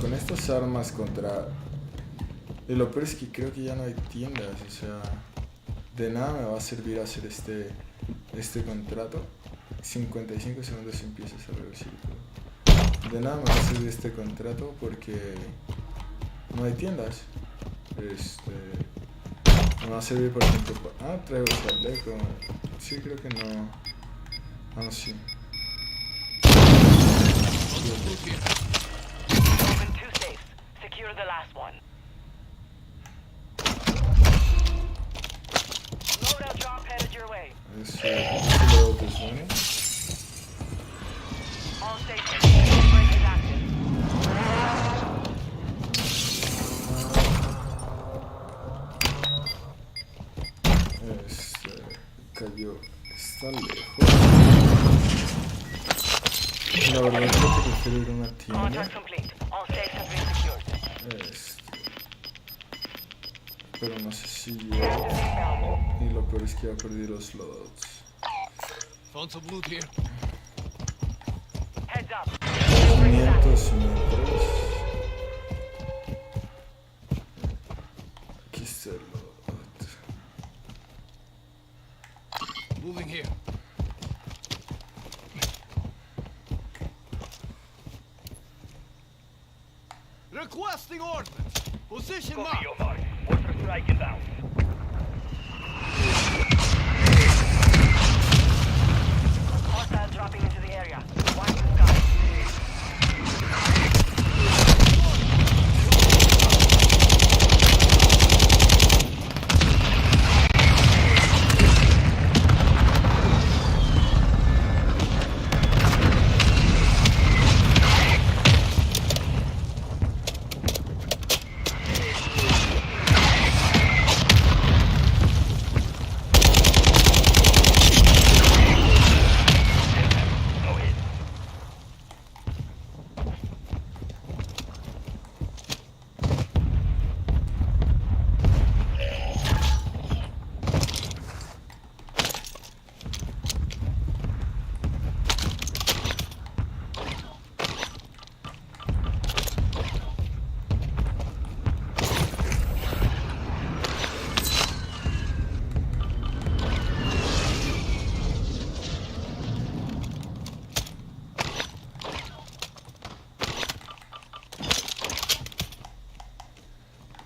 con estas armas contra... Y lo peor es que creo que ya no hay tiendas, o sea... De nada me va a servir hacer este contrato. 55 segundos y empiezas a reducir. De nada me va a servir este contrato porque no hay tiendas. Me va a servir por ejemplo... traigo chaleco. Sí, creo que no... no, sí. Open 2 safes. Secure the last one. Loadout drop headed your way. Luego te suena. All stations. Break is active. Cayó. Está lejos. La verdad es que prefiero ir a una tienda. Contract complete. All safes have been secured. Pero no sé si yo... Gas is inbound. Y lo peor es que ya perdí los loads. Heads up. Break is active. 500 metros. Aquí está el load. Moving here. Requesting ordnance. Position mark. Order strike inbound. Hostiles dropping into the area. Watch the sky.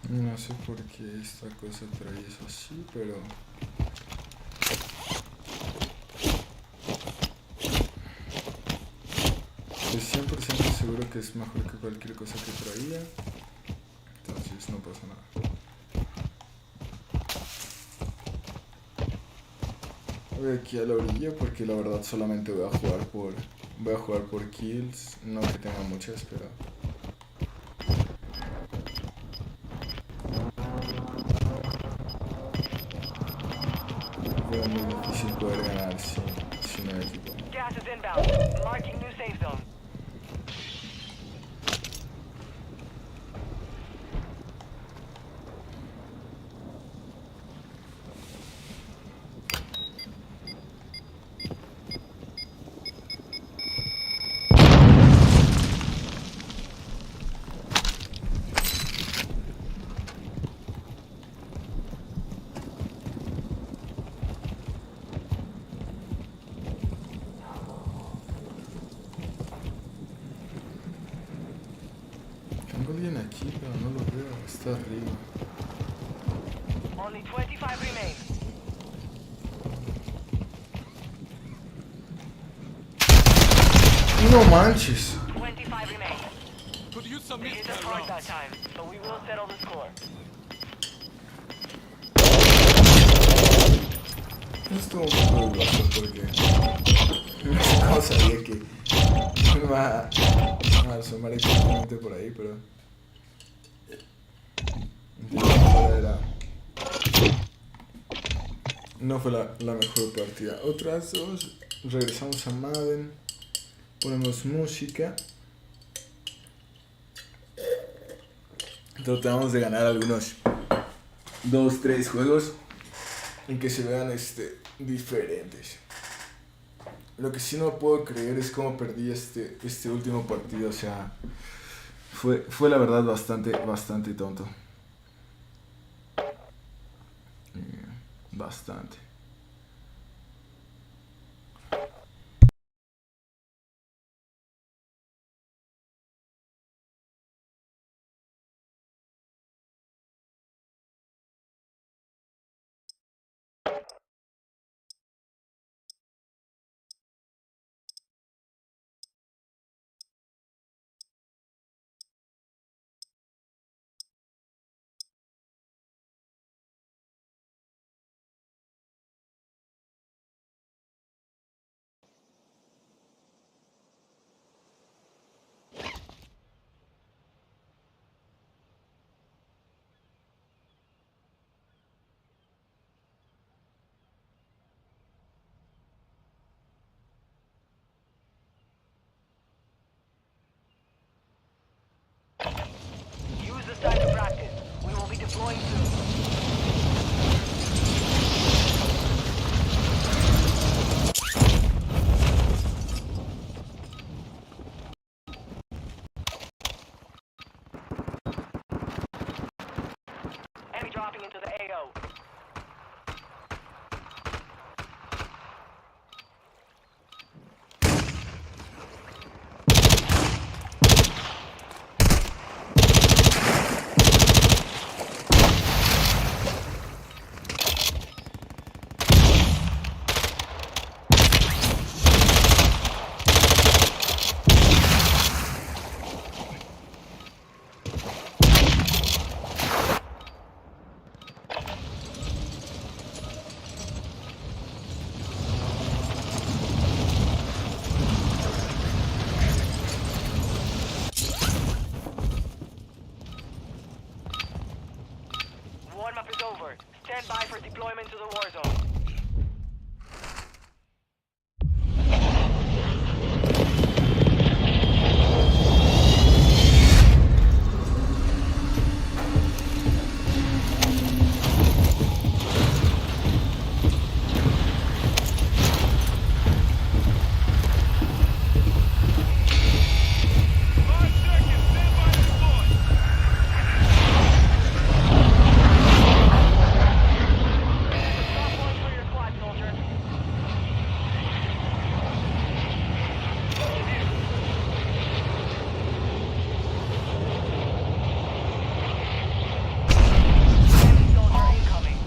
No sé por qué esta cosa trae eso así, pero... Estoy 100% seguro que es mejor que cualquier cosa que traía. Entonces no pasa nada. Voy aquí a la orilla porque la verdad solamente voy a jugar por kills. No que tenga muchas, pero... Veo muy difícil poder ganar sin el equipo. Gas is inbound. Marking new safe zone. Tengo alguien aquí, pero no lo veo. Está arriba. Only 25 remain. ¡No manches! 25 remain. Could use some They hit missile us hard that rounds. time, so we will settle the score. Estuvo un poco dudoso porque no sabía que me va a asomar exactamente por ahí, pero no fue la mejor partida. Otras dos, regresamos a Madden, ponemos música, tratamos de ganar algunos 2, 3 juegos en que se vean diferentes. Lo que sí no puedo creer es cómo perdí este último partido. O sea, fue la verdad bastante tonto. Bastante. Use this time to practice. We will be deploying soon. Enemy dropping into the AO. Warm-up is over. Stand by for deployment to the war zone. Stop point for your squad, soldier. Enemy soldier incoming. Hunt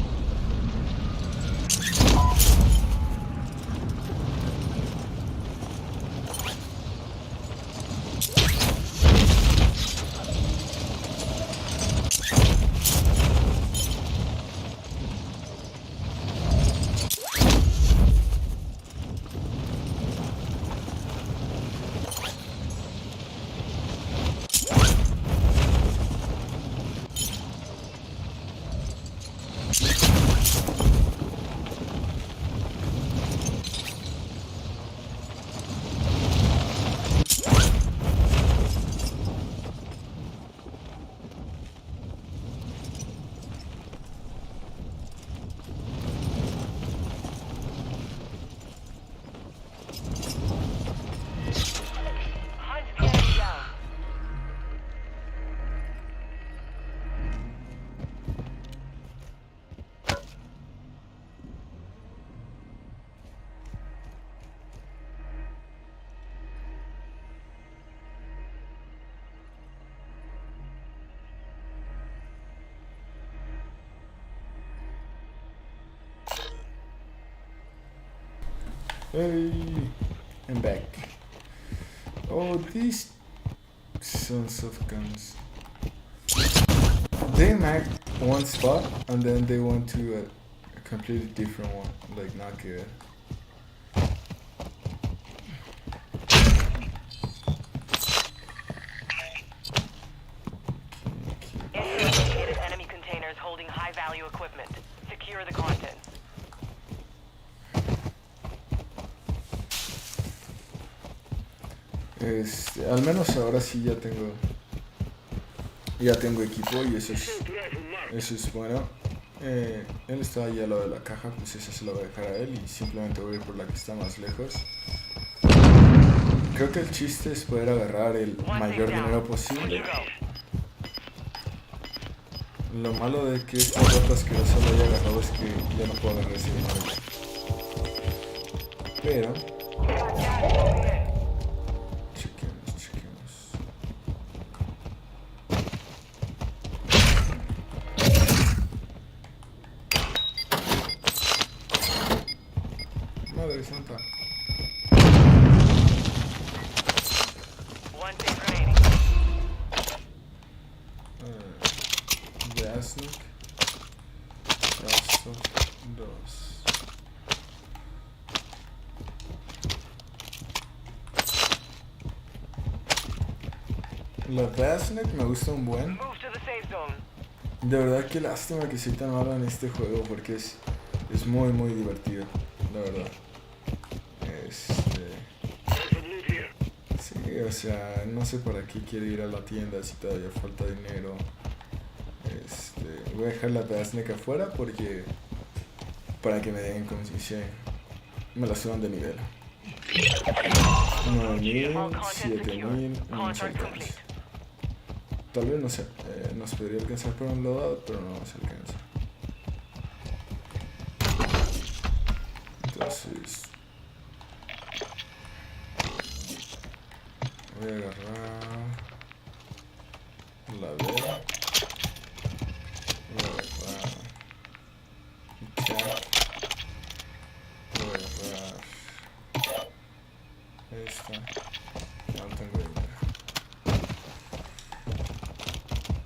the enemy down. Hey, I'm back. Oh, these sons of guns. They mark one spot and then they want to a completely different one. Like, not good. Enter located enemy containers holding high-value equipment. Secure the contents. Al menos ahora sí ya tengo equipo y eso es bueno. Él está ahí al lado de la caja, pues esa se la voy a dejar a él y simplemente voy a ir por la que está más lejos. Creo que el chiste es poder agarrar el mayor dinero posible. Lo malo de que esta rata asquerosa lo haya agarrado es que ya no puedo agarrar ese dinero. Pero chequemos. Madre santa. One thing remaining. Jasnik. Paso 2. La Basnet me gusta un buen. Move to the safe zone. De verdad que lástima que soy tan malo en este juego porque es muy muy divertido, la verdad. Sí, o sea, no sé para qué quiere ir a la tienda si todavía falta dinero. Voy a dejar la Basnet afuera porque para que me den como si me la suban de nivel. 9000, 7000, no nos alcanza. Tal vez no sé, nos podría alcanzar por un loadout, pero no nos alcanza. Entonces voy a agarrar la B. Voy a agarrar chat. Voy a agarrar esta. No tengo dinero.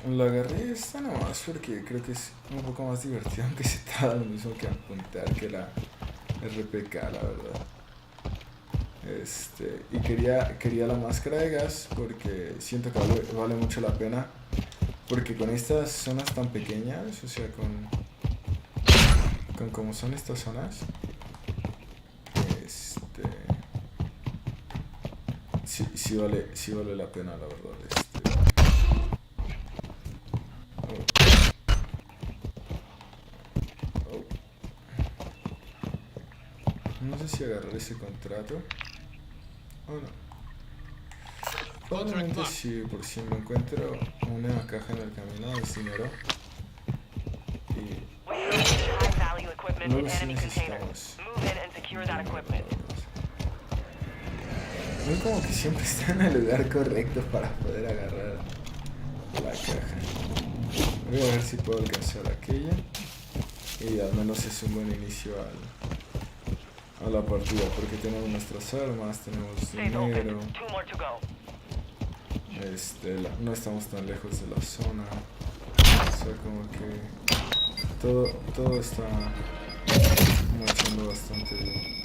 La agarré esta nomás porque creo que es un poco más divertido, aunque se tarda lo mismo que apuntar que la RPK, la verdad. Y quería la máscara de gas porque siento que vale mucho la pena. Porque con estas zonas tan pequeñas, o sea, con como son estas zonas, sí vale la pena, la verdad. No sé si agarrar ese contrato o no. Probablemente sí, por si me encuentro una caja en el camino es dinero. Y luego sí necesitamos. Es como que siempre está en el lugar correcto para poder agarrar la caja. Voy a ver si puedo alcanzar aquella. Y al menos es un buen inicio a la partida, porque tenemos nuestras armas, tenemos dinero. No estamos tan lejos de la zona. O sea, como que todo está marchando bastante bien.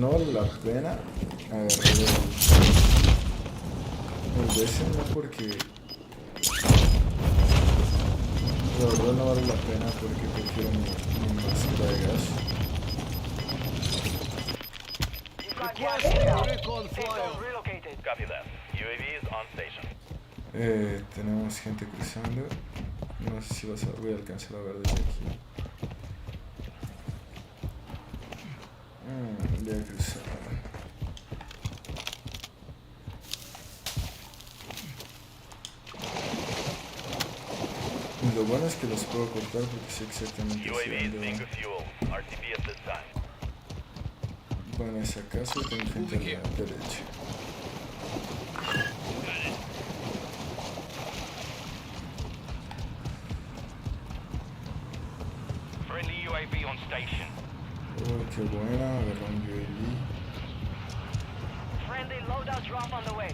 No vale la pena agarrar el décimo porque la verdad no vale la pena porque prefiero mi máscara de gas. Tenemos gente cruzando. No sé si voy a alcanzar a ver desde aquí. Ya cruzaron. Lo bueno es que los puedo cortar porque sé exactamente hacia dónde van. Bueno, es acaso tengo gente a la derecha. Oh, qué buena, agarró un UAV. Friendly loadout drop on the way.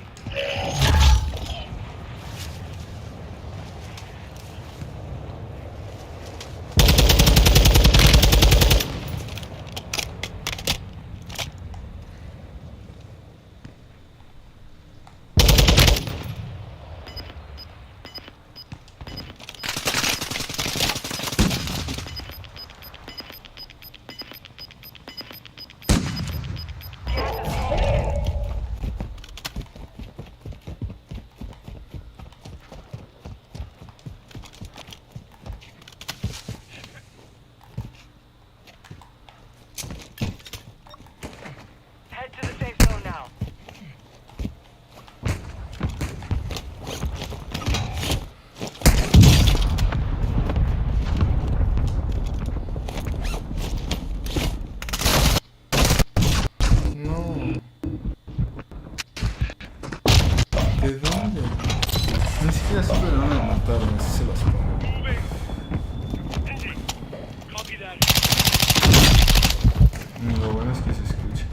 estoy así tratando de matarme, así se las pongo. Lo bueno es que se escucha.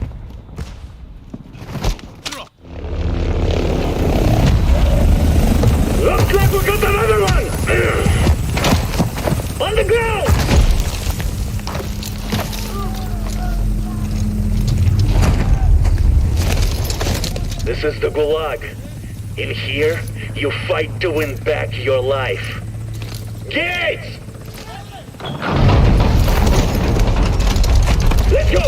Looks like we got another one! On the ground! This is the Gulag. In here, you fight to win back your life. Gates! Let's go!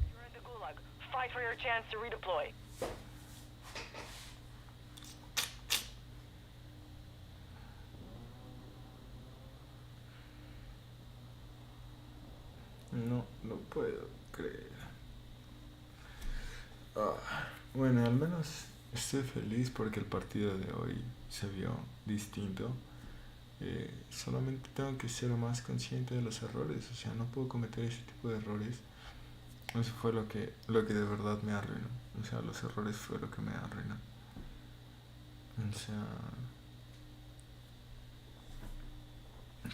You're in the Gulag. Fight for your chance to redeploy. No lo puedo creer. Bueno, al menos estoy feliz porque el partido de hoy se vio distinto. Solamente tengo que ser más consciente de los errores, o sea, no puedo cometer ese tipo de errores. Eso fue lo que de verdad me arruinó. O sea, los errores fue lo que me arruinó. O sea,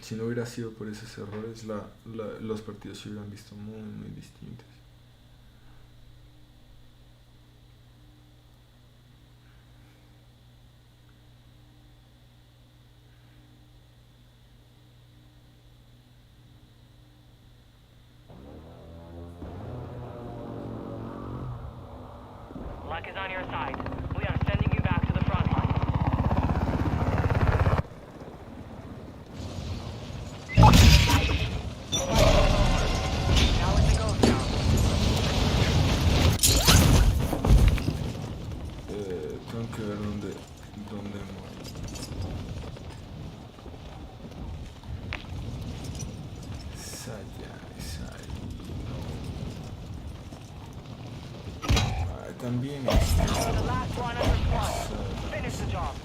si no hubiera sido por esos errores, los partidos se hubieran visto muy, muy distintos. Luck is on your side. We are sending you back to the front line. Now in the ghost town. Tengo que ver dónde muero. También The last one under squad. Finish the job.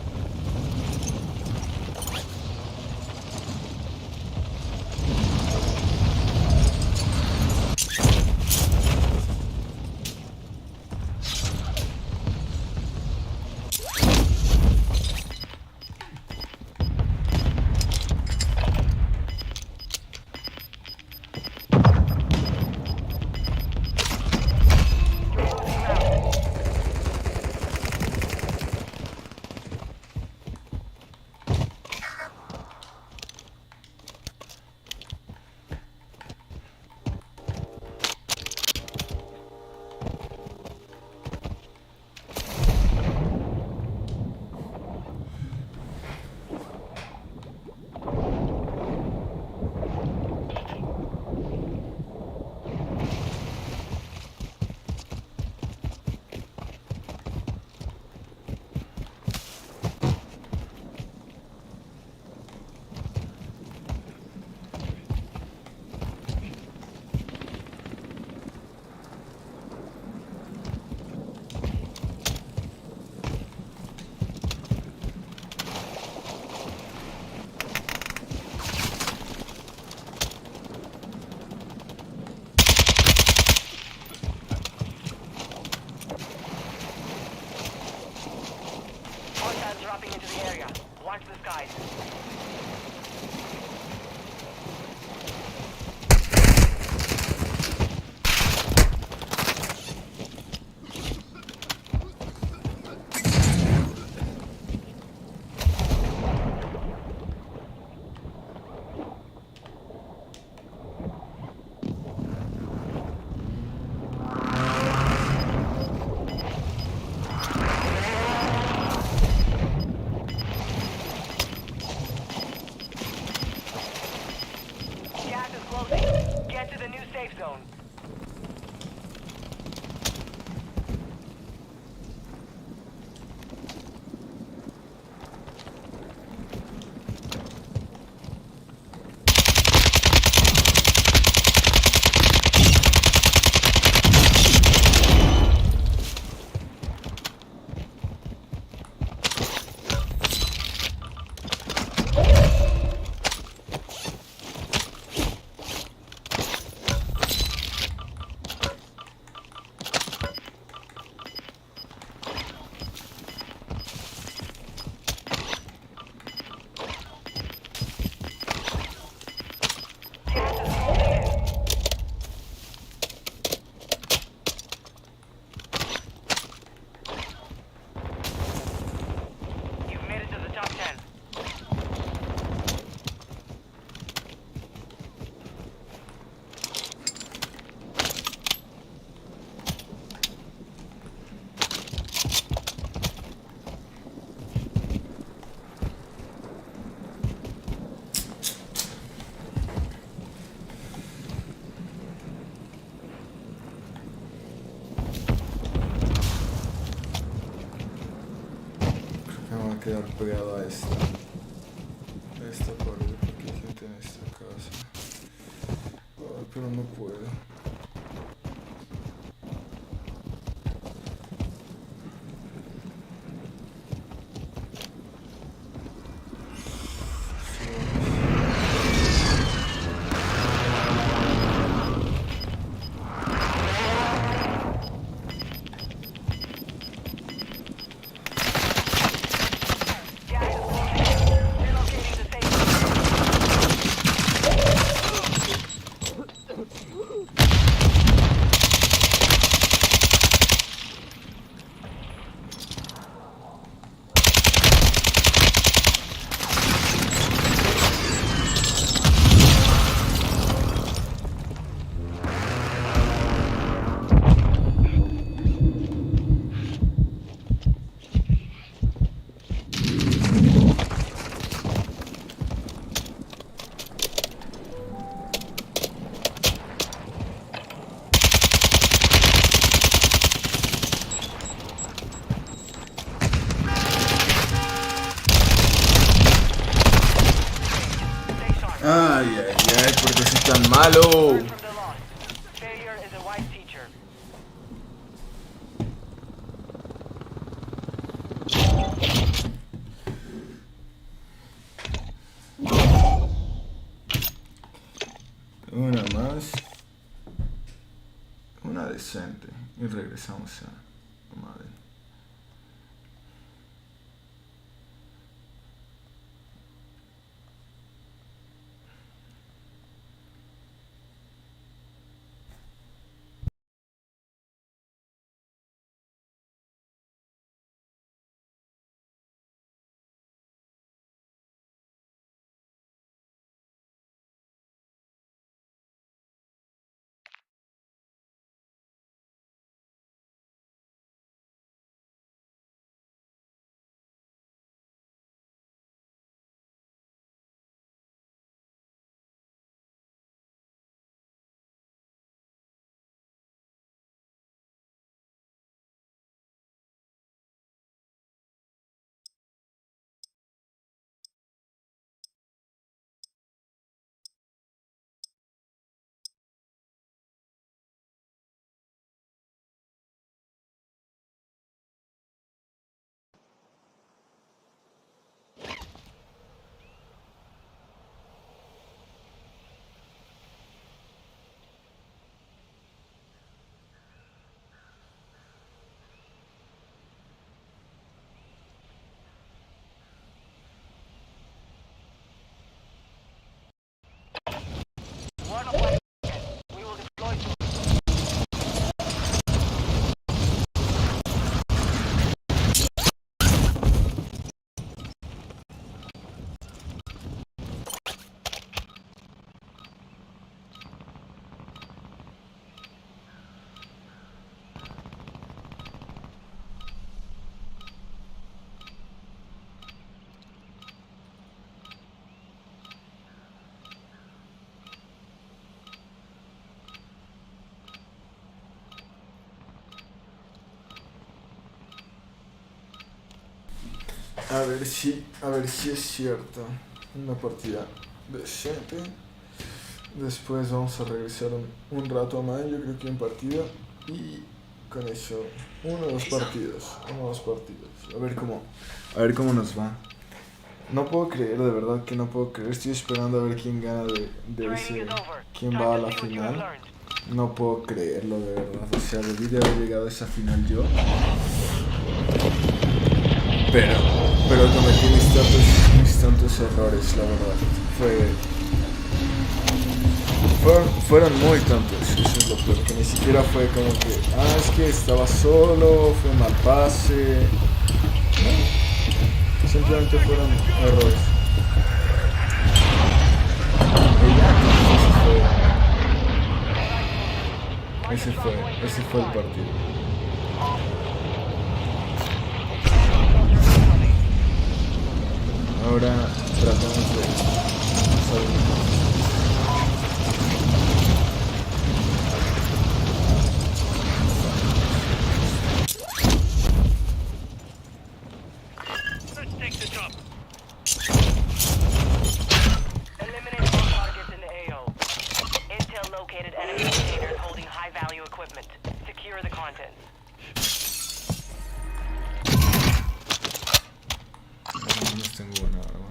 Dropping into the area. Watch the skies. Get to the new safe zone. quedar pegado a esta pared porque hay gente en esta casa. Ay, pero no puedo. Ay, ay, ay, ¿por qué soy tan malo? From the loss. Failure is a wise teacher. Una más. Una decente. Y regresamos a Madden. One of my we will deploy to A ver si es cierto. Una partida decente. Después vamos a regresar un rato más, yo creo que un partido. Y con eso, uno o dos partidos. A ver cómo nos va. No puedo creer, de verdad que no puedo creer. Estoy esperando a ver quién gana de ese. Quién va a la final. No puedo creerlo, de verdad. O sea, debí de haber llegado a esa final yo. Pero cometí mis tantos errores, la verdad. Fueron muy tontos, eso es lo peor, que ni siquiera fue como que, es que estaba solo, fue un mal pase. No, simplemente fueron errores. Ese fue el partido. Ahora tratamos de Let's take this enemy containers holding high-value equipment. Secure the contents. No tengo buena arma.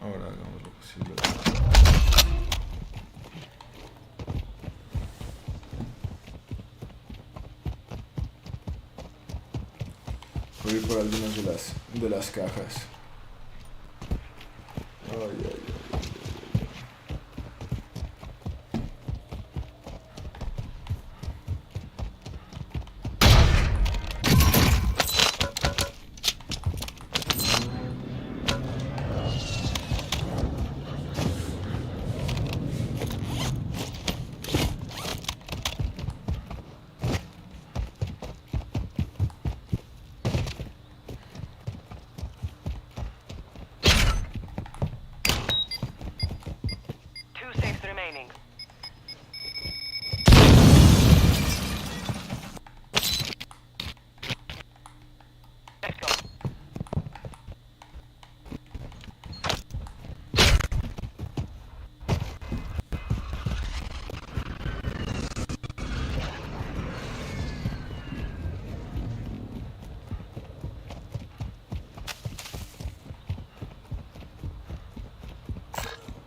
Ahora hagamos lo posible. Voy a ir por algunas de las cajas. Ay, ay, ay. Remaining. Let's go.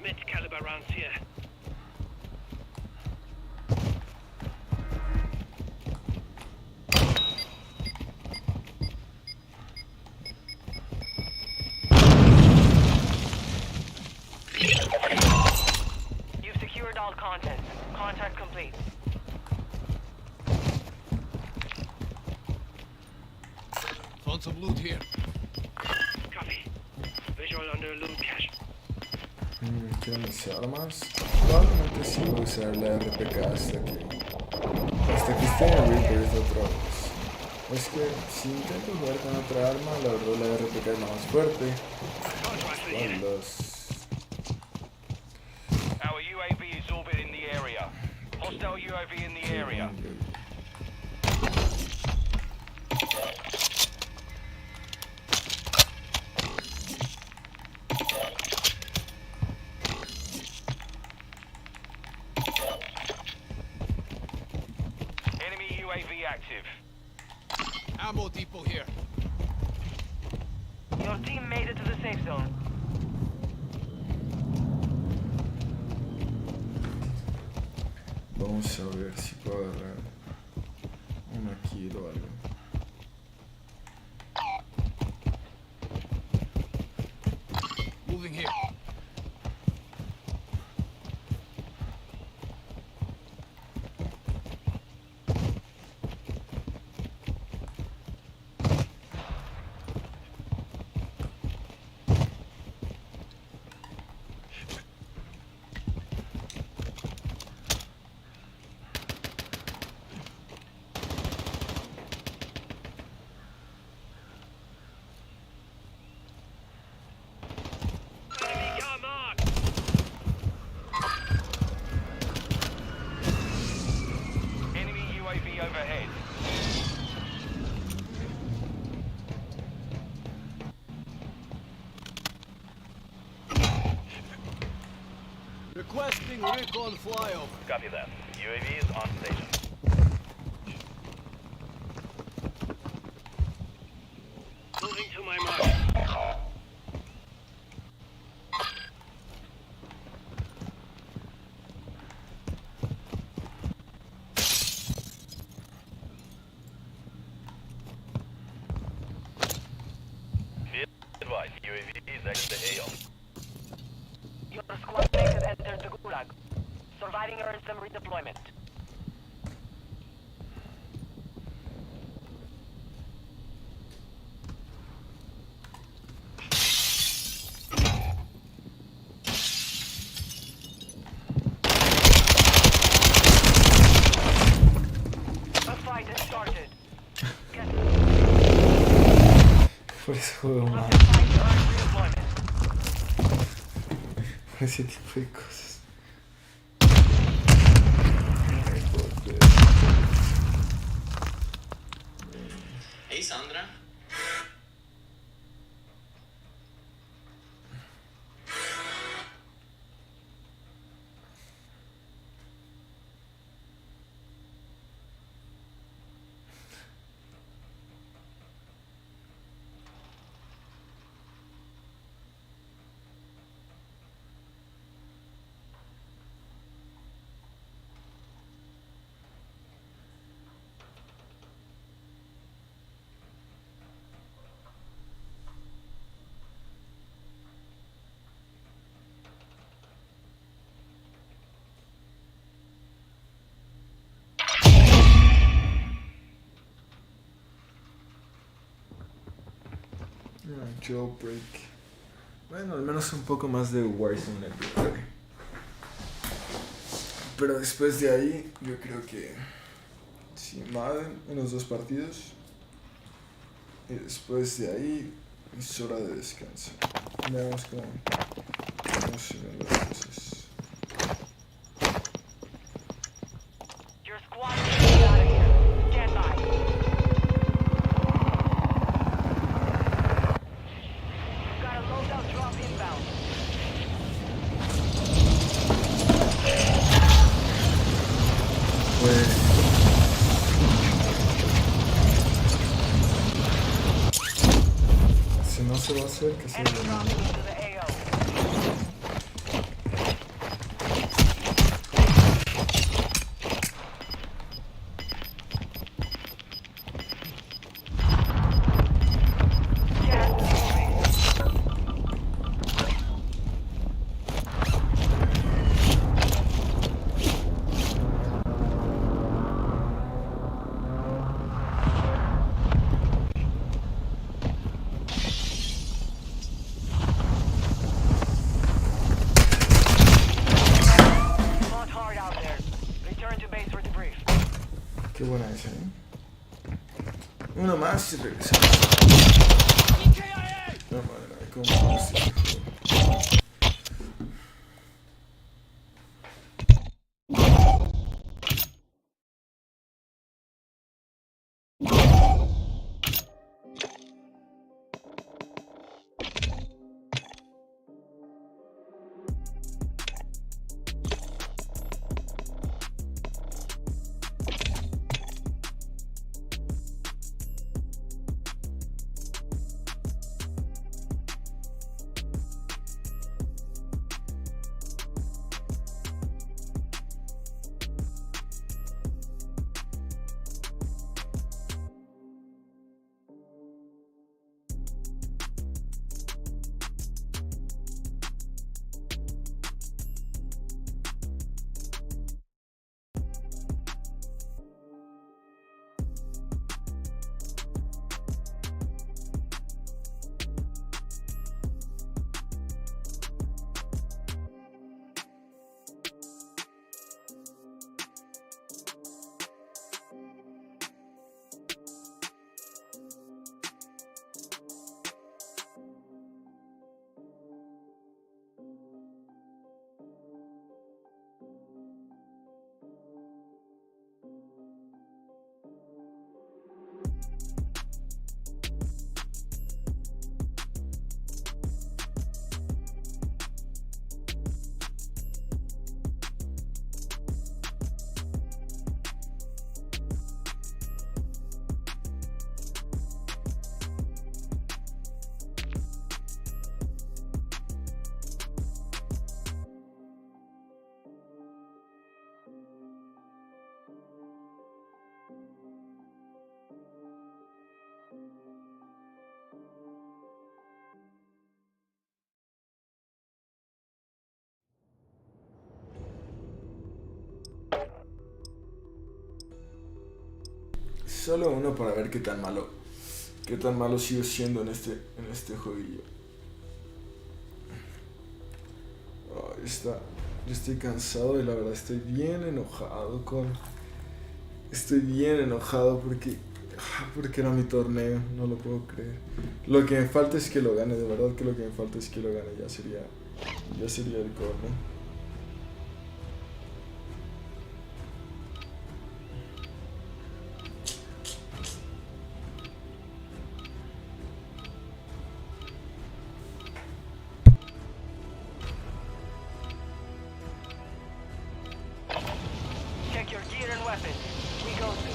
Mid-caliber rounds here. You've secured all contents. Contract complete. Found some loot here. Copy. Visual on the loot cache. Quiero mis armas. Probablemente sí voy a usar la RPK hasta que esté en el Reaper otra vez. Es que si intento jugar con otra arma, la verdad la RPK es la más fuerte. Con los... Our UAV is orbiting the area. Hostile UAV in the area. Enemy UAV active. Ammo depot here. Your team made it to the safe zone. Vamos a ver si puedo agarrar una kill o algo. Moving here. Overhead. Requesting recon flyover. Copy that. UAV is on station. Moving to my mark. Advise, UAV is exit AO. Your squad mate has entered the Gulag. Surviving earns them redeployment. A fight has started. Por eso juego mal. After fight earns redeployment. Por ese tipo de cosas. Hey Sandra. Jailbreak. Bueno, al menos un poco más de Warzone en el primer. Pero después de ahí, yo creo que sí, Madden, unos 2 partidos. Y después de ahí, es hora de descanso. Veamos cómo se ven las cosas. Your squad is out of here. Stand by. You've got a loadout drop inbound. Pues si no se va a hacer, que se Enemy vaya. dropping into the AO. Gas moving. Fought hard out there. Return to base for debrief. Qué buena esa, Una más y regresamos. No, madre, ¿cómo vamos a hacer? Solo uno para ver qué tan malo sigo siendo en este jueguillo. Oh, yo estoy cansado y la verdad estoy bien enojado porque era mi torneo, no lo puedo creer. Lo que me falta es que lo gane, de verdad que lo que me falta es que lo gane, ya sería el colmo. Check your gear and weapons. We go soon.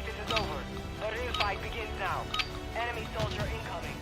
practice is over. The real fight begins now. Enemy soldier incoming.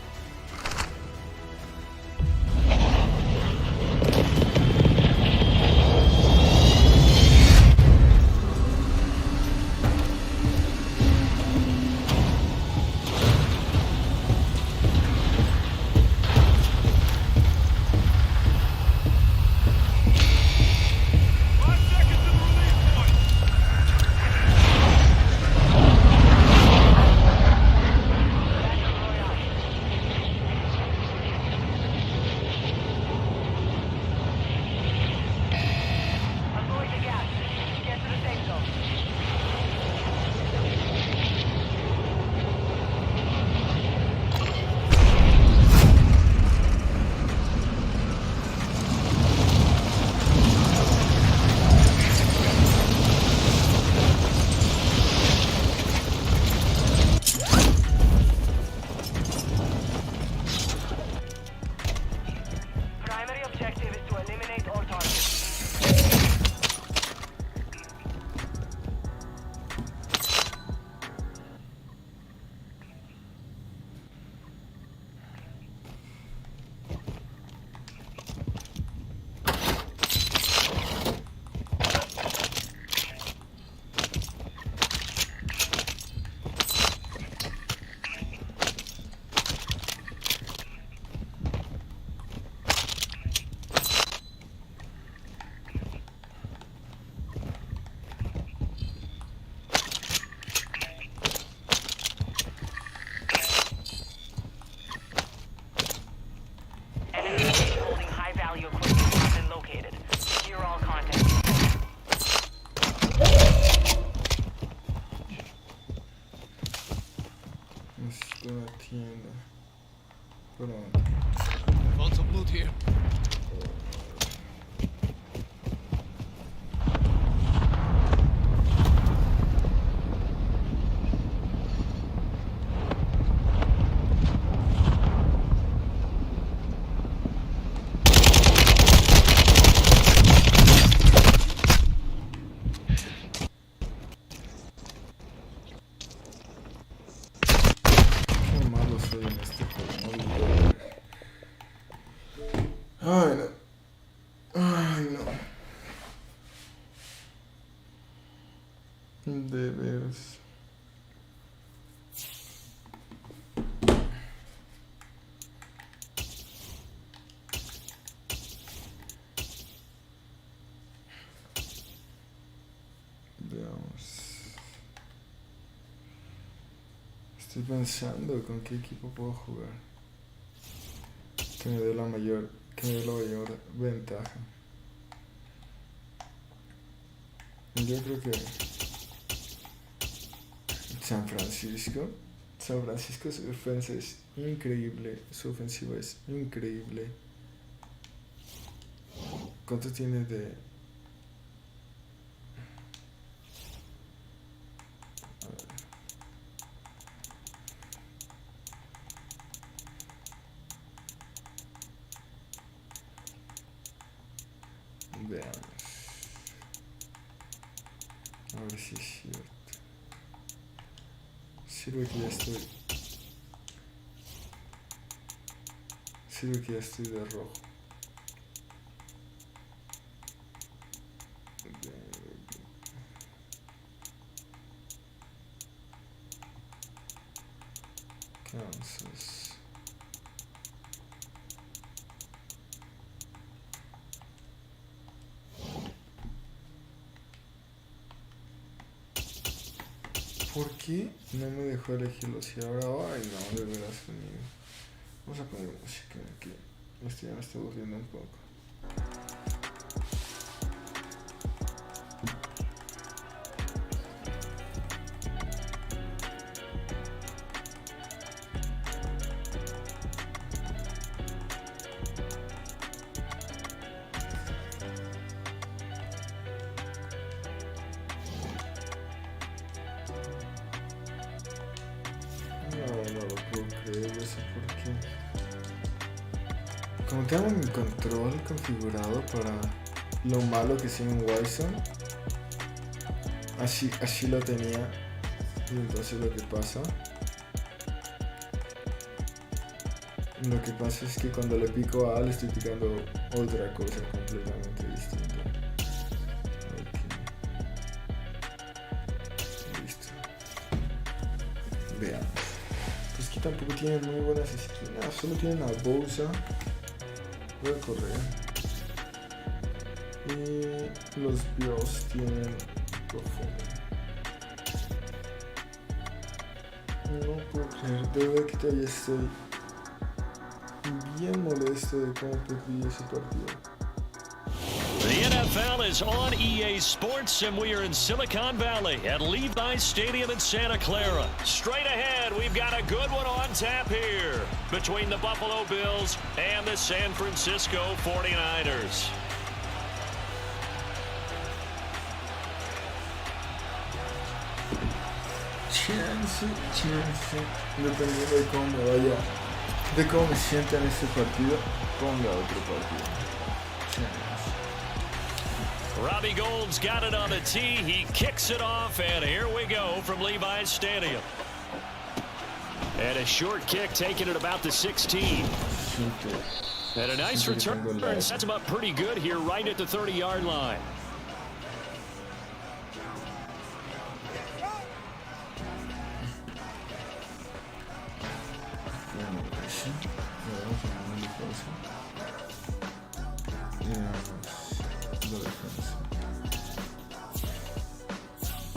Found some loot here. Qué malo soy en este juego, no lo Ay, no. Ay, no. De veras. Veamos. Estoy pensando con qué equipo puedo jugar. Que me dé la mayor ventaja. Yo creo que San Francisco, su defensa es increíble, su ofensiva es increíble. ¿Cuánto tiene de...? Veamos. A ver si es cierto. Sirve que ya estoy de rojo. Kansas. ¿Por qué no me dejó elegirlo? Si ahora, ay no, de veras conmigo. Vamos a poner música aquí. Esto ya me está aburriendo un poco. No lo puedo creer, no sé por qué. Como tengo mi control configurado para lo malo que soy en Warzone, así lo tenía Y entonces lo que pasa es que cuando le pico a A le estoy picando otra cosa completamente distinta. Okay. Listo. Veamos. Pues que tampoco tienen muy buenas esquinas, solo tienen a Bousa. Voy a correr. Y los Bios tienen profundo. No puedo creer, de verdad que todavía estoy bien molesto de cómo perdí ese partido. The NFL is on EA Sports, and we are in Silicon Valley at Levi's Stadium in Santa Clara. Straight ahead, we've got a good one on tap here between the Buffalo Bills and the San Francisco 49ers. Chance, dependiendo de cómo me vaya, de cómo me sienta en este partido, ponga otro partido. Chance. Robbie Gould's got it on the tee. He kicks it off, and here we go from Levi's Stadium. And a short kick taken at about the 16. And a nice return sets him up pretty good here right at the 30-yard line.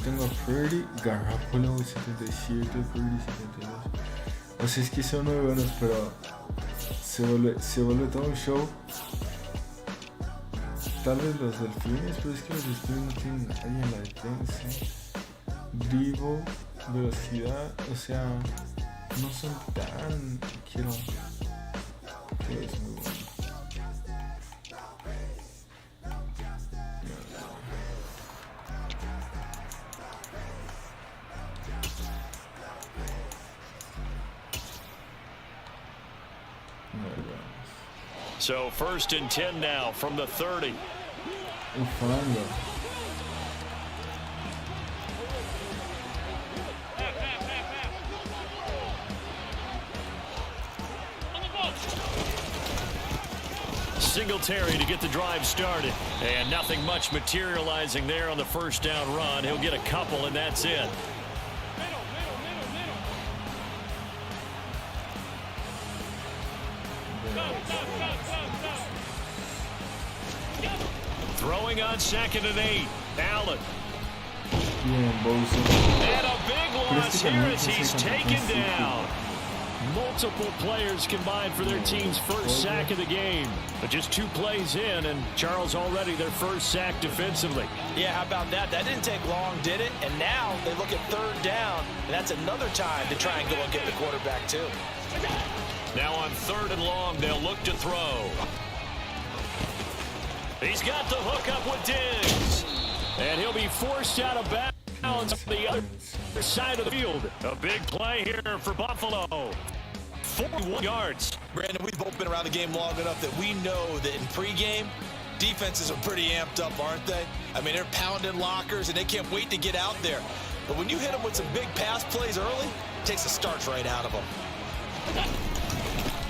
Tengo a Purdy, Garoppolo 77, Purdy 72. O sea, es que son muy buenos, pero se vuelve todo un show. Tal vez los delfines, pero es que los delfines no tienen nadie en la defensa. Drible, velocidad, o sea, no son tan... Quiero es muy bueno. So 1st and 10 now from the 30. Ufanga. Singletary to get the drive started. And nothing much materializing there on the first down run. He'll get a couple, and that's it. Throwing on 2nd and 8. Allen. And a big loss here as he's taken down. Multiple players combined for their team's first sack of the game. But just 2 plays in, and Charles already their first sack defensively. Yeah, how about that? That didn't take long, did it? And now they look at 3rd down, and that's another time to try and go and get the quarterback, too. Now on 3rd and long, they'll look to throw. He's got the hook up with Diggs. And he'll be forced out of bounds on the other side of the field. A big play here for Buffalo. 41 yards. Brandon, we've both been around the game long enough that we know that in pregame, defenses are pretty amped up, aren't they? I mean, they're pounding lockers, and they can't wait to get out there. But when you hit them with some big pass plays early, it takes the starch right out of them.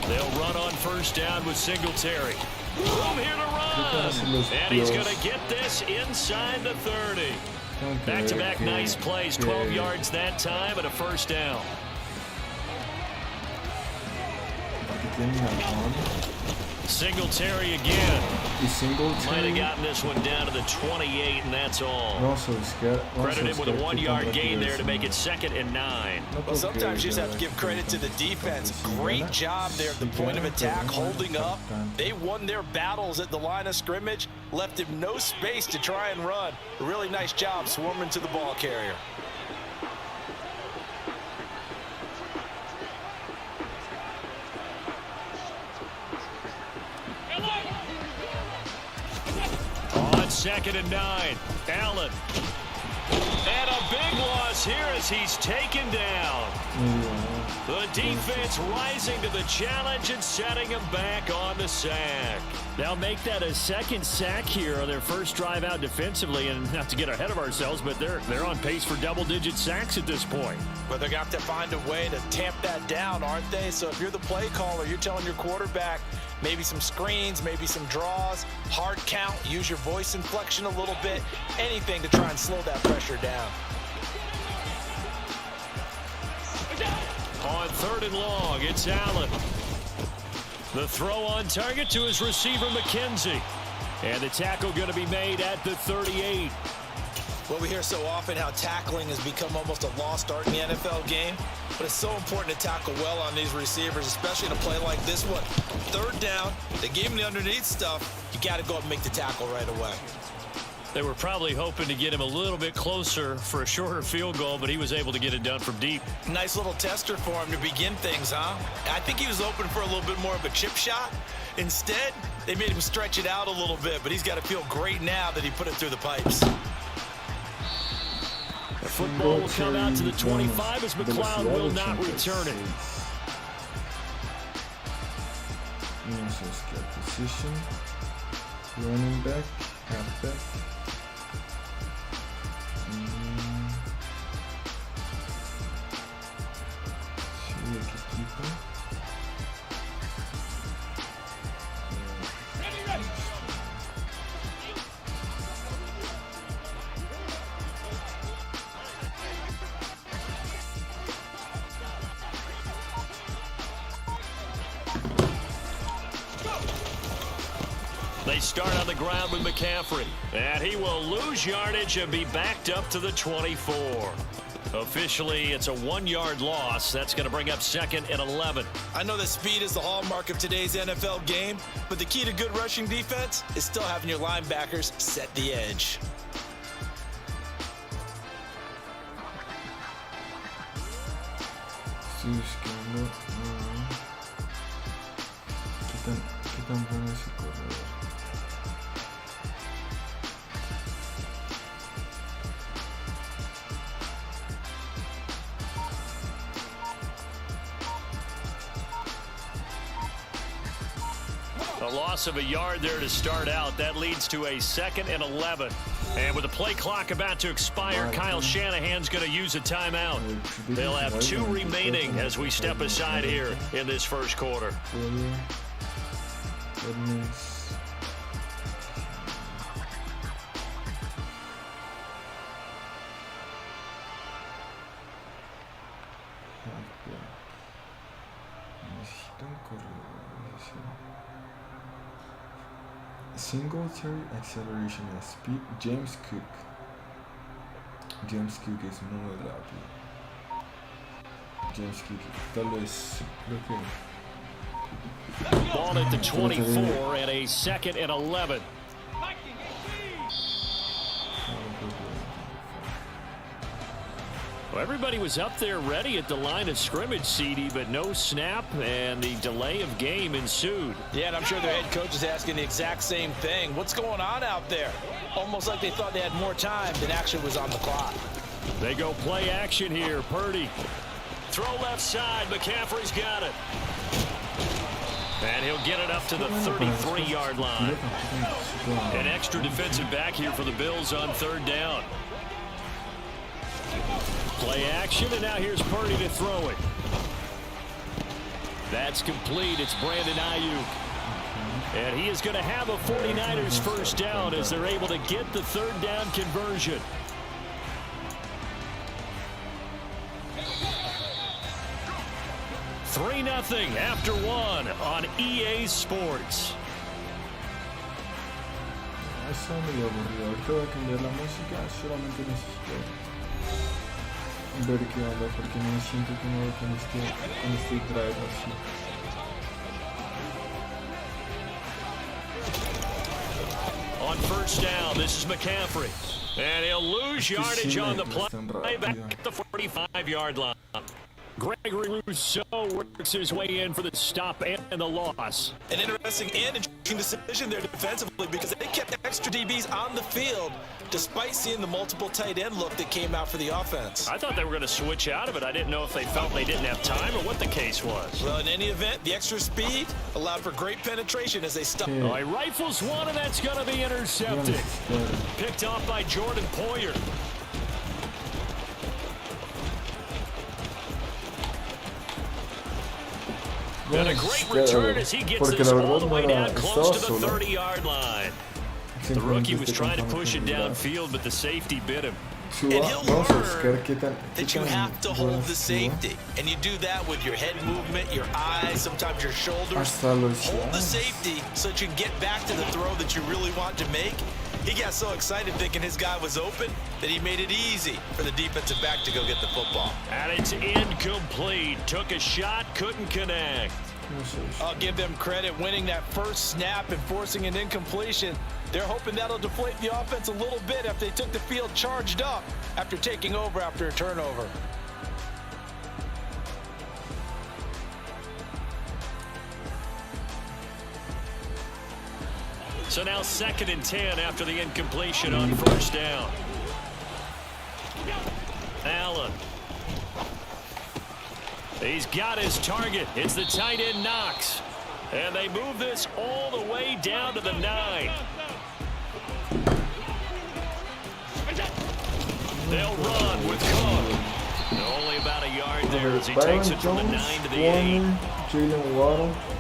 They'll run on 1st down with Singletary. Room here to run. And he's going to get this inside the 30. Back-to-back nice plays, 12 yards that time and a 1st down. Singletary again. Might have gotten this one down to the 28, and that's all. Credit him with a 1-yard gain there to make it 2nd and 9. Well, sometimes you just have to give credit to the defense. Great job there at the point of attack, holding up. They won their battles at the line of scrimmage, left him no space to try and run. A really nice job swarming to the ball carrier. On 2nd and 9, Allen. And a big loss is here as he's taken down. The defense rising to the challenge and setting him back on the sack. They'll make that a second sack here on their first drive out defensively, and not to get ahead of ourselves, but they're on pace for double-digit sacks at this point. But they're going to have to find a way to tamp that down, aren't they? So if you're the play caller, you're telling your quarterback maybe some screens, maybe some draws, hard count, use your voice inflection a little bit, anything to try and slow that pressure down. On 3rd and long, it's Allen. The throw on target to his receiver, McKenzie. And the tackle going to be made at the 38. Well, we hear so often how tackling has become almost a lost art in the NFL game, but it's so important to tackle well on these receivers, especially in a play like this one. 3rd down, they gave him the underneath stuff. You got to go up and make the tackle right away. They were probably hoping to get him a little bit closer for a shorter field goal, but he was able to get it done from deep. Nice little tester for him to begin things, huh? I think he was open for a little bit more of a chip shot. Instead, they made him stretch it out a little bit, but he's got to feel great now that he put it through the pipes. The football will come out to the 25 as McLeod will not return it. Position, running back, halfback. They start on the ground with McCaffrey, and he will lose yardage and be backed up to the 24. Officially, it's a 1-yard loss. That's going to bring up 2nd and 11. I know that speed is the hallmark of today's NFL game, but the key to good rushing defense is still having your linebackers set the edge. A loss of a yard there to start out. That leads to a 2nd and 11. And with the play clock about to expire, Kyle Shanahan's going to use a timeout. They'll have 2 remaining as we step aside here in this first quarter. Singletary, acceleration and speed. James Cook es muy rápido. James Cook tal vez creo que ball at the 24 and a 2nd and 11. Well, everybody was up there ready at the line of scrimmage, CD, but no snap, and the delay of game ensued. Yeah, and I'm sure their head coach is asking the exact same thing. What's going on out there? Almost like they thought they had more time than actually was on the clock. They go play action here. Purdy. Throw left side. McCaffrey's got it. And he'll get it up to the 33-yard line. An extra defensive back here for the Bills on 3rd down. Play action, and now here's Purdy to throw it. That's complete. It's Brandon Ayuk. And he is going to have a 49ers first down as they're able to get the 3rd down conversion. Three 0 after 1 on EA Sports. Está medio aburrido. Ahorita voy a cambiar la música. Solamente necesito ver qué onda, porque no me siento cómodo con este drive así. On 1st down, this is McCaffrey. And he'll lose yardage on the play back at the 45-yard line. Gregory Rousseau works his way in for the stop and the loss. An interesting and intriguing decision there defensively because they kept extra DBs on the field despite seeing the multiple tight end look that came out for the offense. I thought they were going to switch out of it. I didn't know if they felt they didn't have time or what the case was. Well, in any event, the extra speed allowed for great penetration as they stopped. Oh, he rifles one, and that's going to be intercepted. Picked off by Jordan Poyer. And a great return as he gets this all the way down close to the 30-yard line. The rookie was trying to push it downfield, but the safety bit him. And he'll learn that you have to hold the safety. And you do that with your head movement, your eyes, sometimes your shoulders. Hold the safety so that you can get back to the throw that you really want to make. He got so excited thinking his guy was open that he made it easy for the defensive back to go get the football. And it's incomplete. Took a shot, couldn't connect. I'll give them credit winning that first snap and forcing an incompletion. They're hoping that'll deflate the offense a little bit after they took the field charged up after taking over after a turnover. So now 2nd and 10 after the incompletion on first down. Allen. He's got his target. It's the tight end Knox. And they move this all the way down to the 9. They'll run with Cook. Only about a yard there as he takes it from the 9 to the 8.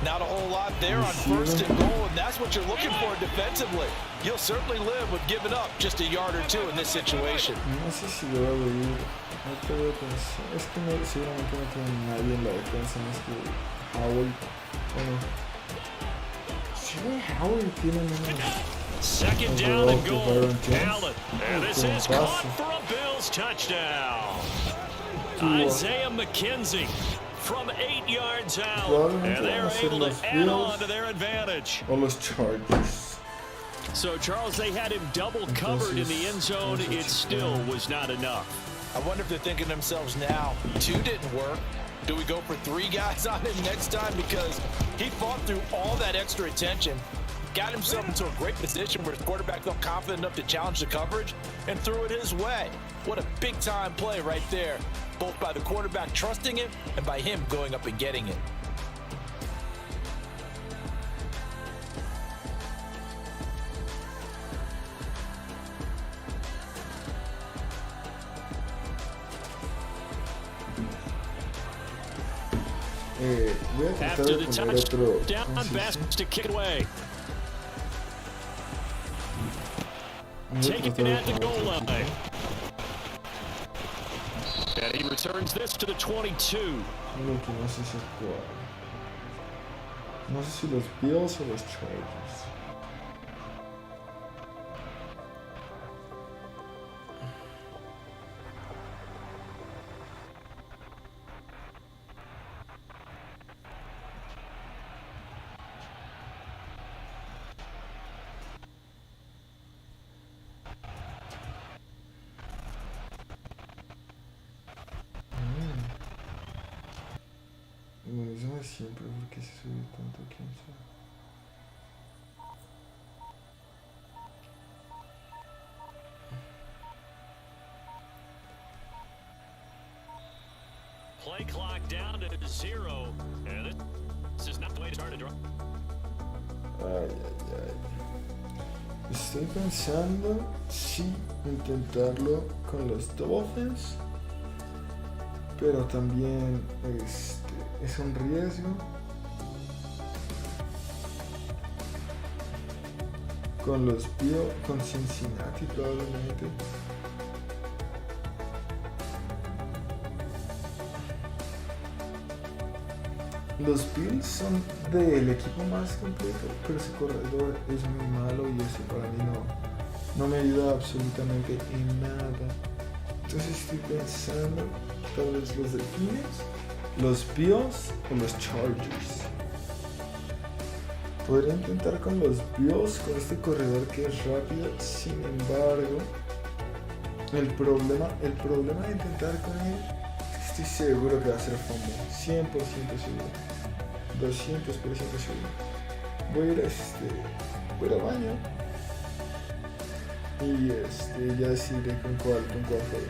Not a whole lot there on 1st and goal, and that's what you're looking for defensively. You'll certainly live with giving up just a yard or two in this situation. No sé si lo voy a ir. No te voy a pensar. Es que seguramente no tiene nadie en la defensa más que Howell. Bueno. Sí, Howell tiene menos. 2nd down and goal. Allen. And this is caught for a Bills touchdown. Isaiah McKenzie from 8 yards out. And they're able to add on to their advantage. O los Chargers. So, Charles, they had him double covered in the end zone. It still was not enough. I wonder if they're thinking to themselves now, 2 didn't work. Do we go for 3 guys on him next time? Because he fought through all that extra attention, got himself into a great position where his quarterback felt confident enough to challenge the coverage and threw it his way. What a big-time play right there, both by the quarterback trusting him and by him going up and getting it. After the touchdown, best to kick it away. Taking it at the goal line. And he returns this to the 22. No sé si los Bills o los Chargers. Eso es siempre, porque se sube tanto, quién sabe. Play clock down to 0, and this is not the way to start a drive. Ay, ay, ay. Estoy pensando si intentarlo con los Dolphins, pero también es un riesgo. Con los Bills, con Cincinnati probablemente. Los Bills son del equipo más completo, pero su corredor es muy malo y eso para mí no me ayuda absolutamente en nada. Entonces estoy pensando tal vez los Delfines, los Bills o los Chargers. Podría intentar con los Bills, con este corredor que es rápido. Sin embargo, el problema de intentar con él es que Estoy seguro que va a ser fumble. 100% seguro. 200% seguro. Voy a ir voy al baño. Y ya decidiré con cuál juego.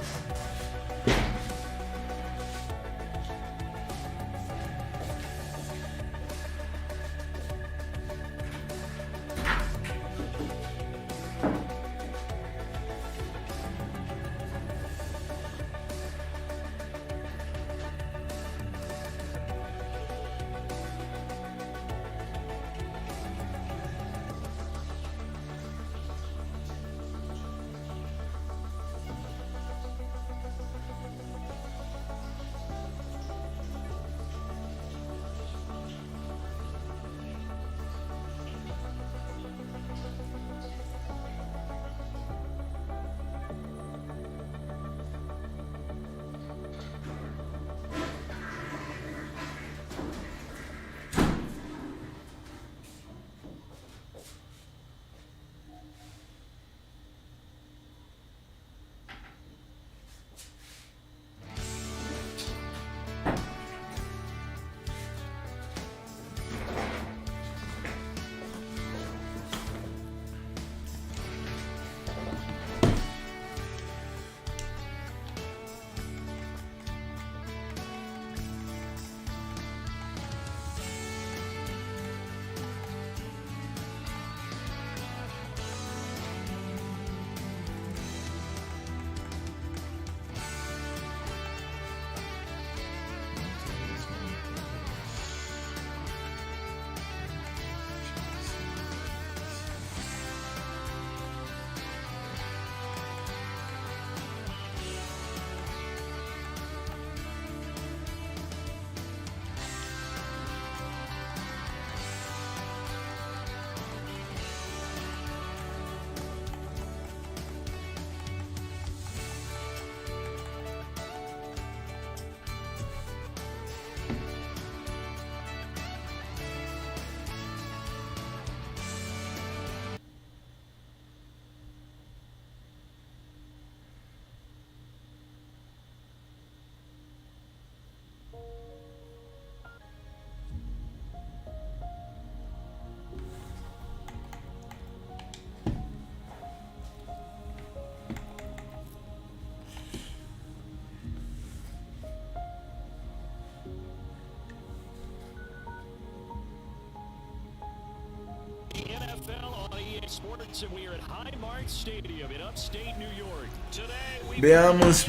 Sports, and we are at Highmark Stadium in upstate New York. Today, Veamos.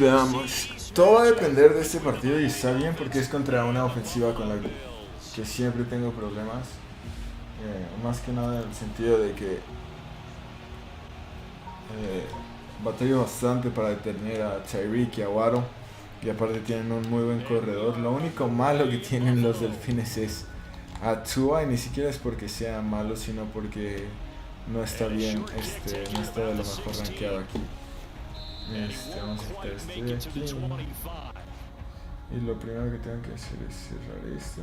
Todo va a depender de este partido y está bien porque es contra una ofensiva con la que siempre tengo problemas. Más que nada en el sentido de que batallo bastante para detener a Tyreek y a Waddle. Y aparte tienen un muy buen corredor. Lo único malo que tienen los Delfines es a Tua, y ni siquiera es porque sea malo, sino porque no está bien, no está de lo mejor rankeado aquí. Vamos a quitar esto de aquí. Y lo primero que tengo que hacer es cerrar esto.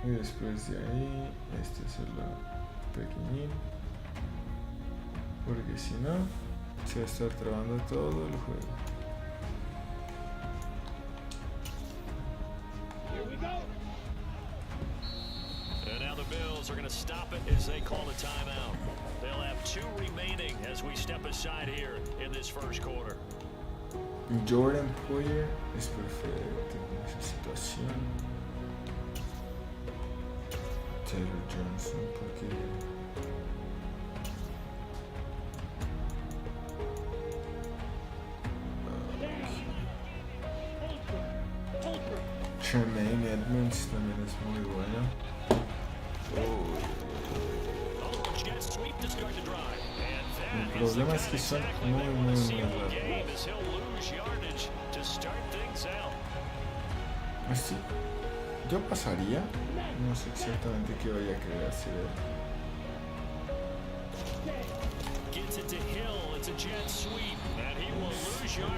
Y después de ahí, hacerlo pequeñín. Porque si no, se va a estar trabando todo el juego. Are going to stop it as they call the timeout. They'll have 2 remaining as we step aside here in this first quarter. Jordan Poyer es perfecto en esa situación. Taylor Johnson, porque Tremaine Edmonds también es muy bueno. El problema es que son muy rápidos. Así, yo pasaría. No sé exactamente qué vaya a querer hacer él.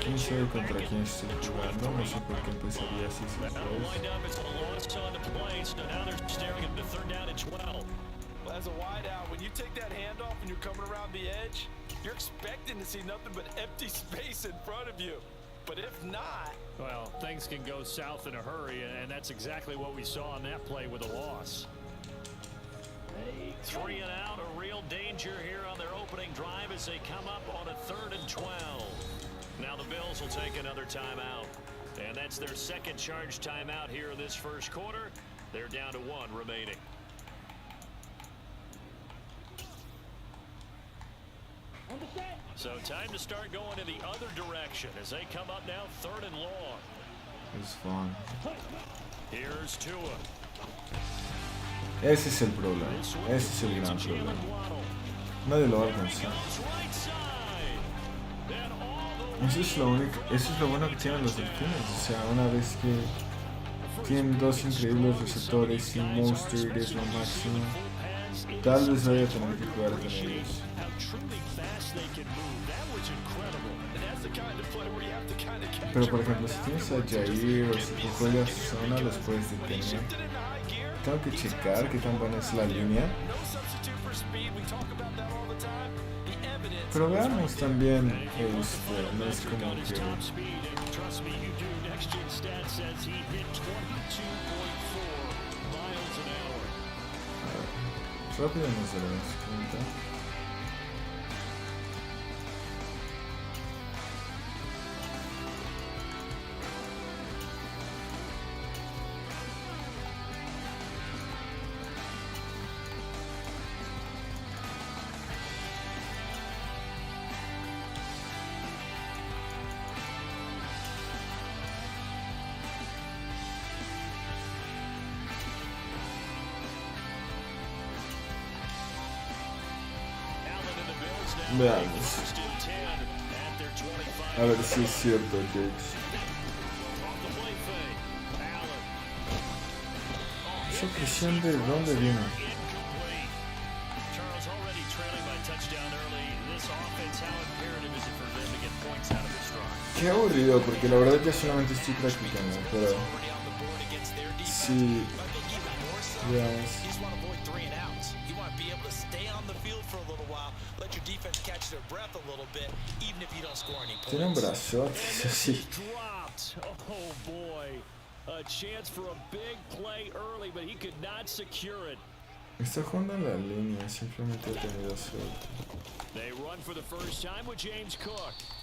Quién sabe contra quién estoy jugando. No sé por qué empezaría así sin As a wideout, when you take that handoff and you're coming around the edge, you're expecting to see nothing but empty space in front of you. But if not, well, things can go south in a hurry, and that's exactly what we saw on that play with a loss. 3 and out, a real danger here on their opening drive as they come up on a 3rd and 12. Now the Bills will take another timeout, and that's their second charge timeout here in this first quarter. They're down to 1 remaining. So time to start going in the other direction as they come up now 3rd and long. Es fun. Here's Tua. Ese es el problema. Ese es el gran problema. Nadie lo va a alcanzar. Eso es lo único, eso es lo bueno que tienen los delfines. O sea, una vez que tienen 2 increíbles receptores y Monster es lo máximo, tal vez vaya a tener que jugar con ellos. Pero por ejemplo, si tienes a Jair o si tú juegas zona, los puedes detener. Tengo que checar qué tan buena es la línea. Pero veamos también, no es como que... Rápido nos daremos cuenta. Veamos. A ver si es cierto, Jakes. ¿Esa presión de dónde viene? Qué aburrido, porque la verdad ya solamente estoy practicando, pero... Sí... Veamos. Tiene un brazote, así. Está jugando en la línea, simplemente ha tenido suerte.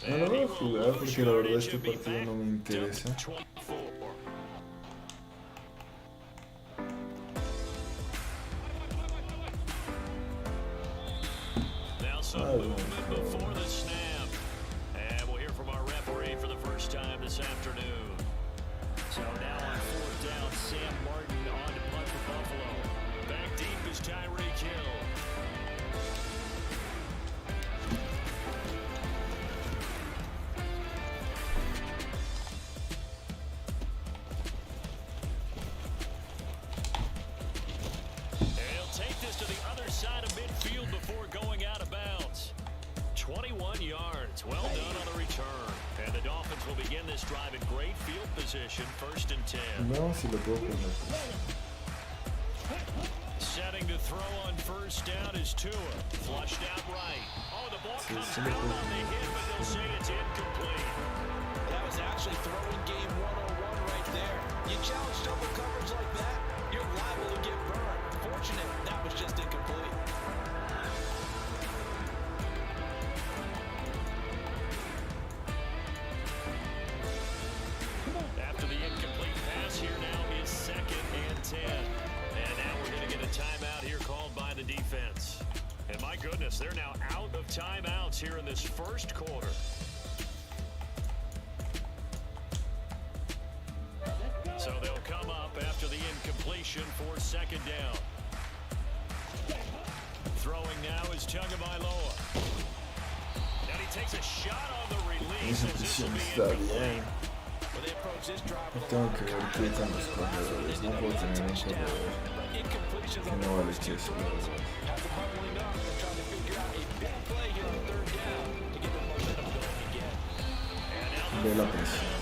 No lo voy a jugar porque la verdad este partido no me interesa. Before the snap, and we'll hear from our referee for the first time this afternoon. So now on 4th down, Sam Martin on to punt for Buffalo. Back deep is Tyreek Hill. He'll take this to the other side of midfield before going out of bounds. 21 yards. Well done on the return. And the Dolphins will begin this drive in great field position, 1st and 10. No, si lo puedo poner. Setting to throw on 1st down is Tua. Flushed out right. Oh, the ball comes down on the hit, but they'll say it's incomplete. That was actually throwing game 101 right there. You challenge double coverage like that, you're liable to get burned. Fortunate, that was just incomplete. After the incomplete pass, here now is 2nd and 10. And now we're going to get a timeout here called by the defense. And my goodness, they're now out of timeouts here in this first quarter. So they'll come up after the incompletion for 2nd down. Throwing now is Tagovailoa. Now he takes a shot on the release. Esa presión está bien. Tengo que ver qué tan los corredores. No puedo tener un corredor que no vale queso, la verdad. Ve la presión.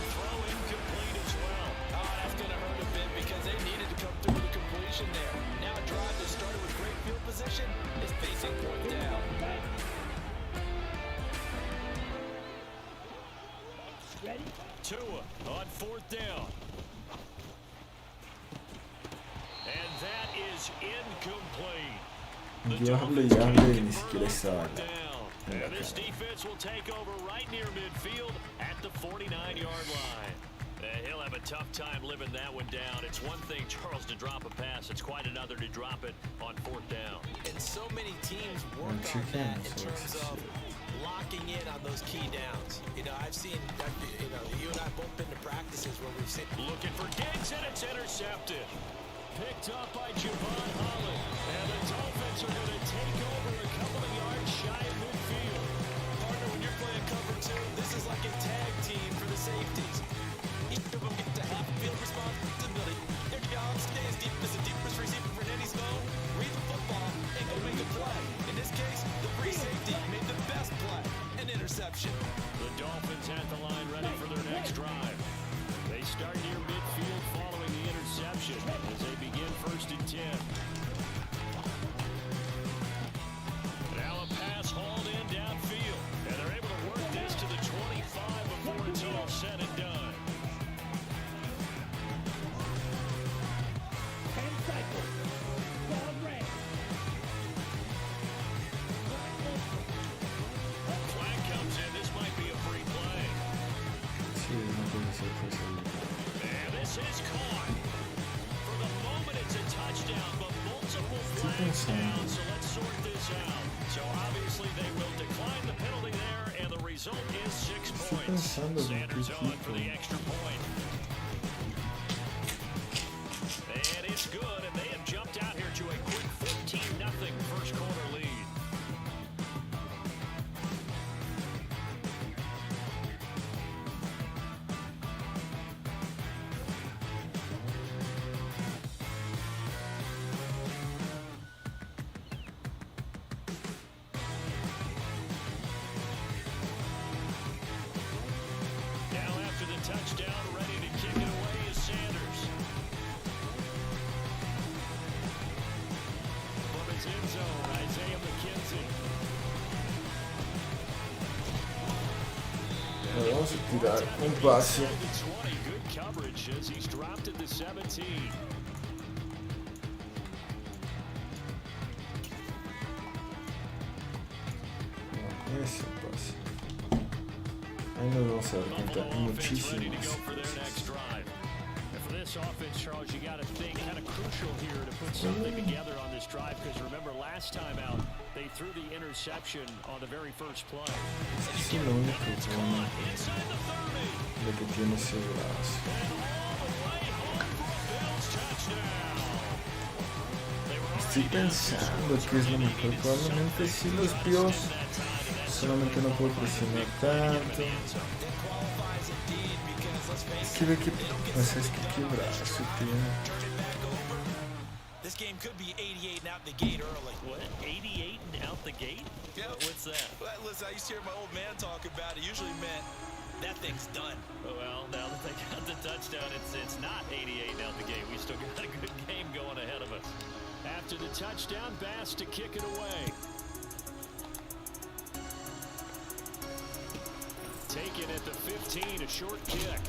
down. And that is incomplete. Yo hable y hable y ni siquiera estaba en And la this cámara. defense will take over right near midfield at the 49-yard line. He'll have a tough time living that one down. It's one thing, Charles, to drop a pass. It's quite another to drop it on fourth down. And so many teams work on that in terms of locking in on those key downs. You know, I've seen, you and I both been to practices where we've seen. Looking for Diggs, and it's intercepted. Picked up by Javon Holland. And the Dolphins are going to take over a couple of yards shy of midfield. Partner, when you're playing cover two, this is like a tag team for the safeties. Each of them gets a half field responsibility. Their job stays deep as the deepest receiver for any zone. Read the football and go make a play. In this case, the free safety made the best play, an interception. The Dolphins at the line ready for their next drive. They start near midfield following the interception as they begin 1st and 10. Now a pass hauled in downfield, and they're able to work this to the 25 before it's all said and done. Flag comes in. This might be a free play. Sí, no puede ser posible. And this is caught. For the moment, it's a touchdown, but multiple Estoy flags down, pensando. so let's sort this out. So obviously they will decline the penalty there, and the result is 6 Estoy points. pensando en qué Sanders on for the equipo. extra point. And it's good, and they have jumped out here to a quick 14-0 first quarter lead. Now after the touchdown, ready to kick it away is Sanders. From his end zone, Isaiah McKenzie. Vamos a tirar un pase. The 20, good coverage as he's dropped at the 17. Ese pase. Ahí nos vamos a dar cuenta. Buffalo offense ready to Muchísimas go for their cosas. next drive. And for this offense, Charles, you got to think kind of crucial here to put something together on this drive, because remember last time out they threw the interception on the very first play. Sí, lo único bueno Inside the 30. de que tiene ese brazo. And all the way home for a Bills touchdown. They were Estoy pensando que es lo mejor. Probablemente sí los Bills. Solamente no puedo presionar tanto. ¿Qué ve que pasa? Es que qué brazo tiene. This game could be 88 and out the gate early. What? 88 and out the gate? Yep. What's that? Well, listen, I used to hear my old man talk about it. Usually meant that thing's done. Well, now that they got the touchdown, it's not 88 out the gate. We still got a good game going ahead of us. After the touchdown, Bass to kick it away. Taken at the 15, a short kick.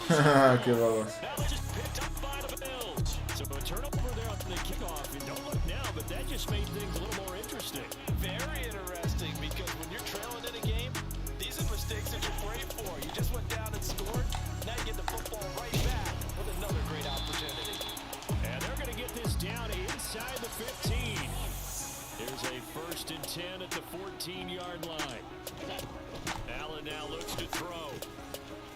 Qué babas. That was just picked up by the Bills. So a turnover there on the kickoff. And don't look now, but that just made things a little more interesting. Very interesting, because when you're trailing in a game, these are mistakes that you pray for. You just went down and scored. Now you get the football right back with another great opportunity. And they're going to get this down inside the 15. Here's a 1st and 10 at the 14-yard line. Allen now looks to throw.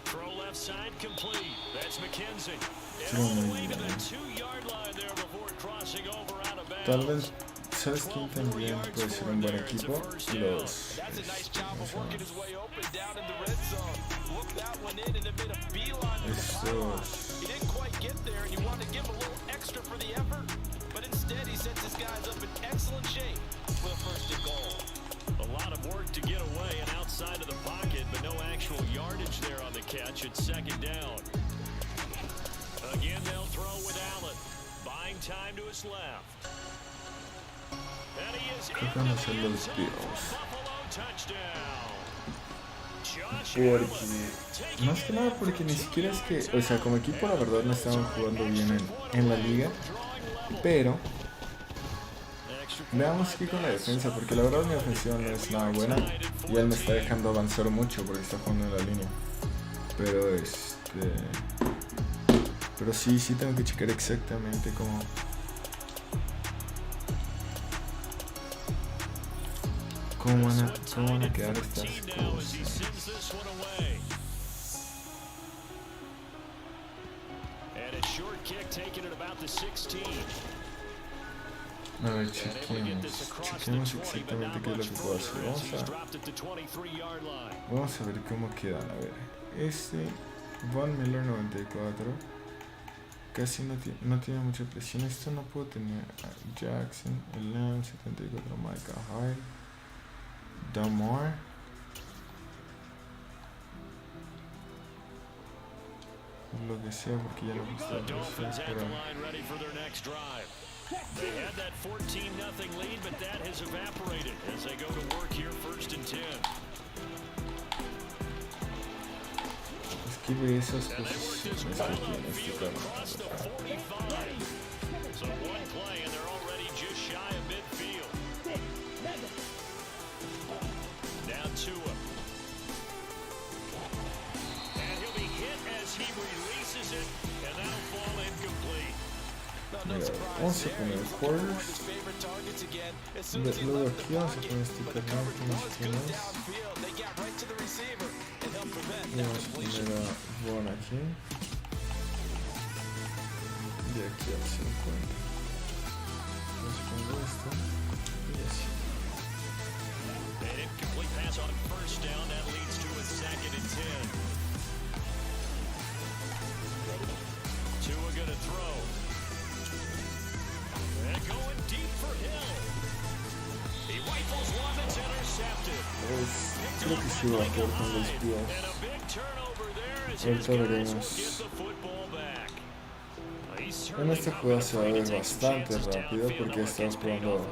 Throw left side complete. That's McKenzie. And all the way to the 2-yard line there before crossing over out of bounds. Tal vez, ¿sabes quién también puede ser un buen equipo? Los... That's a nice job of working his way open down in the red zone. Look that one in and it made a beeline to the pylon. He didn't quite get there, and you want to give him a little extra for the effort, but instead he sets his guys up in excellent shape for the 1st and goal. A lot of work to get away and outside of the pocket, but no actual yardage there on the catch. It's 2nd down. Again, they'll throw with Allen. Buying time to his left. And he is Creo que in van a the ser end los zone Bills. for Buffalo touchdown. Porque, más que nada porque ni siquiera es que, o sea, como equipo la verdad no estaban jugando bien en la liga, pero veamos aquí con la defensa, porque la verdad mi ofensiva no es nada buena y él me está dejando avanzar mucho porque está jugando en la línea. Pero sí tengo que checar exactamente cómo van a quedar estas cosas. A ver, chequemos exactamente qué es lo que puedo hacer. Vamos a ver cómo quedan. A ver, Von Miller 94 casi no tiene mucha presión. Esto no puedo tener. Jackson, Elam 74, Micah Hyde, Damar. Lo que sea, porque ya lo he visto. They had that 14-0 lead, but that has evaporated as they go to work here 1st and 10. Esquive esas posiciones que tiene este carro. So one play and they're already just shy of midfield. Down to him. And he'll be hit as he releases it, and that'll fall incomplete. Mira, vamos a poner quarters. Luego aquí vamos a poner este canal que no sé quién es. Vamos a poner a Von aquí. Y aquí al 50. Vamos a poner esto. Y así. An incomplete pass on 1st down. That leads to a 2nd and 10. Tua gonna throw. And going deep for Hill. He rifles one that's intercepted. Creo que sí va a jugar con los Bills. And a big turnover there as Ahorita his guys veremos. will get the football back. En esta jugada se va a ver bastante rápido porque está jugando.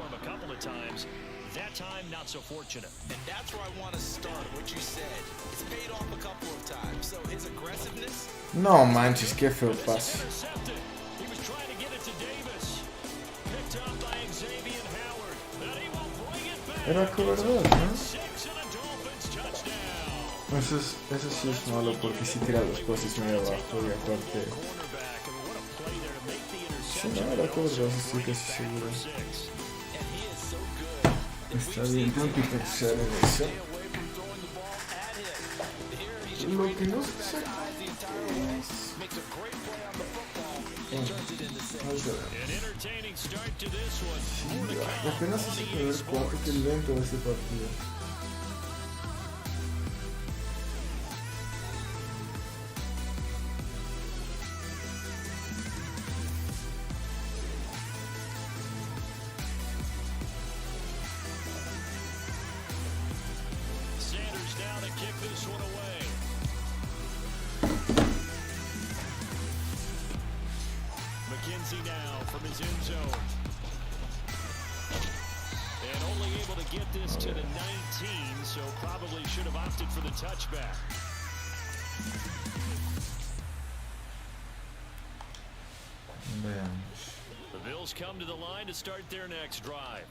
That time not so fortunate. And that's where I want to start, what you said. It's paid off a couple of times. So his aggressiveness. No manches, qué feo pase. He was trying to get it to Davis. Picked up by Xavier Howard. And he will bring it back. Era cobardad, ¿no? 6 and a Dolphins touchdown. Eso sí es malo porque si tira los pases muy abajo y aparte. Si no era cobardad, estoy casi seguro. Está bien, tengo que pensar en eso. Lo que no sé exactamente es... Sí, apenas es el primer cuarto, que lento este partido. Now from his end zone. And only able to get this to the 19, so probably should have opted for the touchback. The Bills come to the line to start their next drive.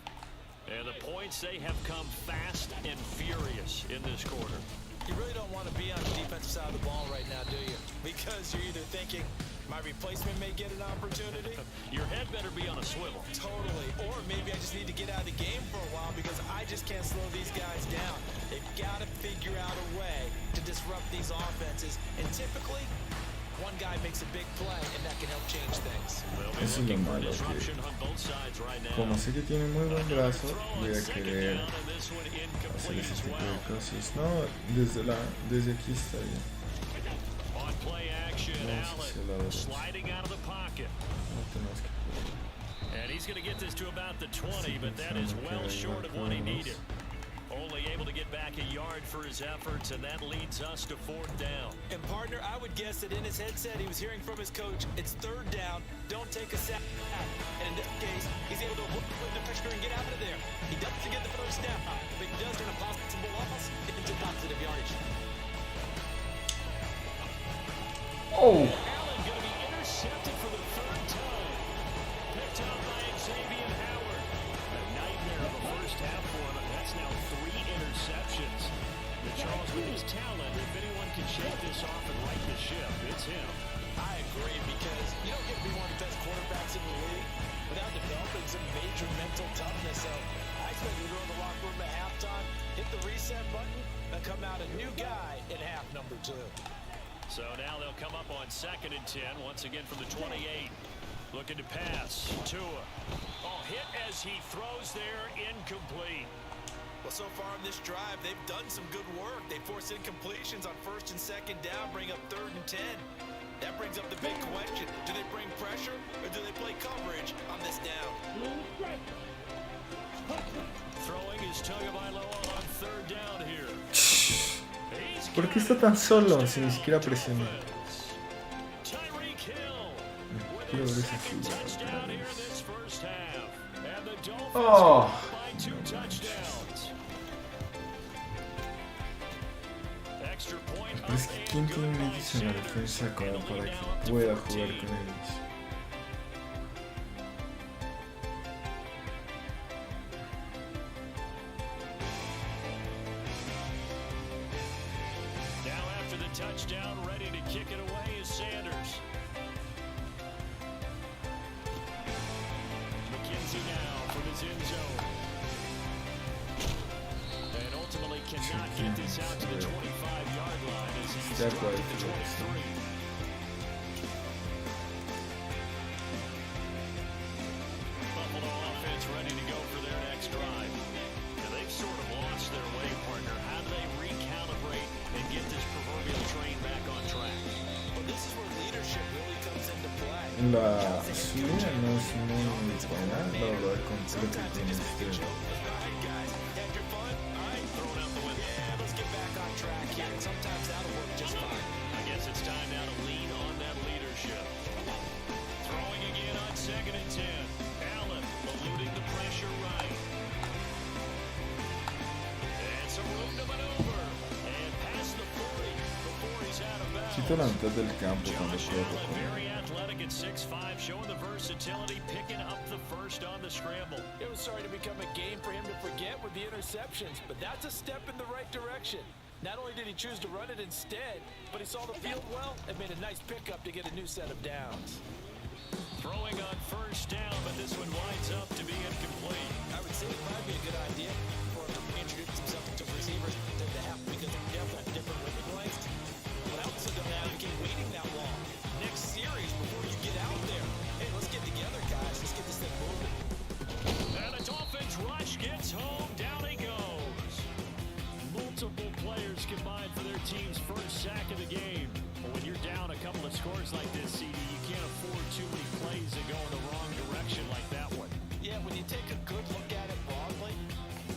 And the points, they have come fast and furious in this quarter. You really don't want to be on the defensive side of the ball right now, do you? Because you're either thinking, my replacement may get an opportunity. Your head better be on a swivel. Totally. Or maybe I just need to get out of the game for a while because I just can't slow these guys down. They've got to figure out a way to disrupt these offenses. And typically, one guy makes a big play and that can help change things. Eso es lo malo, que como sé que tiene muy buen brazo, voy a querer hacer ese tipo de cosas. No, desde aquí está bien. Vamos hacia la derecha. No tenemos que jugar. And he's going to get this to about the 20, but that is well short of what he needed. Only able to get back a yard for his efforts, and that leads us to 4th down. And partner, I would guess that in his headset he was hearing from his coach, it's 3rd down, don't take a sack. And in this case, he's able to put the pressure and get out of there. He doesn't get the 1st down, but he does turn a possible loss into positive yardage. Oh. Allen going to be intercepted for the third time. Picked up by Xavier Howard. A nightmare of a first half for him, and that's now 3 interceptions. But Charles, with his talent, if anyone can shake this off and right the ship, it's him. I agree, because you don't get to be one of the best quarterbacks in the league without developing some major mental toughness. So I expect you to go to the locker room at halftime, hit the reset button, and come out a new guy in half number 2. So now they'll come up on 2nd and 10, once again from the 28. Looking to pass. Tua. Oh, hit as he throws there, incomplete. Well, so far in this drive, they've done some good work. They force incompletions on 1st and 2nd down, bring up 3rd and 10. That brings up the big question. Do they bring pressure, or do they play coverage on this down? Throwing is Tagovailoa on 3rd down here. ¿Por qué está tan solo si ni siquiera presiona? Quiero ver ese Oh. Pero es que ¿quién tiene ellos en la defensa como para que pueda jugar con ellos? Now after the touchdown, ready to kick it away is Sanders. McKenzie now from his end zone. And ultimately cannot get this out to the 25-yard line as he's at the 23. Buffalo offense ready to go for their next drive. Now they've sort of lost their way, partner. How do they recalibrate and get this proverbial train back on track? Well, this is where leadership really comes into play. La suya no es muy buena, la verdad, con lo que tiene este. Sometimes that'll work just fine. I guess it's time now to lean on that leadership. Throwing again on 2nd and 10. Allen eluding the pressure right. And some room to maneuver. And past the 40 before he's out of bounds. Quito la mitad del campo cuando corro. Very athletic at 6'5", showing the versatility, picking up the first on the scramble. It was starting to become a game for him to forget with the interceptions, but that's a step in the right direction. Not only did he choose to run it instead, but he saw the field well and made a nice pickup to get a new set of downs. Throwing on 1st down, but this one winds up to be incomplete. I would say it might be a good idea for him to introduce himself to receivers to the half because they definitely have different winning lines. But I also don't advocate waiting that long. Next series before you get out there. Hey, let's get together, guys. Let's get this thing moving. And the Dolphins rush gets home. Down he goes. Multiple players combined for their team's first sack of the game. But when you're down a couple of scores like this, CD, you can't afford too many plays that go in the wrong direction like that one. Yeah, when you take a good look at it broadly,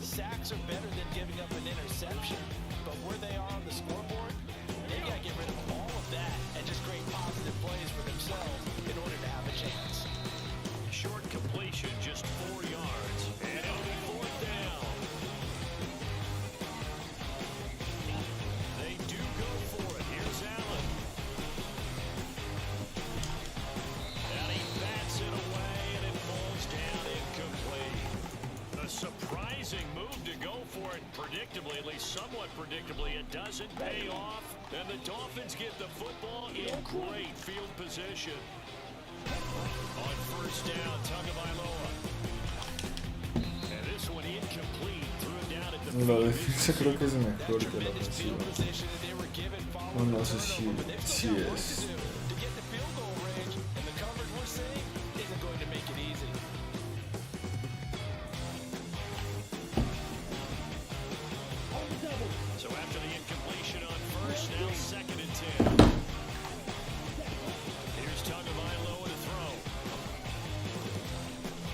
sacks are better than giving up an interception. But where they are on the scoreboard, they got to get rid of all of that and just create positive plays for themselves in order to have a chance. Short completion, just 4 yards. And it'll be 4th down. They do go for it. Here's Allen. And he bats it away, and it falls down incomplete. A surprising move to go for it predictably, at least somewhat predictably. It doesn't pay off, and the Dolphins get the football in great field position. On 1st down, Tagovailoa. And this one incomplete. Threw it down at the La defensa creo que es mejor que la ofensiva. O no sé si es. To get the field goal range, and the coverage we're seeing isn't going to make it easy. So after the incompletion on 1st, now 2nd and 10. Here's Tagovailoa to throw.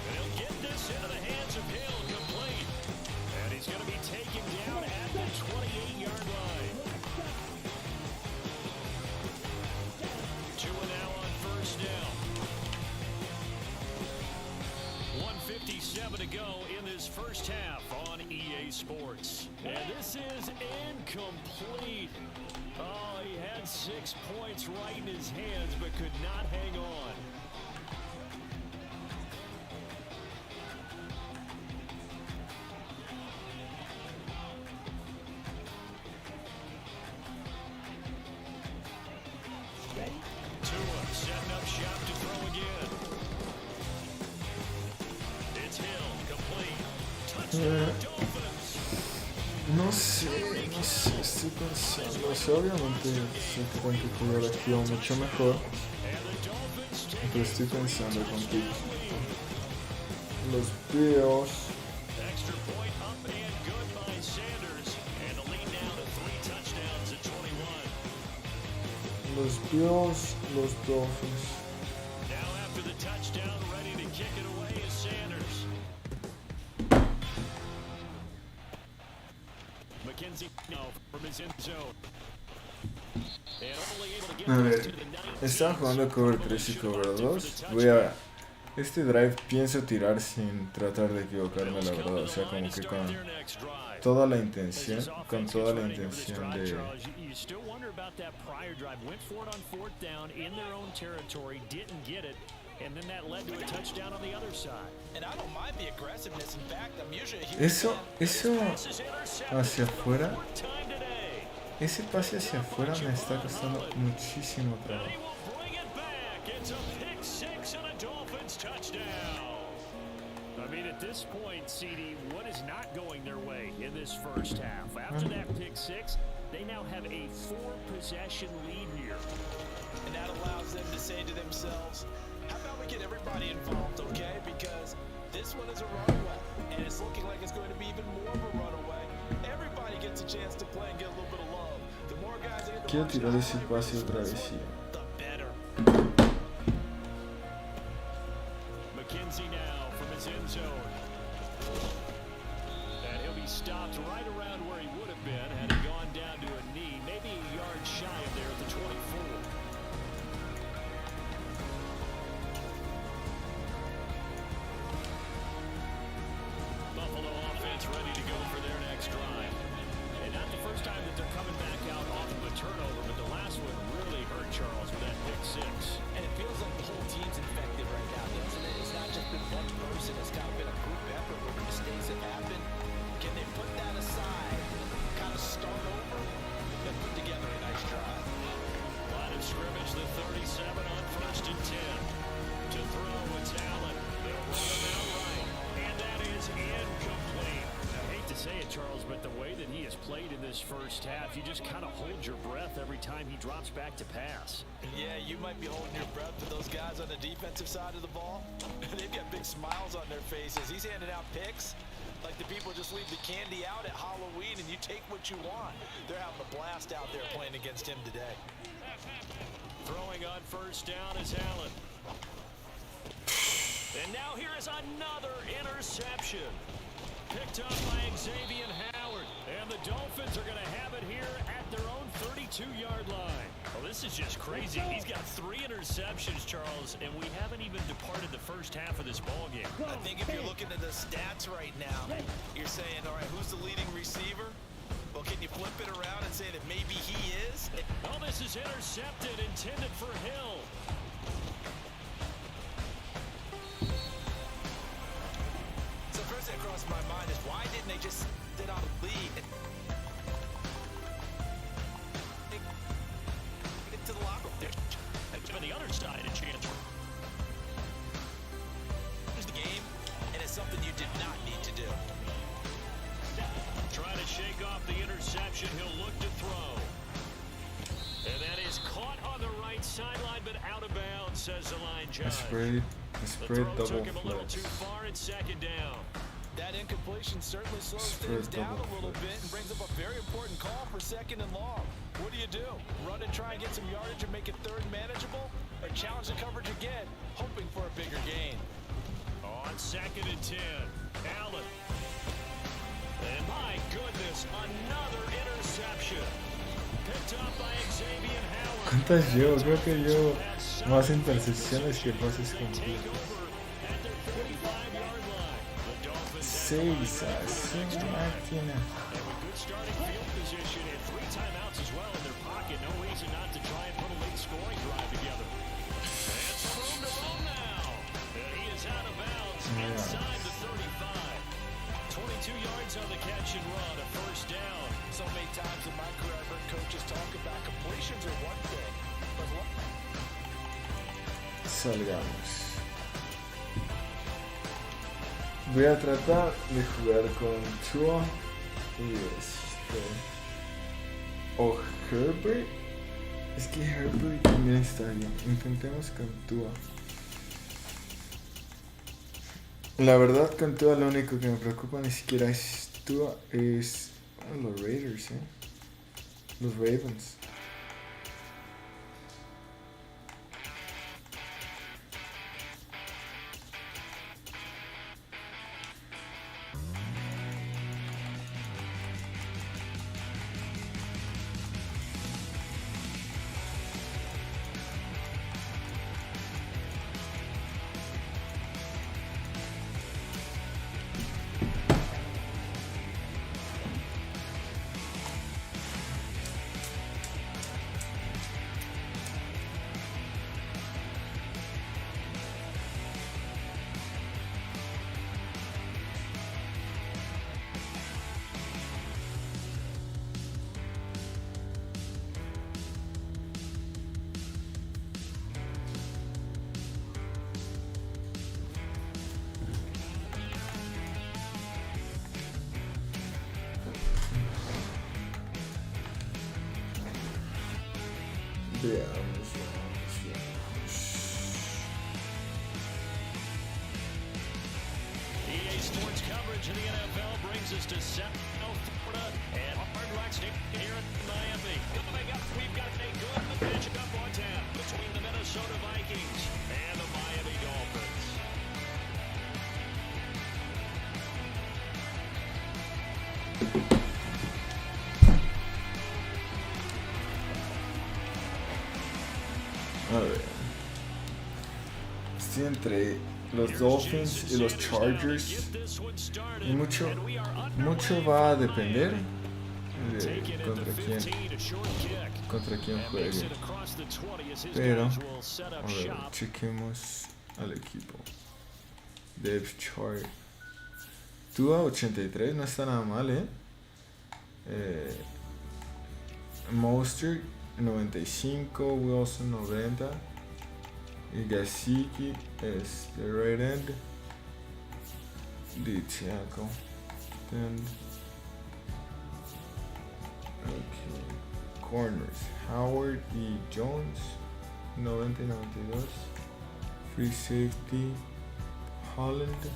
And he'll get this into the hands of Hill, complete. And he's going to be taken down at the 28-yard line. Tua now on 1st down. 1:57 to go in this first half on EA Sports. And this is incomplete. Oh, he had 6 points right in his hands, but could not hang on. Tua setting up shop to throw again. It's Hill, complete. Touchdown, Dolphins. No sé, estoy pensando, o sea, obviamente sé que con que jugar aquí va mucho mejor, pero estoy pensando con que los Bills, Extra point up and good by Sanders, and the lead now to 3 touchdowns at 21. los Bills, los Dolphins. Now after the touchdown, ready to kick it away is Sanders. McKenzie now from his end zone. And only able to get A this ver, to the 19. estaba jugando cover 3 y cover 2. Voy a... Este drive pienso tirar sin tratar de equivocarme, la verdad. O sea, como que con toda la intención, de... You still wonder about that prior drive. Went for it on 4th down in their own territory, didn't get it, and then that led to a touchdown on the other side. And I don't mind the aggressiveness. In fact, I'm usually a huge Eso fan. hacia afuera, ese pase hacia afuera me está costando muchísimo trabajo. It's a pick 6 and a Dolphins touchdown. I mean, at this point, CD, what is not going their way in this first half? After that pick 6, they now have a 4-possession lead here. And that allows them to say to themselves, how about we get everybody involved, okay? Because this one is a runaway, and it's looking like it's going to be even more of a runaway. Everybody gets a chance to play and get a little bit of love. The more guys in the Quiero tirar ese pase otra vez. the better. McKenzie now from his end zone. And he'll be stopped right around where he would have been had he gone down to a knee, maybe a yard shy of there at the 24. Buffalo offense ready to go for their next drive. And not the first time that they're coming back out off of a turnover, but the last one really hurt Charles with that pick 6. And it feels like the whole team's infected right now, doesn't it? It's not just been one person. It's kind of been a group effort where mistakes have happened. Can they put that aside, kind of start over, and put together a nice drive? Line of scrimmage, the 37 on 1st and 10. To throw, it's Allen. They'll run him out right. And that is incomplete. I hate to say it, Charles, but the way that he has played in this first half, you just kind of hold your breath every time he drops back to pass. Yeah, you might be holding your breath for those guys on the defensive side of the ball. They've got big smiles on their faces. He's handing out picks like the people just leave the candy out at Halloween and you take what you want. They're having a blast out there playing against him today. Throwing on 1st down is Allen. And now here is another interception. Picked up by Xavier Howard. And the Dolphins are going to have it here at their own 32-yard line. Well, this is just crazy. He's got 3 interceptions, Charles, and we haven't even departed the first half of this ballgame. I think if you're looking at the stats right now, you're saying, all right, who's the leading receiver? Well, can you flip it around and say that maybe he is? Oh, this is intercepted, intended for Hill. So first thing that crossed my mind is why didn't they just sit on the lead and get to the locker room? And given the other side a chance. Here's the game, and it's something you did not need to do. Trying to shake off the interception, he'll look to throw. And that is caught on the right sideline, but out of bounds, says the line judge. A spread double took him a little flex. too far at 2nd down. That incompletion certainly slows things down a little bit and brings up a very important call for 2nd and long. What do? Run and try and get some yardage and make it 3rd manageable? Or challenge the coverage again, hoping for a bigger gain? On 2nd and 10, Allen. And my goodness, another interception. Picked up by Xavier Howard. ¿Cuántas llevo? Creo que llevo más intercepciones que pases completos. 6 a su máquina. Good starting field position and 3 timeouts as well in their pocket. it no reason not to try and put a late scoring drive together. And some room to run now. And he is out of bounds inside the 35. 22 yards on the catch and run, a first down. So many times in my career I've heard coaches talk about completions are one thing, but what? Salgamos. Voy a tratar de jugar con Tua y o Herbert. Es que Herbert también está bien. Intentemos con Tua. La verdad, con Tua lo único que me preocupa ni siquiera es Tua, es los Raiders, los Ravens. Veamos. EA Sports coverage of the NFL brings us to South Florida and Hard Rock Stadium here in Miami. Coming up, we've got a good matchup on tap between the Minnesota Vikings and the Miami Dolphins. A ver. Estoy entre los Dolphins y los Chargers. Y mucho va a depender de contra quién juegue. Pero, a ver, chequemos al equipo. Depth chart. Tua 83, no está nada mal, Mostert 95, Wilson 90 y Gasicki es de right end, de tackle, end. Okay. Corners Howard y Jones 90 y 92, free safety Holland,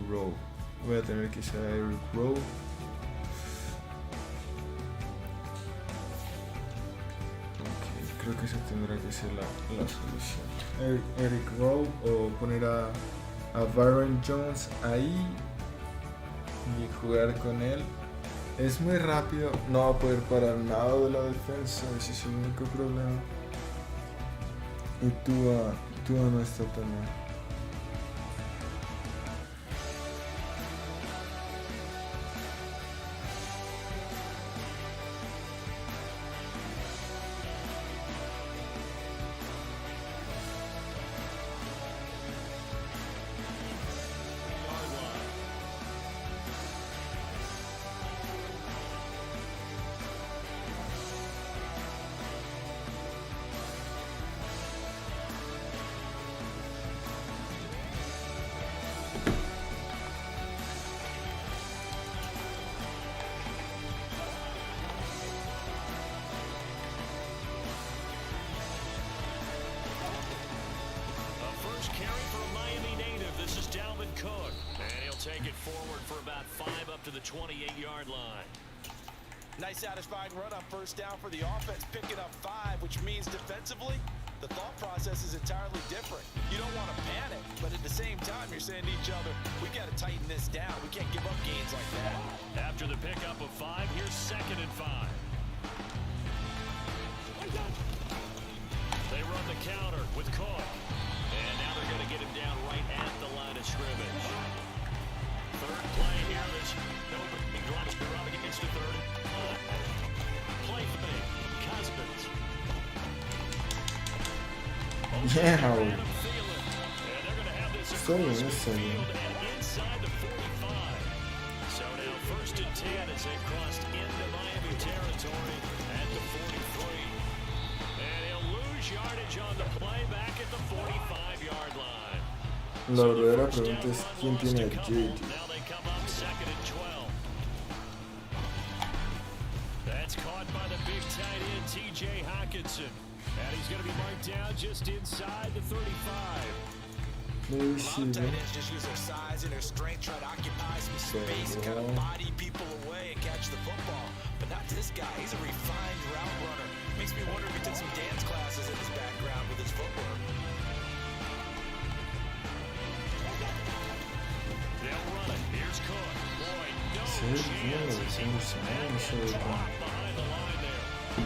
Rowe, voy a tener que usar Eric Rowe. Creo que esa tendrá que ser la solución. Eric Rowe o poner a Byron Jones ahí y jugar con él. Es muy rápido, no va a poder parar nada de la defensa, ese es el único problema. Y Tua no está tan mal. Take it forward for about 5 up to the 28-yard line. Nice satisfying run on first down for the offense, picking up 5, which means defensively, the thought process is entirely different. You don't want to panic, but at the same time, you're saying to each other, we got to tighten this down. We can't give up gains like that. After the pickup of 5, here's 2nd and 5. They run the counter with Cook. And now they're going to get him down right at the line of scrimmage. Third play here, this opening drive is up against the 3rd and 5. play fake. Cousins. Yeah. Adam Thielen. And they're going to have this Está bien, across está bien. midfield and inside the 45. So now 1st and 10 as they've crossed into Miami territory at the 43. And he'll lose yardage on the play back at the 45-yard line. La verdadera pregunta es quién tiene el JJ. Now they come up 2nd and 12. That's caught by the big tight end, T.J. Hockenson. And he's going to be marked down just inside the 35. A lot of tight ends just use their size and their strength, try to occupy some space, kind of body people away and catch the football. But not this guy. He's a refined route runner. Makes me wonder if he took some dance classes in his background with his footwork. They'll run it. Here's Cook. Boy, no chance. He was dropped behind the line there.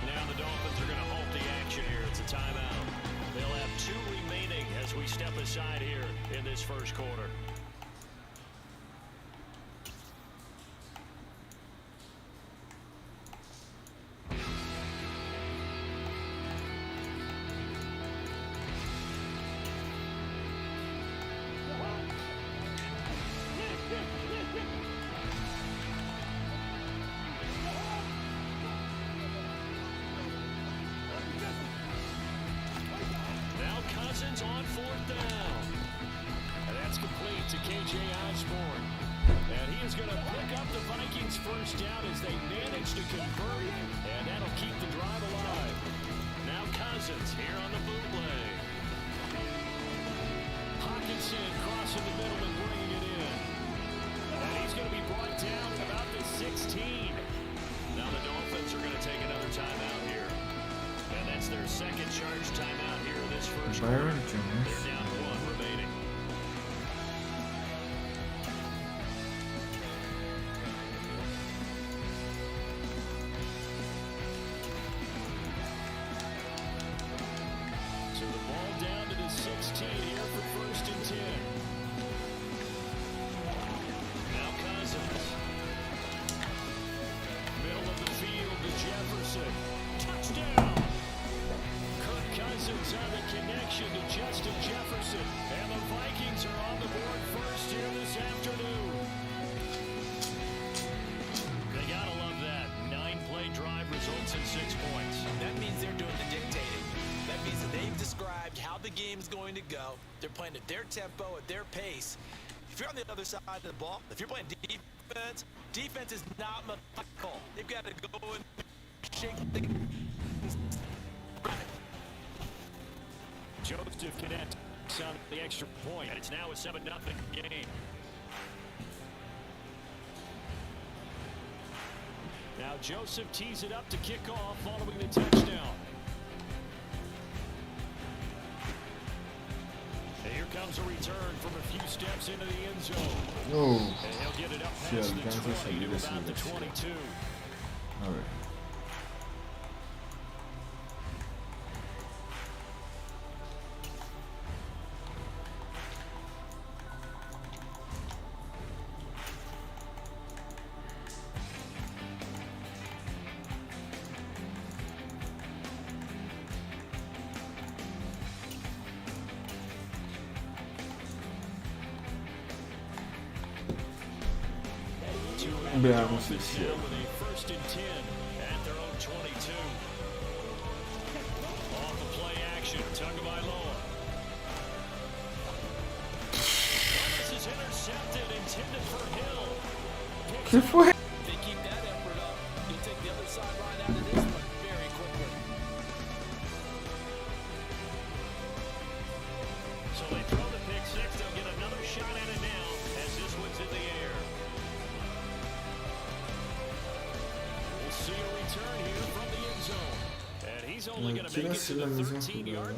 Now the Dolphins are going to halt the action here. It's a timeout. They'll have 2 remaining as we step aside here in this first quarter. Cousins on 4th down. And that's complete to K.J. Osborne. And he is going to pick up the Vikings' first down as they manage to convert. And that'll keep the drive alive. Now Cousins here on the bootleg. Hockenson crossing the middle and bringing it in. And he's going to be brought down at about the 16. Now the Dolphins are going to take another timeout here. And that's their second charge timeout here in this first quarter. They're down 1 remaining. So the ball down to the 16 here for 1st and 10. Now Cousins. Middle of the field to Jefferson. Touchdown! Kirk Cousins on the connection to Justin Jefferson. And the Vikings are on the board first here this afternoon. They gotta love that. 9-play drive results in 6 points. That means they're doing the dictating. That means that they've described how the game's going to go. They're playing at their tempo, at their pace. If you're on the other side of the ball, if you're playing defense is not methodical. They've got to go and shake the... Joseph Cadet on the extra point, and it's now a 7-0 game. Now Joseph tees it up to kick off following the touchdown. And here comes a return from a few steps into the end zone. Oh, and he'll get it up past the 20 to about the 22. A ver. Veamos si es cierto. ¿Qué fue? Quiero hacer la misma jugada,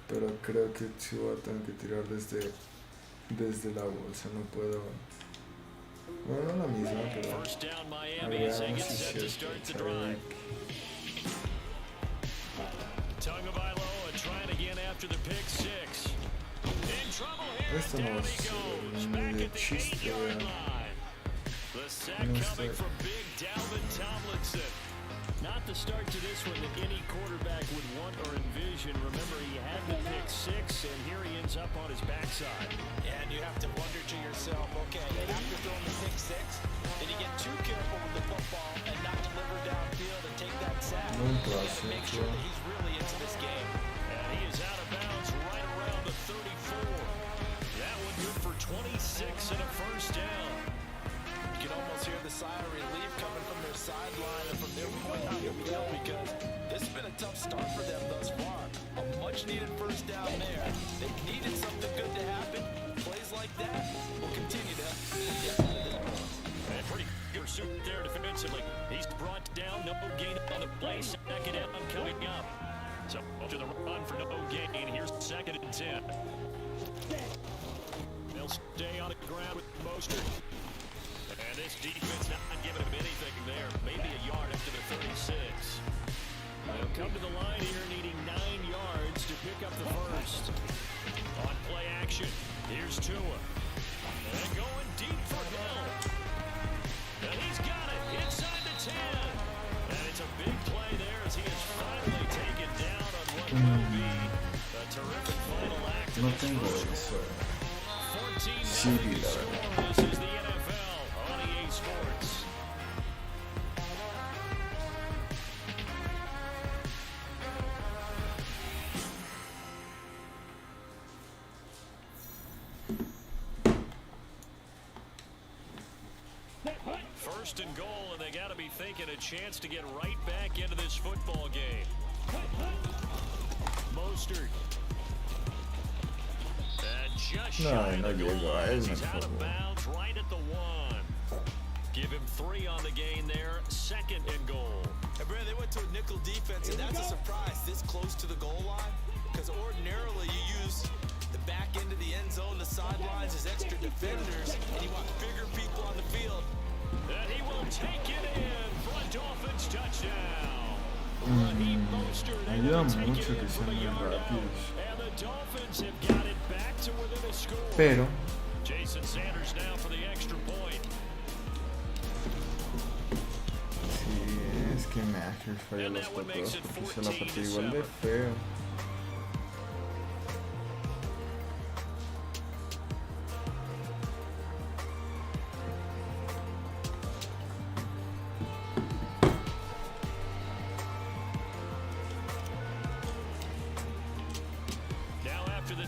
pero creo que Tua tengo que tirar desde la bolsa, no puedo. Bueno, no la misma, pero veamos si es cierto. Esto no es ni de chiste, vean. The sack coming from big Dalvin Tomlinson. Not the start to this one that any quarterback would want or envision. Remember, he had the pick six, and here he ends up on his backside. And you have to wonder to yourself, okay, after throwing the pick six, did he get too careful with the football and not deliver downfield and take that sack? And make sure that he's really into this game. And he is out of bounds right around the 34. That one good for 26 and a first down. You can almost hear the sigh of relief coming from their sideline and from their point on the field because this has been a tough start for them thus far. A much-needed first down there. They needed something good to happen. Plays like that will continue to get out of this point. And pretty good pursuit there defensively. He's brought down, no gain on the play. Second down coming up. So to the run for no gain. Here's second and 10. They'll stay on the ground with Mostert. And this defense not giving him anything there. Maybe a yard up to the 36. They'll come to the line here needing 9 yards to pick up the first. On play action, here's Tua. And going deep for Hill. And he's got it inside the 10. And it's a big play there as he is finally taken down on what will be a terrific final act. No tengo eso. 14 Sí, la verdad. This is the NFL on EA Sports. First and goal, and they got to be thinking a chance to get right back into this football game. Mostert. And just shy of the goal line. He's out of bounds right at the 1. Give him 3 on the gain there. Second and goal. And Brad, they went to a nickel defense, and that's a surprise this close to the goal line because ordinarily you use the back end of the end zone, the sidelines as extra defenders, and you want bigger people on the field. And he will take it in for a Dolphins touchdown. Raheem Mostert able to take it in from a yard out. And the Dolphins have got it back to within a score. Pero Jason Sanders now for the extra point. sí, es que Mackers falla los patos porque se la partió igual de feo.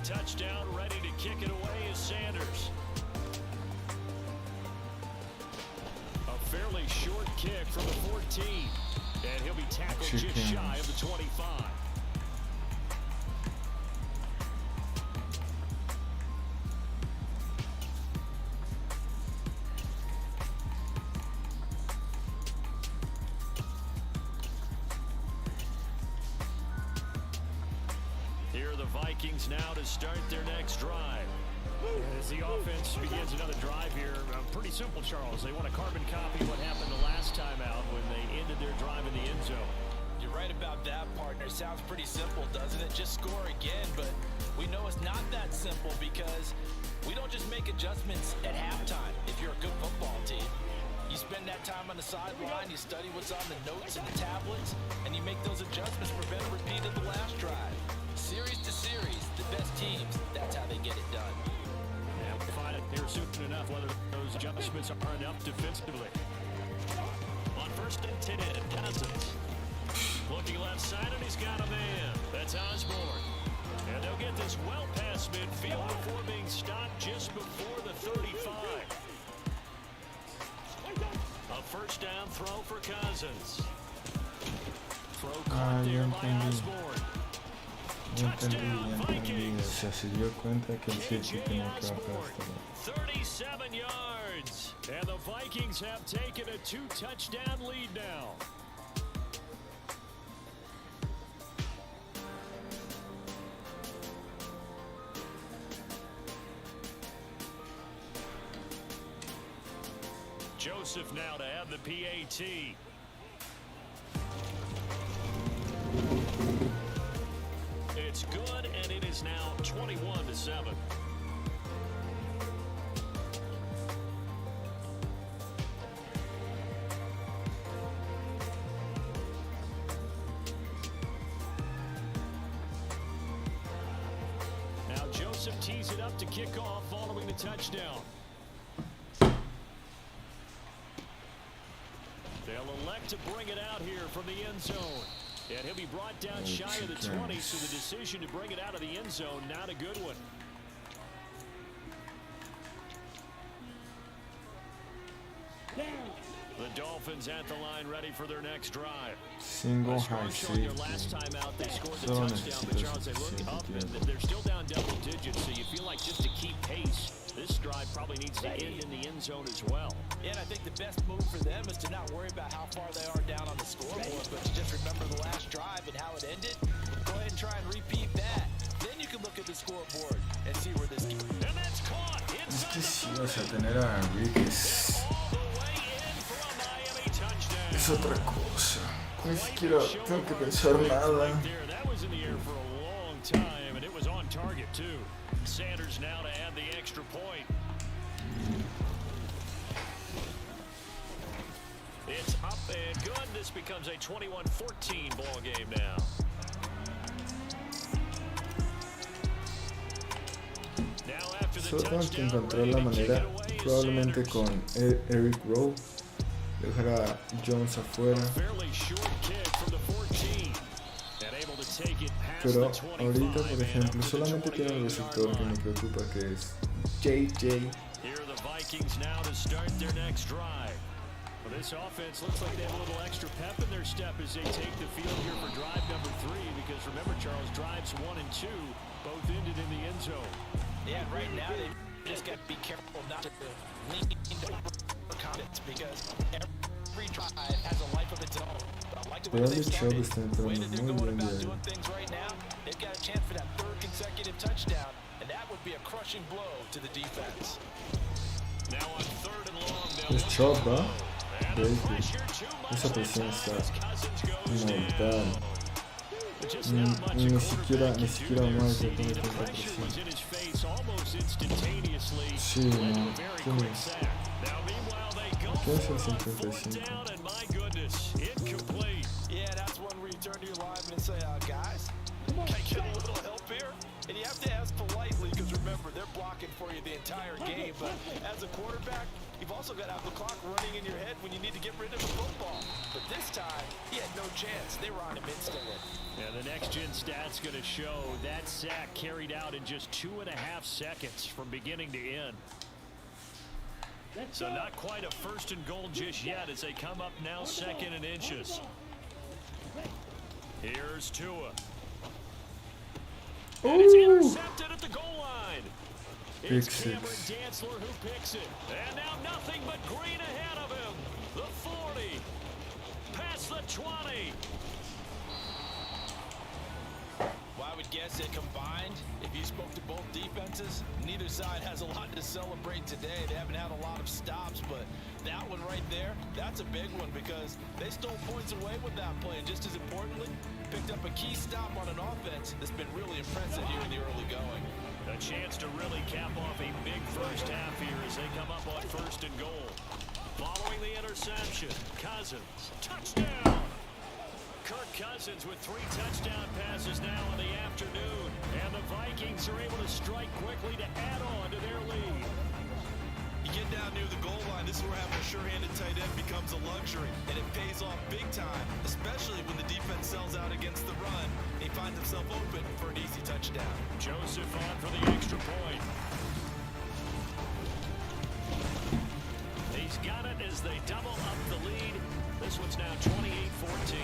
Touchdown, ready to kick it away is Sanders. A fairly short kick from the 14. And he'll be tackled just shy of the 25. Vikings now to start their next drive. As the offense begins another drive here, pretty simple, Charles. They want to carbon copy what happened the last time out when they ended their drive in the end zone. You're right about that, partner. Sounds pretty simple, doesn't it? Just score again, but we know it's not that simple because we don't just make adjustments at halftime if you're a good football team. You spend that time on the sideline, you study what's on the notes and the tablets, and you make those adjustments to prevent a repeat of the last drive. Series to series, the best teams, that's how they get it done. And we'll find it here soon enough whether those adjustments are enough defensively. On first and 10, Cousins. Looking left side, and he's got a man. That's Osborne. And they'll get this well past midfield before being stopped just before the 35. A first down throw for Cousins. Throw caught there by Osborne. Ya entendí. O sea, se dio cuenta que el safety tenía que bajar hasta 37 yards. And the Vikings have taken a 2-touchdown lead now. Joseph now to have the PAT. It's good, and it is now 21-7. Joseph tees it up to kick off following the touchdown. They'll elect to bring it out here from the end zone. And he'll be brought down shy of the 20, so the decision to bring it out of the end zone, not a good one. The Dolphins at the line ready for their next drive. Single high safety. Last time out they scored the touchdown, but Charles, they look up and they're still down double digits, so you feel like just to keep pace, this drive probably needs to end in the end zone as well. Yeah, and I think the best move for them is to not worry about how far they are down on the scoreboard, but to just remember the last drive and how it ended. Go ahead and try and repeat that. Then you can look at the scoreboard and see where this goes. And that's caught. Es que sí, o sea, tener a Enriquez es otra cosa. Ni siquiera tengo que pensar nada. That was in the air for a long time, and it was on target too. Sanders now to add the extra point. It's up and good. This becomes a 21-14 ball game now. Now after the Solo tengo que touchdown, encontrar ready la to kick manera, it away is probablemente Sanders. con Eric Rowe, dejar a Jones afuera. Fairly short kick from the 14. And able to take it past Pero the 25 ahorita, por and ejemplo, up to the solamente tiene un 28-yard receptor que line. me preocupa, que es JJ. Here are the Vikings now to start their next drive. Well, this offense looks like they have a little extra pep in their step as they take the field here for drive number 3, because remember, Charles, drives 1 and 2 both ended in the end zone. Yeah, and right now they just got to be careful not to lean into confidence, because every drive has a life of its own. I like the way Bradley they Chubb started, está the way entrando that they're muy going bien about de doing things right now. They've got a chance for that 3rd consecutive touchdown, and that would be a crushing blow to the defense. Now on 3rd and long, they'll Es Chubb, ¿va? and Baby. pressure too much Esa presión now está as Cousins goes mortal. down. Just not much a Ni quarterback can siquiera do there, más le CD. pone The tanta pressure was presión. in his face almost instantaneously. Sí, Led to no. a very ¿Quién quick es? sack. Now meanwhile they go ¿Quién es el for it on 4th 55? down, and my goodness, incomplete. Yeah, that's one where you turn to your lineman and say, guys, can I get a little help here? And you have to ask politely, because remember, they're blocking for you the entire game. But as a quarterback, you've also got to have the clock running in your head when you need to get rid of the football. But this time, he had no chance. They were on him instantly. Yeah, the next-gen stats going to show that sack carried out in just 2.5 seconds from beginning to end. So not quite a 1st and goal just yet as they come up now 2nd and inches. Here's Tua. And it's intercepted at the goal line. It's Pick Cameron six. Dantzler who picks it. And now nothing but green ahead of him. The 40. Past the 20. Well, I would guess that combined, if you spoke to both defenses, neither side has a lot to celebrate today. They haven't had a lot of stops, but that one right there, that's a big one because they stole points away with that play. And just as importantly, picked up a key stop on an offense that's been really impressive here in the early going. A chance to really cap off a big first half here as they come up on 1st and goal. Following the interception, Cousins, touchdown! Kirk Cousins with 3 touchdown passes now in the afternoon. And the Vikings are able to strike quickly to add on to their lead. You get down near the goal line, this is where having a sure-handed tight end becomes a luxury. And it pays off big time, especially when the defense sells out against the run. And he finds himself open for an easy touchdown. Joseph on for the extra point. He's got it as they double up the lead. This one's now 28-14.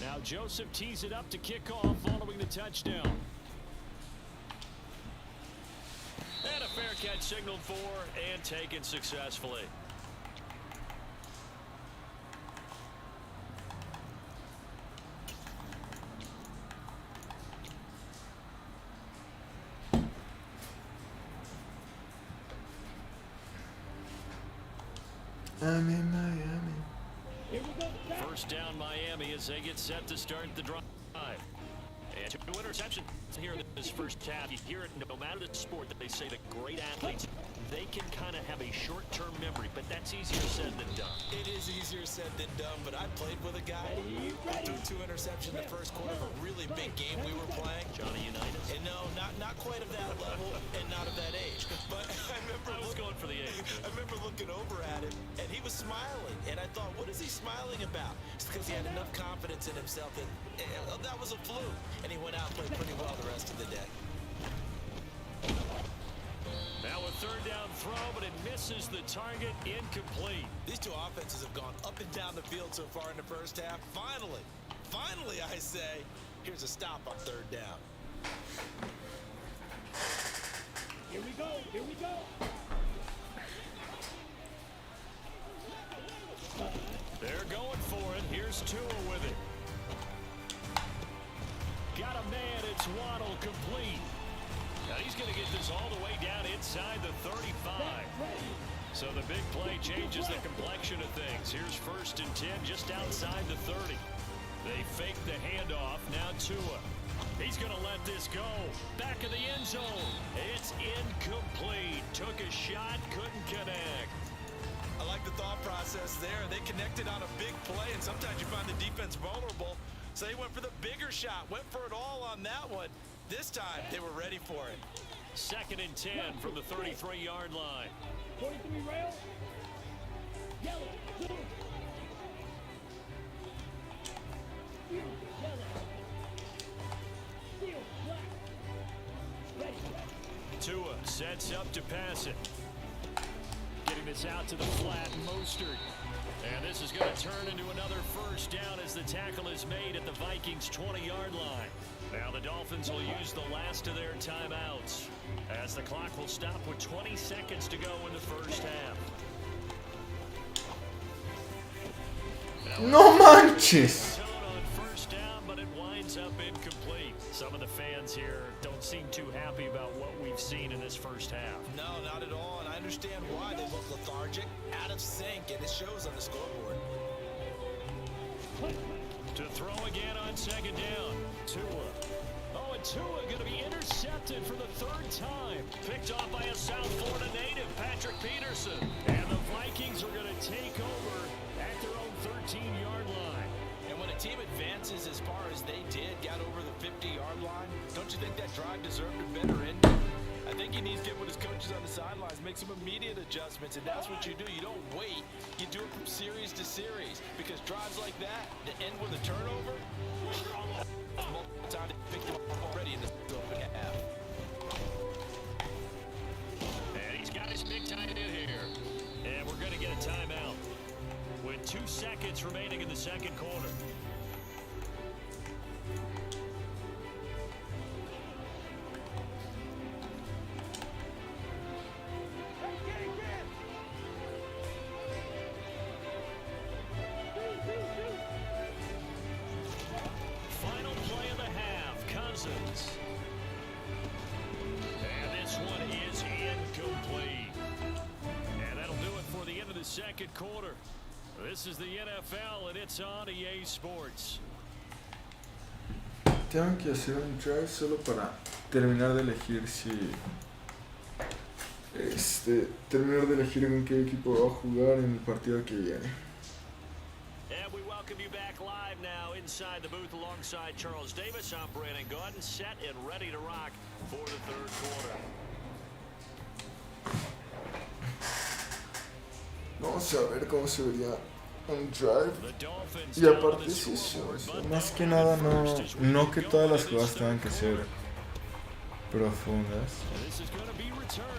Now Joseph tees it up to kick off following the touchdown. And a fair catch signaled for and taken successfully. I'm in Miami. First down Miami as they get set to start the drive. And 2 interceptions here in this first half. You hear it no matter the sport that they say the great athletes, they can kind of have a short-term memory, but that's easier said than done. It is easier said than done, but I played with a guy who threw 2 interceptions in the first quarter of a really big game we were playing. Johnny Unitas. And no, not quite of that level and not of that age. But I was going for the age. I remember looking over at him, and he was smiling. And I thought, what is he smiling about? It's because he had enough confidence in himself that that was a fluke. And he went out and played pretty well the rest of the day. Now a third down throw, but it misses the target, incomplete. These two offenses have gone up and down the field so far in the first half. Finally, I say, here's a stop on third down. Here we go. They're going for it. Here's Tua with it. Got a man. It's Waddle complete. Now he's going to get this all the way down inside the 35. So the big play changes the complexion of things. Here's 1st and 10 just outside the 30. They fake the handoff. Now Tua. He's going to let this go. Back of the end zone. It's incomplete. Took a shot, couldn't connect. I like the thought process there. They connected on a big play, and sometimes you find the defense vulnerable. So they went for the bigger shot, went for it all on that one. This time, they were ready for it. 2nd and 10 from the 33-yard line. 43 rail. Yellow. Tua sets up to pass it. Getting this out to the flat, Mostert. And this is going to turn into another first down as the tackle is made at the Vikings' 20-yard line. Now the Dolphins will use the last of their timeouts as the clock will stop with 20 seconds to go in the first half. No manches! On first down, but it winds up incomplete. Some of the fans here don't seem too happy about what we've seen in this first half. No, not at all, and I understand why. They look lethargic, out of sync, and it shows on the scoreboard. To throw again on 2nd down. Tua. Oh, and Tua going to be intercepted for the 3rd time. Picked off by a South Florida native, Patrick Peterson. And the Vikings are going to take over at their own 13-yard line. And when a team advances as far as they did, got over the 50-yard line, don't you think that drive deserved a better ending? I think he needs to get with his coaches on the sidelines, make some immediate adjustments, and that's what you do. You don't wait. You do it from series to series, because drives like that, to end with a turnover, multiple times they picked him up already in the open half. And he's got his big tight end here. And we're going to get a timeout with 2 seconds remaining in the second quarter. Final play of the half, Cousins. And this one is incomplete. And that'll do it for the end of the second quarter. This is the NFL and it's on EA Sports. Tengo que hacer un drive solo para terminar de elegir si terminar de elegir con qué equipo va a jugar en el partido que viene. And we welcome you back live now inside the booth alongside Charles Davis. I'm Brandon Gordon, set and ready to rock for the 3rd quarter. Vamos a ver cómo se vería un drive. Y aparte es eso, más que nada no que todas las jugadas tengan que ser profundas,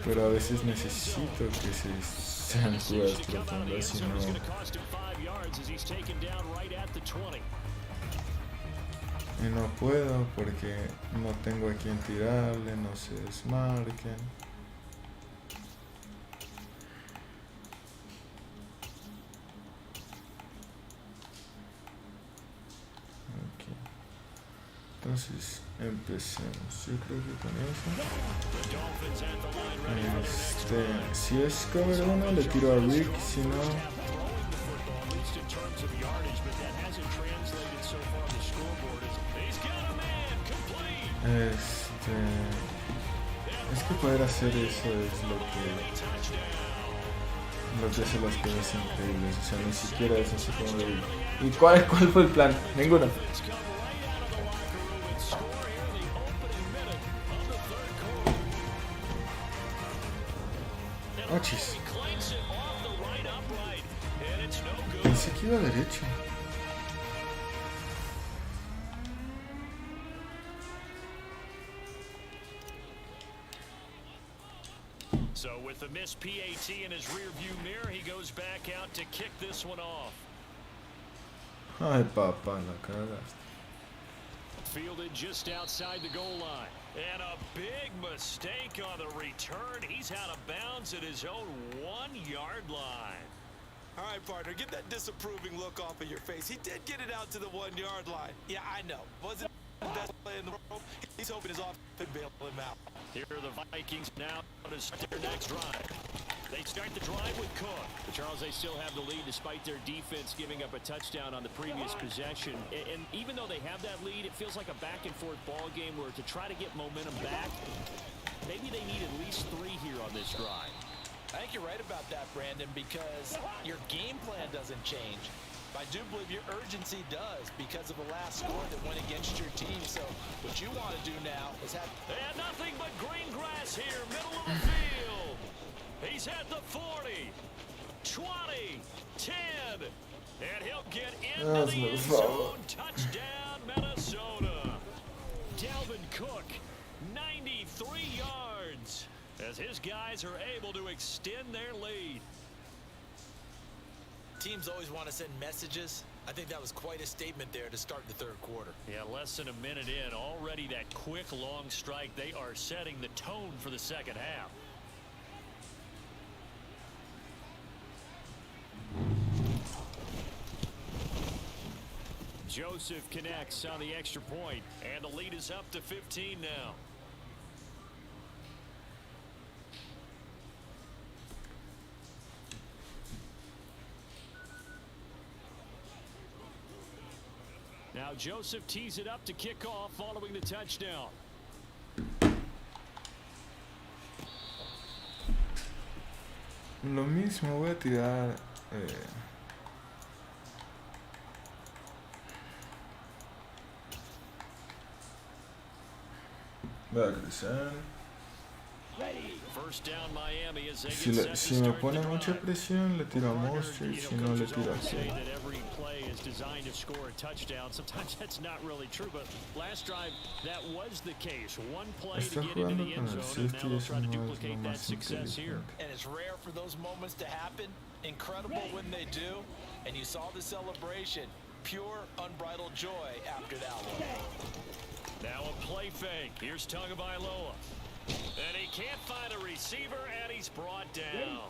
pero a veces necesito que sean jugadas profundas y no puedo porque no tengo a quien tirarle, no se desmarquen. Entonces empecemos, yo creo que con eso. Si es cover 1 le tiro a Rick, si no Es que poder hacer eso es lo que hace las cosas increíbles. O sea, ni siquiera es así como de... ¿Y cuál fue el plan? Ninguno. Oh, chis. Pensé que iba derecho. So with the missed PAT in his rearview mirror, he goes back out to kick this one off. Ay, papá, la cagaste. Fielded just outside the goal line. And a big mistake on the return. He's out of bounds at his own 1-yard line. All right, partner, get that disapproving look off of your face. He did get it out to the 1-yard line. Yeah, I know. Wasn't the best play in the world. He's hoping his offense can bail him out. Here are the Vikings now to start their next drive. They start the drive with Cook. But Charles, they still have the lead despite their defense giving up a touchdown on the previous possession. And even though they have that lead, it feels like a back-and-forth ball game where to try to get momentum back, maybe they need at least 3 here on this drive. I think you're right about that, Brandon, because your game plan doesn't change. I do believe your urgency does because of the last score that went against your team. So what you want to do now is have... And nothing but green grass here, middle of the field. He's at the 40, 20, 10, and he'll get into the end zone. Touchdown, Minnesota. Dalvin Cook, 93 yards, as his guys are able to extend their lead. Teams always want to send messages. I think that was quite a statement there to start the third quarter. Yeah, less than a minute in, already that quick long strike. They are setting the tone for the second half. Joseph connects on the extra point, and the lead is up to 15 now. Now Joseph tees it up to kick off following the touchdown. Lo mismo, voy a tirar... Voy a crecer. Si me pone mucha presión, le tiro a Monster. Si no, le tiro a Q. Está jugando con el safety y eso no es lo más inteligente. And it's rare for those moments to happen. Incredible when they do. And you saw the celebration. Pure, unbridled joy after that one. Now a play fake. Here's Tagovailoa. And he can't find a receiver, and he's brought down.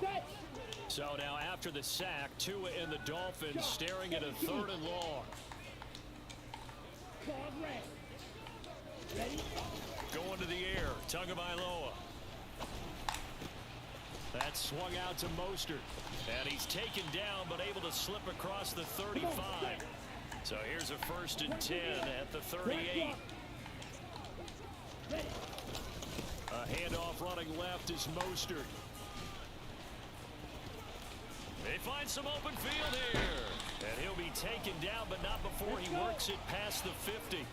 So now after the sack, Tua and the Dolphins staring at a 3rd and long. Going to the air, Tagovailoa. That swung out to Mostert. And he's taken down, but able to slip across the 35. So here's a 1st and 10 at the 38. A handoff running left is Mostert. They find some open field here. And he'll be taken down, but not before he works it past the 50.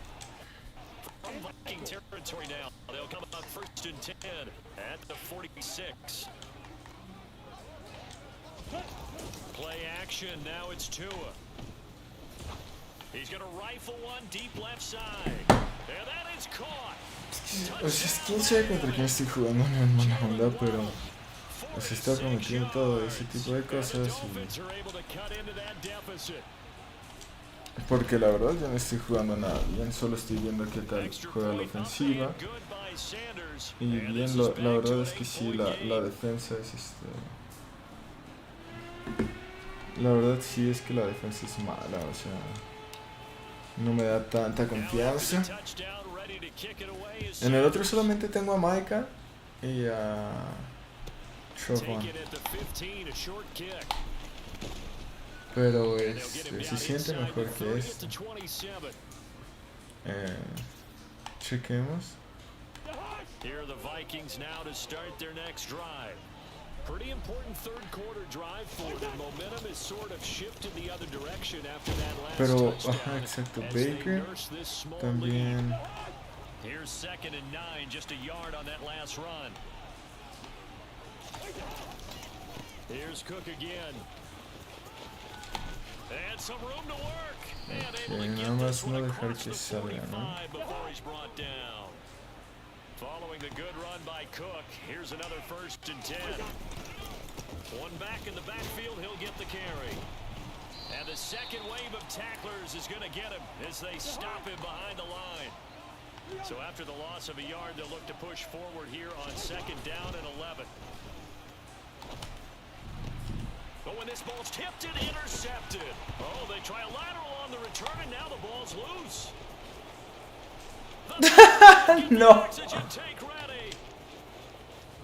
From Viking territory now. They'll come up 1st and 10 at the 46. Play action. Now it's Tua. He's going to rifle one deep left side. And that is caught. O sea, quién sabe contra quién estoy jugando, no en mala onda, pero se está prometiendo todo ese tipo de cosas porque la verdad yo no estoy jugando nada bien, solo estoy viendo qué tal juega la ofensiva y bien, la verdad es que sí, la defensa es la verdad sí es que la defensa es mala, o sea, no me da tanta confianza. En el otro solamente tengo a Micah y a Chauvin. Pero se siente mejor que este. Chequemos. Here are the Vikings now to start their next drive. Pretty important third quarter drive for them. Momentum is sort of shifted the other direction after that last Pero, touchdown. exacto, as they Baker nurse this small también. lead. Here's 2nd and 9, just a yard on that last run. Here's Cook again. And some room to work. And able to nada get más this one no dejar across que the salga, ¿no? 45 before he's brought down. Following the good run by Cook, here's another 1st and 10. One back in the backfield, he'll get the carry. And the second wave of tacklers is going to get him as they stop him behind the line. So after the loss of a yard, they'll look to push forward here on 2nd down and 11. But when this ball's tipped and intercepted. Oh, they try a lateral on the return, and now the ball's loose. No. Oxygen tank ready.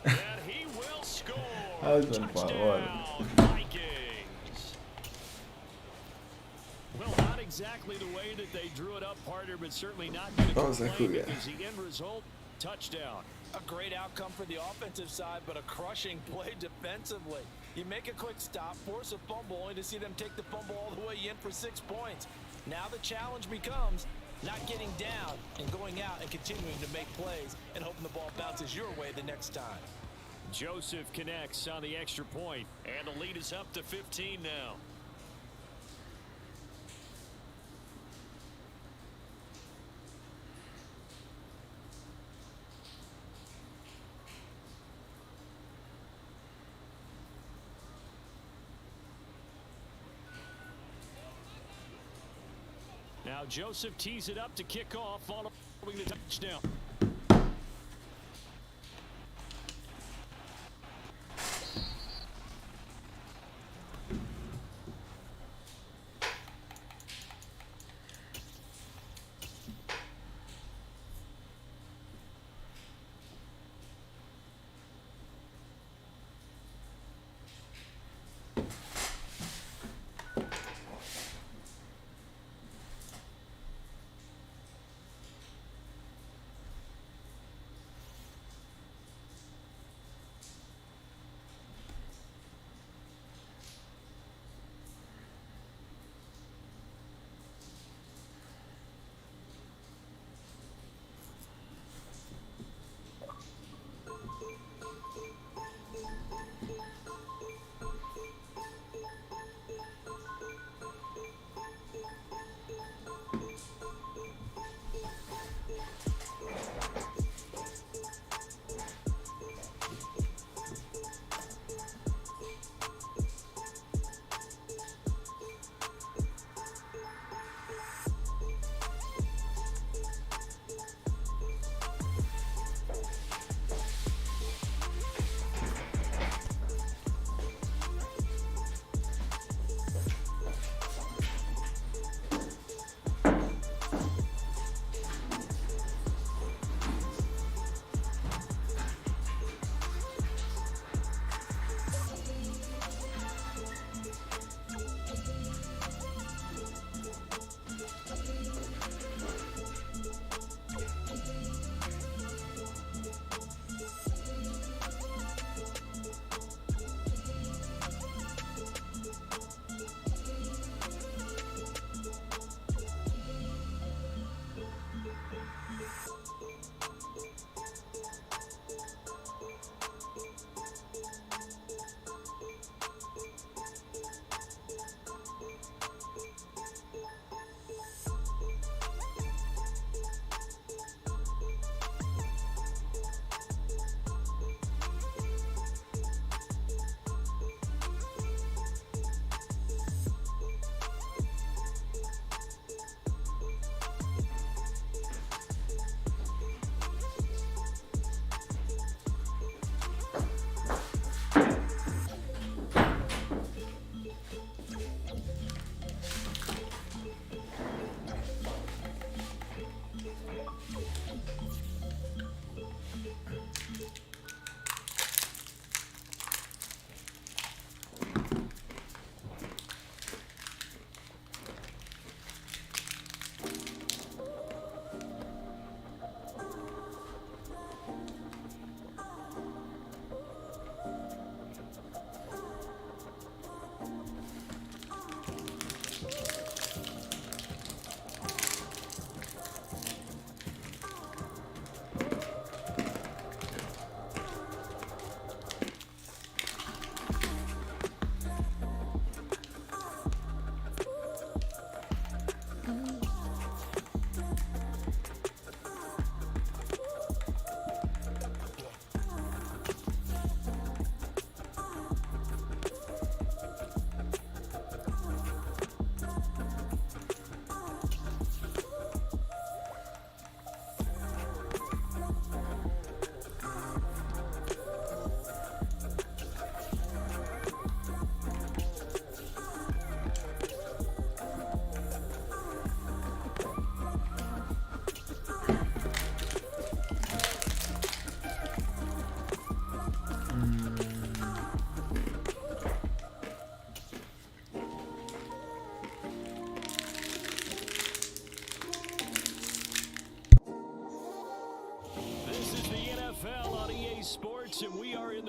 And he will score. Hazme el favor. Touchdown, Vikings. Well, not exactly the way that they drew it up, partner, but certainly not going to Vamos a complain jugar. because the end result, touchdown. A great outcome for the offensive side, but a crushing play defensively. You make a quick stop, force a fumble, only to see them take the fumble all the way in for 6 points. Now the challenge becomes not getting down and going out and continuing to make plays and hoping the ball bounces your way the next time. Joseph connects on the extra point, and the lead is up to 15 now. Now Joseph tees it up to kick off following the touchdown.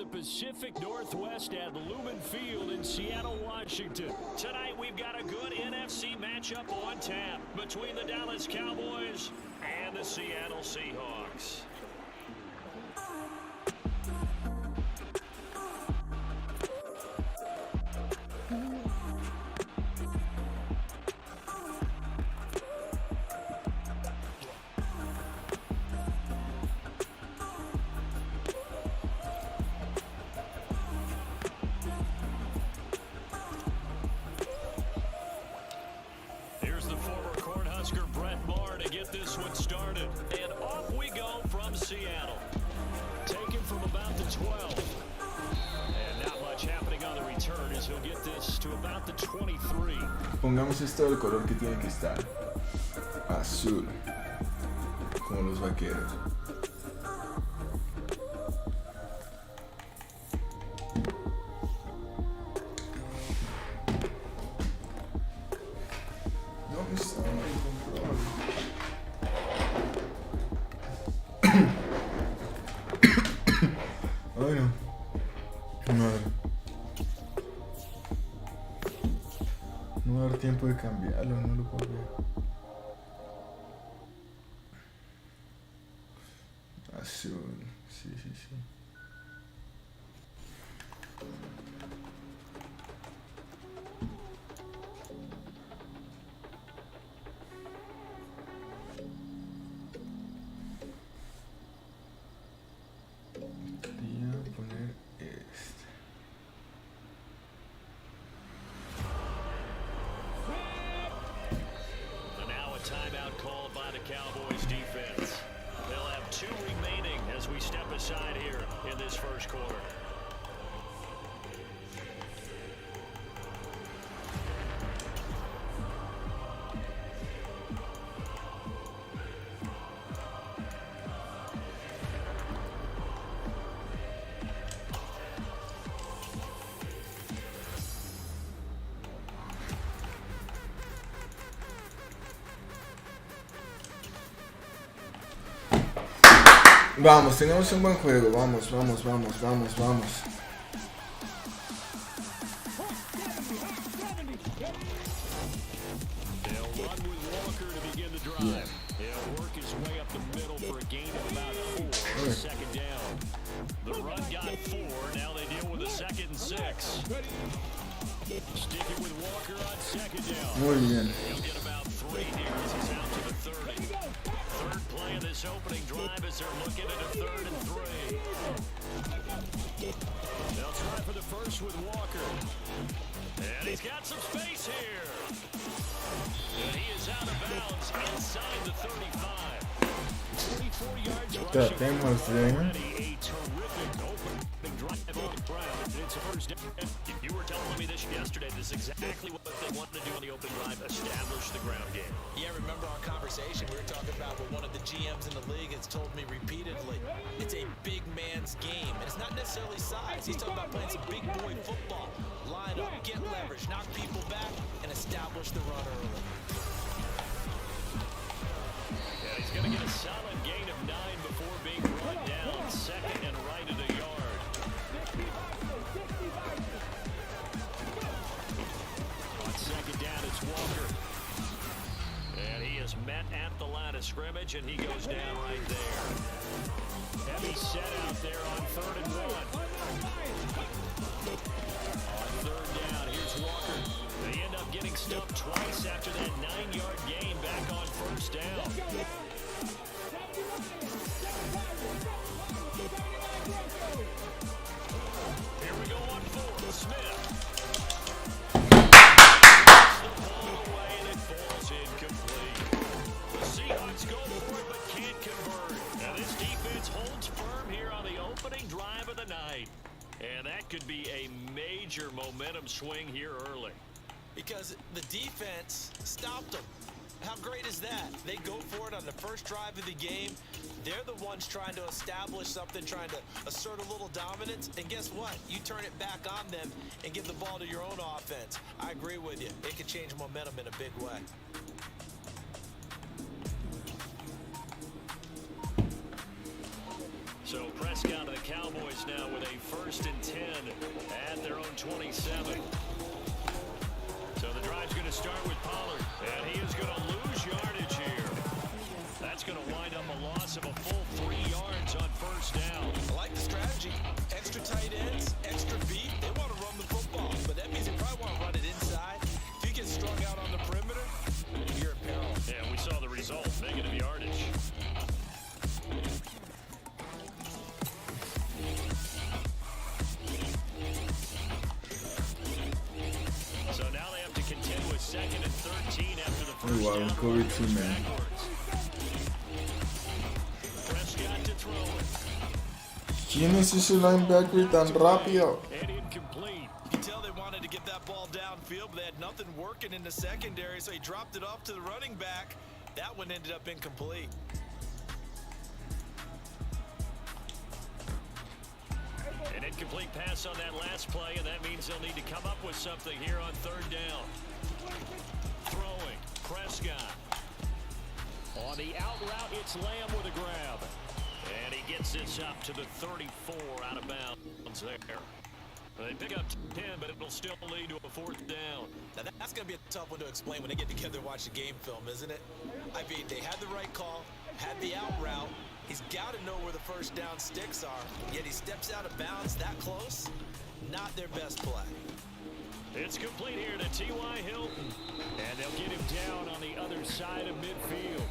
the Pacific Northwest at Lumen Field in Seattle, Washington. Tonight, we've got a good NFC matchup on tap between the Dallas Cowboys and the Seattle Seahawks. This one started, and off we go from Seattle. Taken from about the 12. And not much happening on the return as he'll get this to about the 23. Pongamos esto del color que tiene que estar. Azul. Como los vaqueros. ¿Dónde está mi control? Ay, no. No va a dar tiempo de cambiarlo, no lo puedo ver. Azul, sí. Cowboys defense. They'll have 2 remaining as we step aside here in this first quarter. Vamos, tenemos un buen juego, vamos. They'll run with Walker to begin the drive. He'll work his way up the middle for a gain of about 4. Second down. The run got 4. Now they deal with a 2nd and 6. Sticking with Walker on 2nd down. Muy bien. He'll get about 3 here as he's out to the 30. Third play of this opening drive as they're looking at a 3rd and 3. They'll try for the first with Walker. And he's got some space here. And he is out of bounds inside the 35. 44 yards rushing. Already a terrific opening drive on the ground. It's a first down. You were telling me this yesterday. This is exactly what they wanted to do on the opening drive, establish the ground game. Yeah, remember our conversation we were talking about with one of the GMs in the league has told me repeatedly, it's a big man's game. And it's not necessarily size. He's talking about playing some big boy football. Line up, get leverage, knock people back, and establish the run early. Yeah, he's going to get a solid gain of 9 before being run down. 2nd and right at a yard. On 2nd down, it's Walker. And he is met at the line of scrimmage, and he goes down right there. Heavy set out there on 3rd and 1. On 3rd down, here's Walker. They end up getting stumped twice after that 9-yard gain back on 1st down. Here we go on 4th. Smith. The ball away and it falls incomplete. The Seahawks go for it but can't convert. Now this defense holds firm here on the opening drive of the night. And that could be a major momentum swing here early. Because the defense stopped them. How great is that? They go for it on the first drive of the game. They're the ones trying to establish something, trying to assert a little dominance. And guess what? You turn it back on them and give the ball to your own offense. I agree with you. It can change momentum in a big way. So Prescott of the Cowboys now with a 1st and 10 at their own 27. So the drive's going to start with Pollard, and he is going to lose yardage here. That's going to wind up a loss of a full 3 yards on 1st down. I like the strategy. Extra tight ends, extra beat. They want to run the football, but that means they probably want to run it inside. If you get strung out on the perimeter, you're in peril. Yeah, we saw the result. Negative yardage. So now they have to contend with 2nd and 13 after the first Wow, down. Kobe too, man. Prescott to throw it. ¿Quién es ese linebacker tan rápido? And incomplete. You can tell they wanted to get that ball downfield, but they had nothing working in the secondary, so he dropped it off to the running back. That one ended up incomplete. An incomplete pass on that last play, and that means they'll need to come up with something here on 3rd down. Throwing, Prescott. On the out route, it's Lamb with a grab. And he gets this up to the 34 out of bounds there. They pick up 10, but it'll still lead to a 4th down. Now that's going to be a tough one to explain when they get together and watch the game film, isn't it? I mean, they had the right call, had the out route. He's got to know where the 1st down sticks are, yet he steps out of bounds that close. Not their best play. It's complete here to T.Y. Hilton. And they'll get him down on the other side of midfield.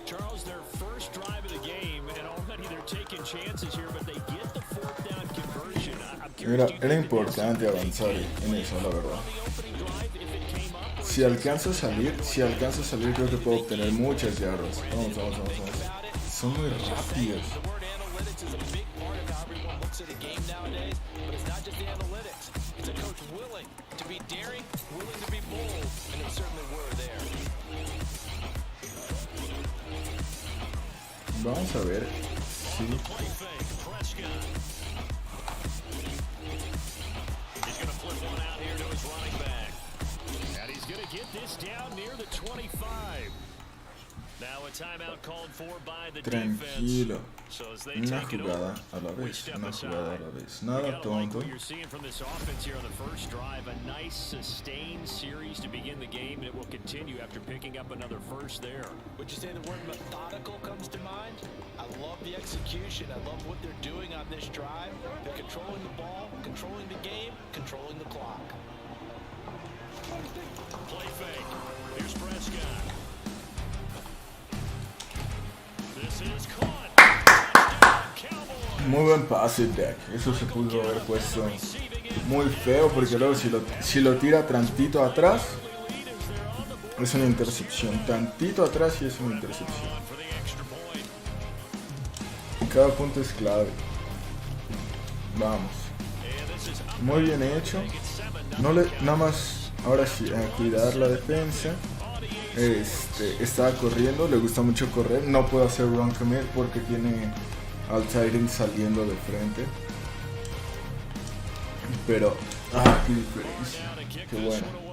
Charles, their first drive of the game, and already they're taking chances here, but they get the 4th down conversion. Era importante avanzar en eso, la verdad. Si alcanzo a salir, creo que puedo obtener muchas yardas. Vamos. Son muy rápidos. Vamos a ver. Sí. He's going to flip one out here to his running back. And he's going to get this down near the 25. Now a timeout called for by the Tranquilo. defense. So as they Una take it jugada over, a la we vez. step Una aside. jugada a la vez. You Nada gotta like tonto. what you're seeing from this offense here on the first drive. A nice sustained series to begin the game, and it will continue after picking up another first there. Would you say the word methodical comes to mind? I love the execution. I love what they're doing on this drive. They're controlling the ball, controlling the game, controlling the clock. Play fake. Here's Prescott. This is caught. Touchdown, Muy buen pase, Dak. Eso se pudo haber puesto muy feo porque luego si lo tira tantito atrás es una intercepción. Tantito atrás y es una intercepción. Cada punto es clave. Vamos. Muy bien hecho. Nada más, ahora sí, a cuidar la defensa. Estaba corriendo, le gusta mucho correr. No puedo hacer run commit porque tiene al tight end saliendo de frente. Pero, qué diferencia. Qué bueno.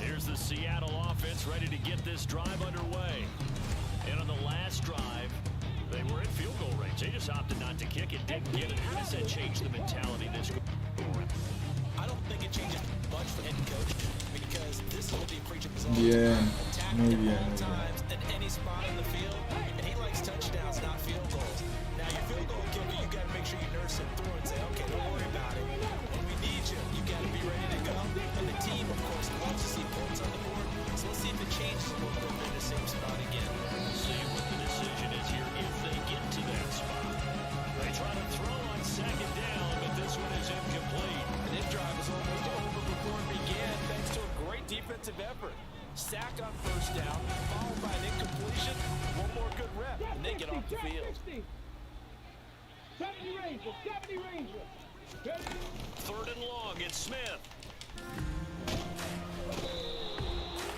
Here's the Seattle offense ready to get this drive underway. And on the last drive, they were in field goal range. They just opted not to kick it, didn't get it. How does that change the mentality this go around? I don't think it changes much for head coach because this will be preaching his own Muy bien. times at any spot in the field, and he likes touchdowns, not field goals. Now your field goal kicker, you got to make sure you nurse him through and say, okay, don't worry about it. When we need you, you got to be ready to go. And the team, of course, wants to see points on the board. So let's see if it changes a little bit in the same spot again. See what the decision is here if they get to that spot. They try to throw on second down, but this one is incomplete. And this drive was almost over before it began, thanks to a great defensive effort. Sack on first down, followed by an incompletion. One more good rep, and they get off the field. Third and long, it's Smith.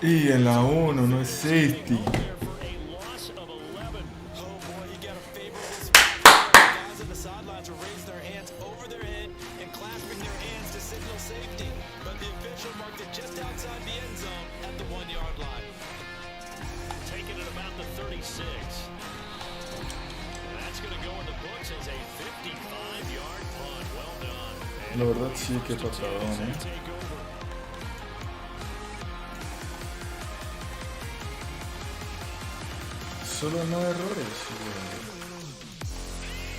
Y en la 1 no es safety. There for a loss of 11. Oh boy, you got a favorable spot. Guys on the sidelines will raise their hands over their head and clasping their hands to signal safety. But the official marked it just outside the end zone at the 1 yard line. Taking it about the 36. That's going to go in the books as a 55-yard punt. Well done. La verdad sí que patadón, ¿eh? Take over. Solo no errores.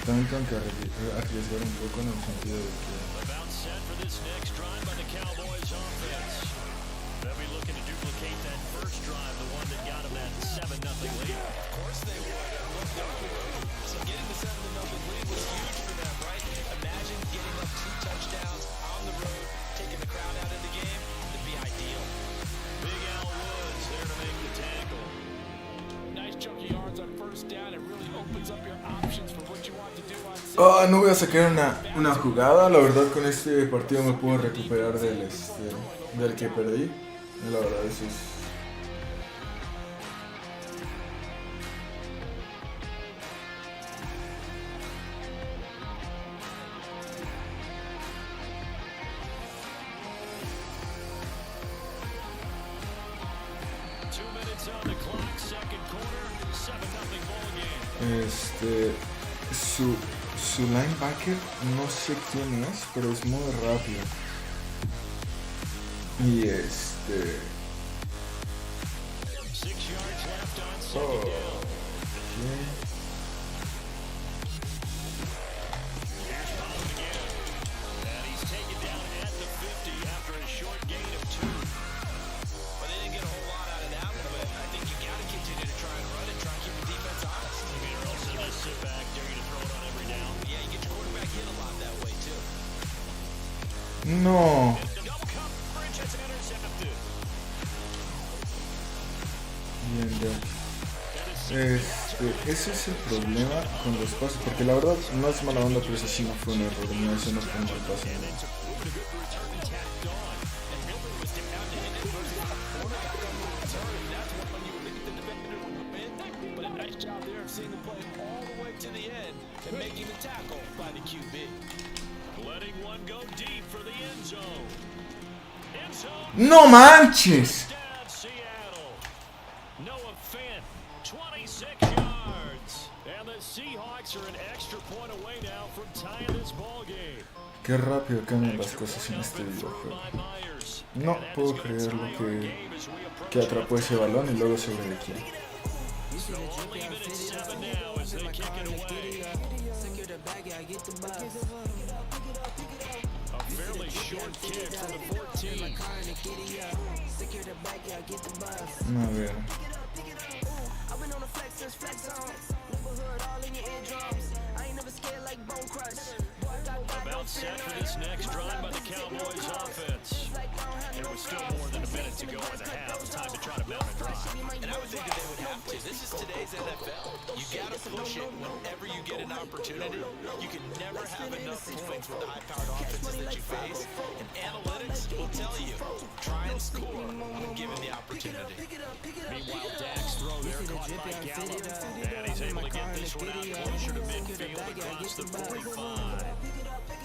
También tengo que arriesgar un poco en el sentido de que About set for this next drive by the Cowboys offense. They'll be looking to duplicate that first drive, the one that got them that 7-0 lead. Of course they would. So getting the 7-0 lead was huge for them, right? Imagine getting up 2 touchdowns on the road, taking the crowd out of the game. It'd be ideal. Big Al Woods there to make the tackle. Nice chunky yards on first down. It really opens up your options for what you want to do on no voy a sacar una jugada. La verdad con este partido me puedo recuperar del que perdí. Y la verdad eso es... Su linebacker no sé quién es, pero es muy rápido. Y no. Bien, ese es el problema con los pases, porque la verdad no es mala onda, pero ese sí no fue un error, no, ese no fue un mal pase. ¡No manches! Qué rápido cambian las cosas en este videojuego. No puedo creer lo que atrapó ese balón y luego sobre de quién. A ver. About set for this next drive by the Cowboys offense. There was still more than a minute to go in the half. Time to try to mount a drive. And I would think that they would have to. This is today's NFL. You got to push it whenever you get an opportunity. You can never have enough points with the high-powered offenses that you face. And analytics will tell you, try and score when given the opportunity. Meanwhile, Dak's throw there caught by Gallup. And he's able to get this one out closer to midfield across the 45.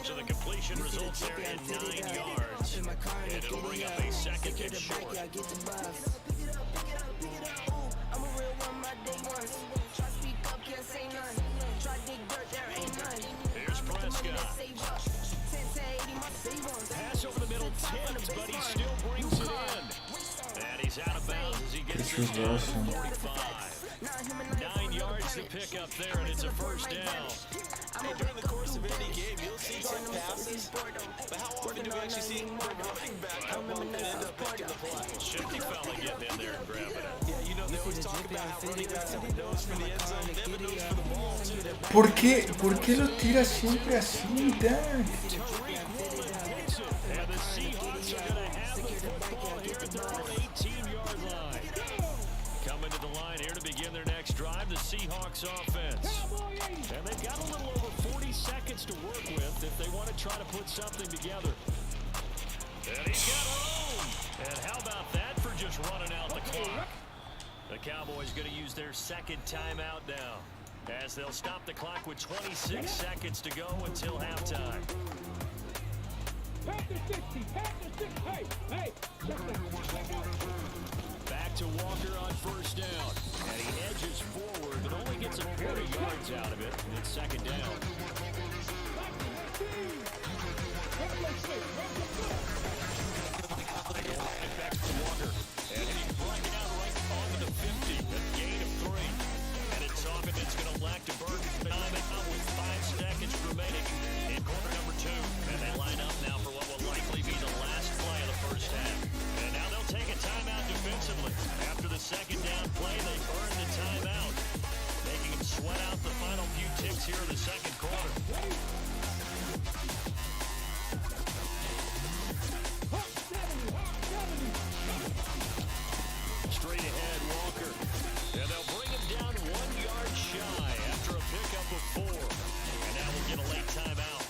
So the completion results there in 9 yards. And it'll bring up a second and short. Here's Prescott. Pass over the middle, tipped, but he still brings it in. And he's out of bounds as he gets to the 45. 9 yards to pick up there, and it's a first down. Hey, during the course of any game, you'll see 10 passes, but how often do we actually see the running back come up and end up making the play? Shifty fella getting in there and grabbing it. Yeah, you know, they always talk about how running backs have a nose for the end zone, they have a nose for the ball, too. ¿Por qué lo tira siempre así, Dak? And the Seahawks are going to have the football here at their own 18-yard line. Coming to the line here to begin their next drive, the Seahawks offense. And they've got a little over 40 seconds want to try to put something together. And he's got room. And how about that for just running out the clock? The Cowboys going to use their second timeout now, as they'll stop the clock with 26 seconds to go until halftime. Back to Walker on first down. And he edges forward, but only gets a 40 yards out of it. It's second down. Back to Walker. And he's breaking out right onto the 50. A gain of 3. And it's off, and it's going to lack to burn time out with 5 seconds remaining in quarter number 2. And they line up now for what will likely be the last play of the first half. And now they'll take a timeout defensively. After the second down play, they earn the timeout, making them sweat out the final few ticks here in the second quarter. Straight ahead, Walker. And they'll bring him down 1 yard shy after a pickup of 4. And now we'll get a late timeout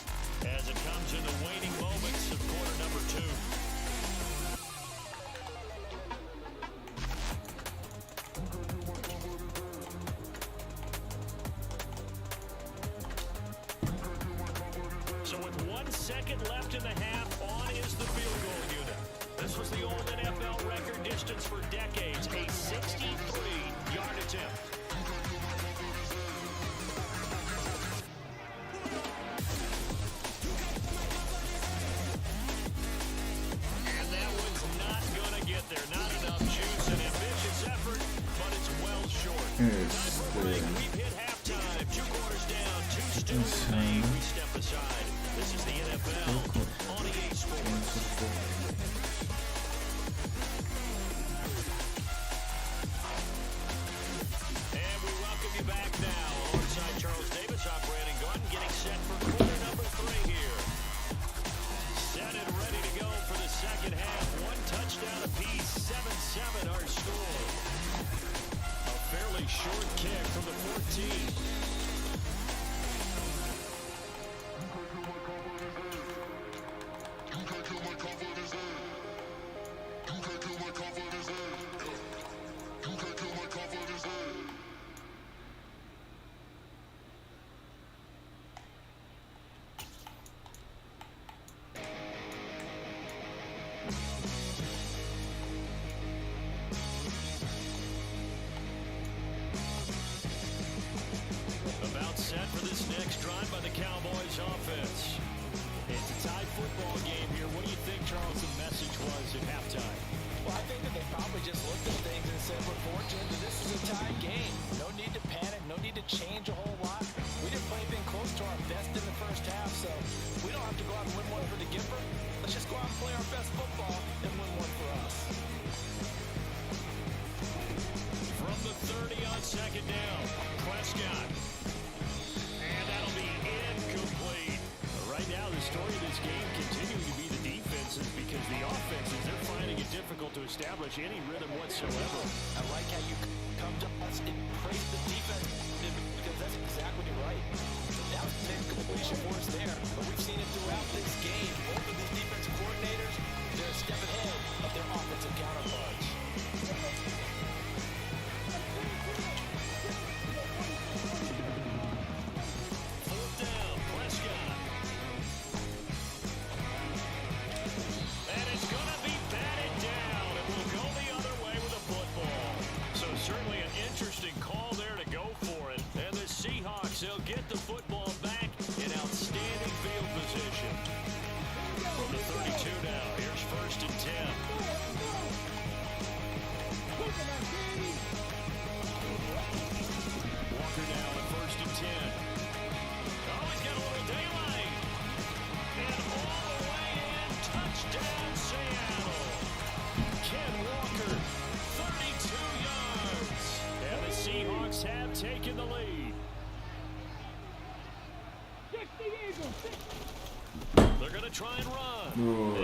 as it comes in the waning moments of quarter number 2. So with 1 second left in the half, on is the field goal unit. This was the old NFL record distance for decades, a 63-yard attempt. And that one's not going to get there. Not enough juice, an ambitious effort, but it's well short. Time for a break. We've hit halftime. 2 quarters down. 2 still remain. We step aside. This is the NFL on EA Sports. And we welcome you back now. Alongside Charles Davis, I'm Brandon Gordon, getting set for quarter number 3 here. Set and ready to go for the second half. 1 touchdown apiece, 7-7 our score. A fairly short kick from the 14. About set for this next drive by the Cowboys offense. It's a tie football game here. What do you think, Charles, the message was at halftime? Well, I think that they probably just looked at things and said, we're fortunate that this is a tie game. No need to panic, no need to change a whole lot. We didn't play anything close to our best in the first half, so we don't have to go out and win one for the giver. Let's just go out and play our best football and win one for us. From the 30 on second down, Prescott. And that'll be incomplete. Right now, the story of this game continuing to be the defenses, because the offenses, they're finding it difficult to establish any rhythm whatsoever. I like how you come to us and praise the defense, because that's exactly right. That was an incompletion for us there, but we've seen it throughout this game. Both of these defensive coordinators, they're a step ahead of their offensive counterparts. Certainly an interesting call there to go for it. And the Seahawks, they'll get the football back in outstanding field position. From the 32 now, here's 1st and 10. Walker now at 1st and 10. Oh, he's got a little daylight. And all the way in, touchdown Seattle. Ken Walker, 32 yards. And the Seahawks have taken the lead. They're going to try and run.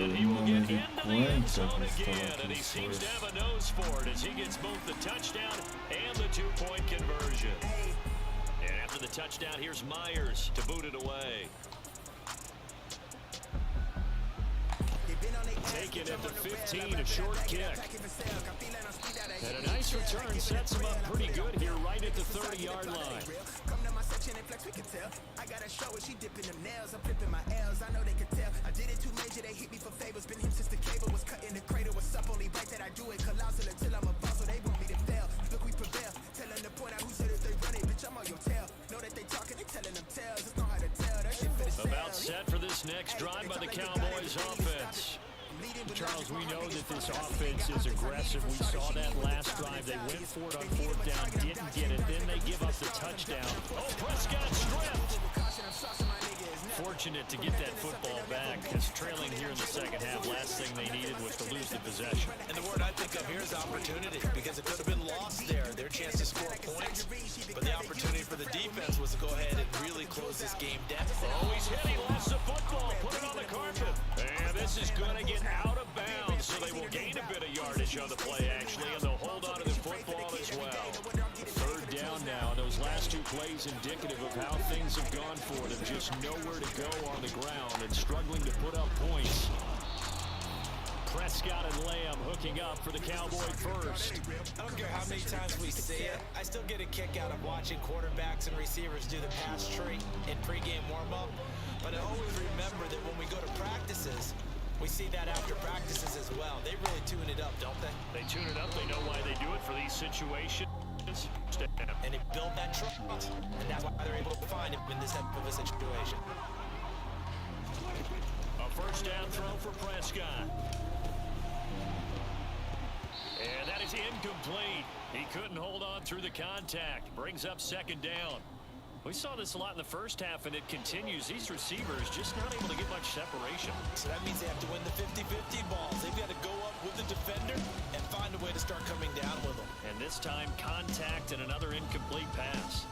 And he will get into the end zone again. And he seems to have a nose for it as he gets both the touchdown and the 2-point conversion. And after the touchdown, here's Myers to boot it away. taken at the 15, a short kick. And a nice return sets him up pretty good here right at the 30-yard line. I gotta show it, she dipping them nails. I'm flipping my L's, I know they could tell. I did it too major, they hit me for favors. Been him since the cable was cut in the cradle. What's up, only right that I do it. Colossal until I'm a boss, so they want me to fail. Look, we prevail. Tell them to point out who said if they run it. Bitch, I'm on your tail. Know that they talking, they telling them tales. Just know how to tell. That shit for the sale. About set for this next drive by the Cowboys offense. Charles, we know that this offense is aggressive. We saw that last drive. They went for it on fourth down, didn't get it. Then they give up the touchdown. Oh, Prescott stripped. Fortunate to get that football back, because trailing here in the second half, last thing they needed was to lose the possession. And the word I think of here is opportunity, because it could have been lost there. Their chance to score points, but the opportunity for the defense was to go ahead and really close this game down. Oh, he's hit. He lost the football. Put it on the carpet. And this is going to get out of bounds, so they will gain a bit of yardage on the play, actually, and they'll hold on to the football as well. Third down now. Those last two plays indicative of how things have gone for them. Just nowhere to go on the ground and struggling to put up points. Prescott and Lamb hooking up for the Cowboy first. I don't care how many times we say it, I still get a kick out of watching quarterbacks and receivers do the pass tree in pregame warm-up. But I always remember that when we go to practices, we see that after practices as well. They really tune it up, don't they? They tune it up. They know why they do it for these situations. And they build that trust, and that's why they're able to find him in this type of a situation. A first down throw for Prescott. And that is incomplete. He couldn't hold on through the contact. Brings up second down. We saw this a lot in the first half, and it continues. These receivers just not able to get much separation. So that means they have to win the 50-50 balls. They've got to go up with the defender and find a way to start coming down with them. And this time, contact and another incomplete pass.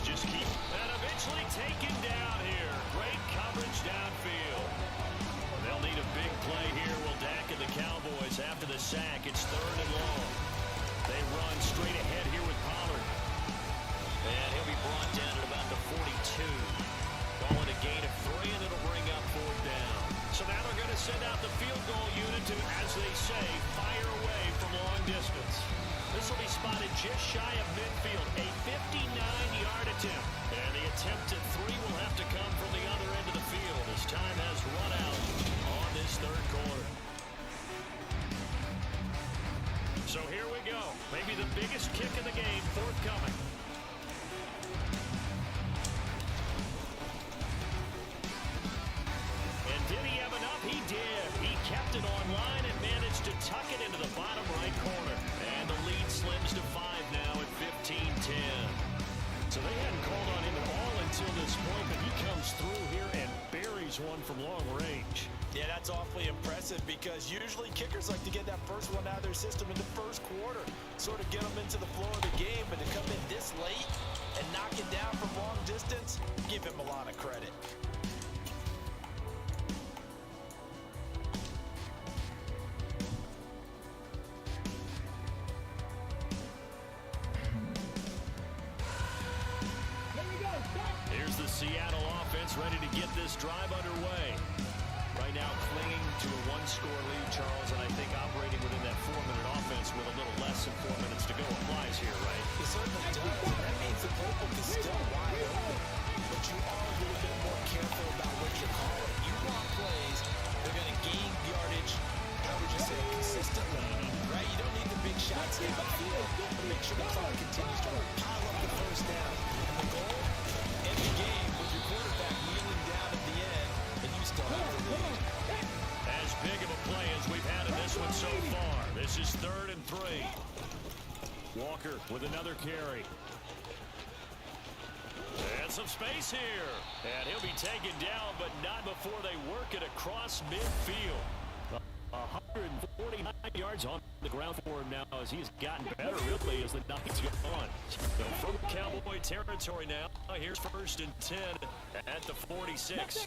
Just keep and eventually taken down here. Great coverage downfield. They'll need a big play here. Will Dak and the Cowboys after the sack. It's third and long. They run straight ahead here with Pollard. And he'll be brought down at about the 42. Calling a gain of 3, and it'll bring up fourth down. So now they're going to send out the field goal unit to, as they say, fire away from long distance. This will be spotted just shy of midfield. A 59-yard attempt. And the attempt at 3 will have to come from the other end of the field as time has run out on this third quarter. So here we go. Maybe the biggest kick of the game forthcoming. And did he have enough? He did. He kept it online and managed to tuck it into the bottom right corner. And the lead slims to 5 now at 15-10. So they hadn't called on him at all until this point, but he comes through here and buries one from long range. Yeah, that's awfully impressive, because usually kickers like to get that first one out of their system in the first quarter, sort of get them into the flow of the game, but to come in this late and knock it down from long distance, give him a lot of credit. Here's the Seattle offense ready to get this drive underway. Right now clinging to a one-score lead, Charles, and I think operating within that 4-minute offense with a little less than 4 minutes to go applies here, right? It certainly does. That means the playbook is still wide open, but you are a little bit more careful about what you're calling. You want plays, they're going to gain yardage, how would you say, consistently, right? You don't need the big shots downfield, but make sure the clock continues to pile up the first down. And the goal, end the game with your quarterback kneeling down at the end, and you still have the lead. As big of a play as we've had in this one so far. This is 3rd and 3. Walker with another carry. And some space here. And he'll be taken down, but not before they work it across midfield. 149 yards on the ground for him now as he's gotten better, really, as the night's gone on. So from Cowboy territory now, here's 1st and 10 at the 46.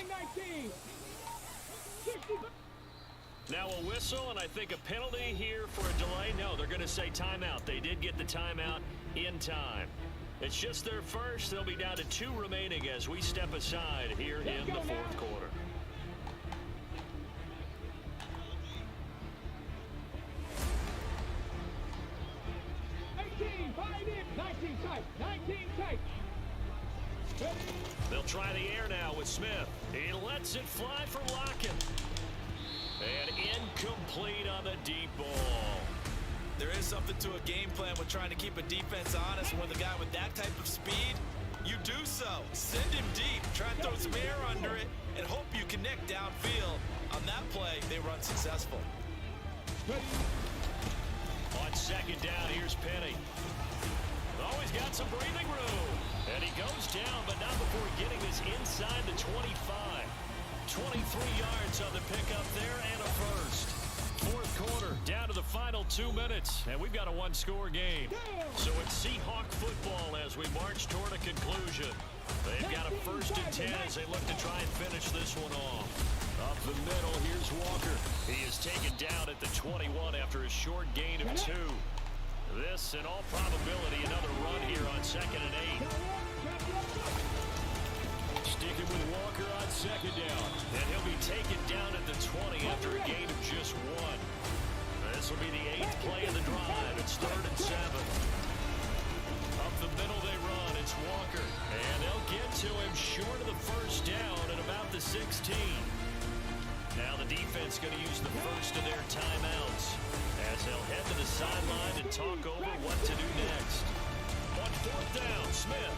Now a whistle, and I think a penalty here for a delay. No, they're going to say timeout. They did get the timeout in time. It's just their first. They'll be down to 2 remaining as we step aside here in the fourth quarter. They'll try the air now with Smith. He lets it fly for Lockett. And incomplete on the deep ball. There is something to a game plan with trying to keep a defense honest. When the guy with that type of speed, you do so. Send him deep, try and throw some air under it, and hope you connect downfield. On that play, they run successful. On second down, here's Penny. Always got some breathing room. And he goes down, but not before getting this inside the 25. 23 yards on the pickup there and a first. Fourth quarter, down to the final 2 minutes, and we've got a 1-score game. So it's Seahawk football as we march toward a conclusion. They've got a 1st and 10 as they look to try and finish this one off. Up the middle, here's Walker. He is taken down at the 21 after a short gain of 2. This, in all probability, another run here on 2nd and 8. Sticking with Walker on second down, and he'll be taken down at the 20 after a gain of just 1. This will be the 8th play of the drive. It's 3rd and 7. Up the middle they run. It's Walker, and they'll get to him short of the 1st down at about the 16. Now the defense going to use the first of their timeouts as they'll head to the sideline and talk over what to do next. On 4th down, Smith.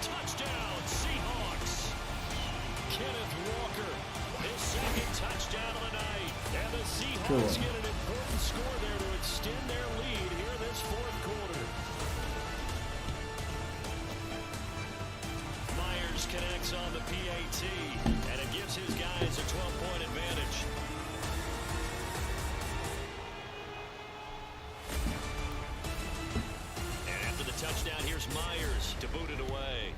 Touchdown, Seahawks. Kenneth Walker, his 2nd touchdown of the night. And the Seahawks get an important score there to extend their lead here this 4th quarter. Myers connects on the PAT, and it gives his guys a 12-point advantage. And after the touchdown, here's Myers to boot it away.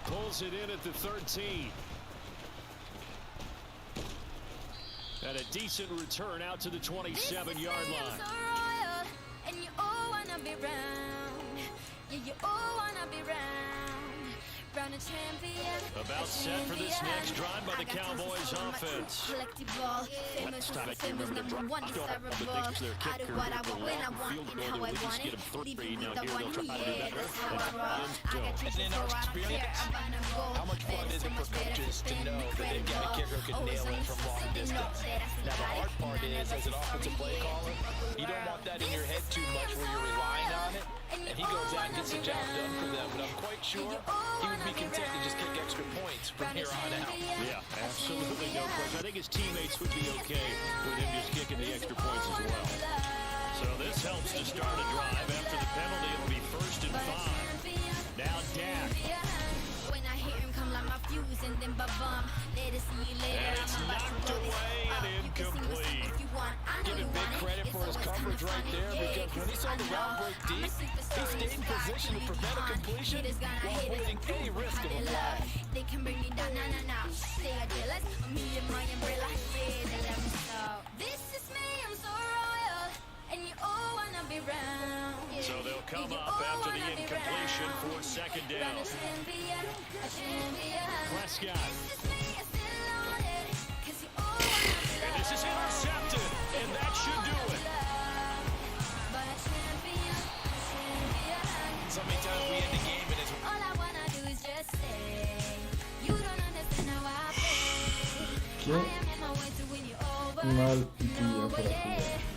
Pulls it in at the 13. And a decent return out to the 27-yard line. And you all wanna be round. Yeah, you all wanna be round. Round a champion. About set for this next drive by the Cowboys offense. Last time I can remember the drive, I don't have the things their kicker for the long field goal. They would just get him 3. Now here they'll try to do that. And in our experience, how much fun is it for coaches to know that they've got a kicker who can nail it from long distance? Now the hard part is, as an offensive play caller, you don't want that in your head too much where you're relying on it, and he goes out and gets the job done for them. But I'm quite sure he would be content to just kick extra points from here on out. Yeah, absolutely no question. I think his teammates would be okay with him just kicking the extra points as well. So this helps to start a drive. After the penalty, it'll be 1st and 5. Now Dak. When I hear him come like my fuse and then ba-bum. Later, see you later. And it's knocked away and incomplete. Give him big credit for his coverage right there, because when he saw the route break deep, he stayed in position to prevent a completion while avoiding any risk of a flag. They can bring me down, nah. They are jealous of me and my umbrella. Yeah, they love me so. This is me, I'm so royal, and you all wanna be round. So they'll come up after the incompletion for 2nd down. Prescott. And this is intercepted, and that should do it. So many times we end the game and it's... All I wanna do is just say, you don't understand how I feel. I am on my way to win you over. Mal día para jugar.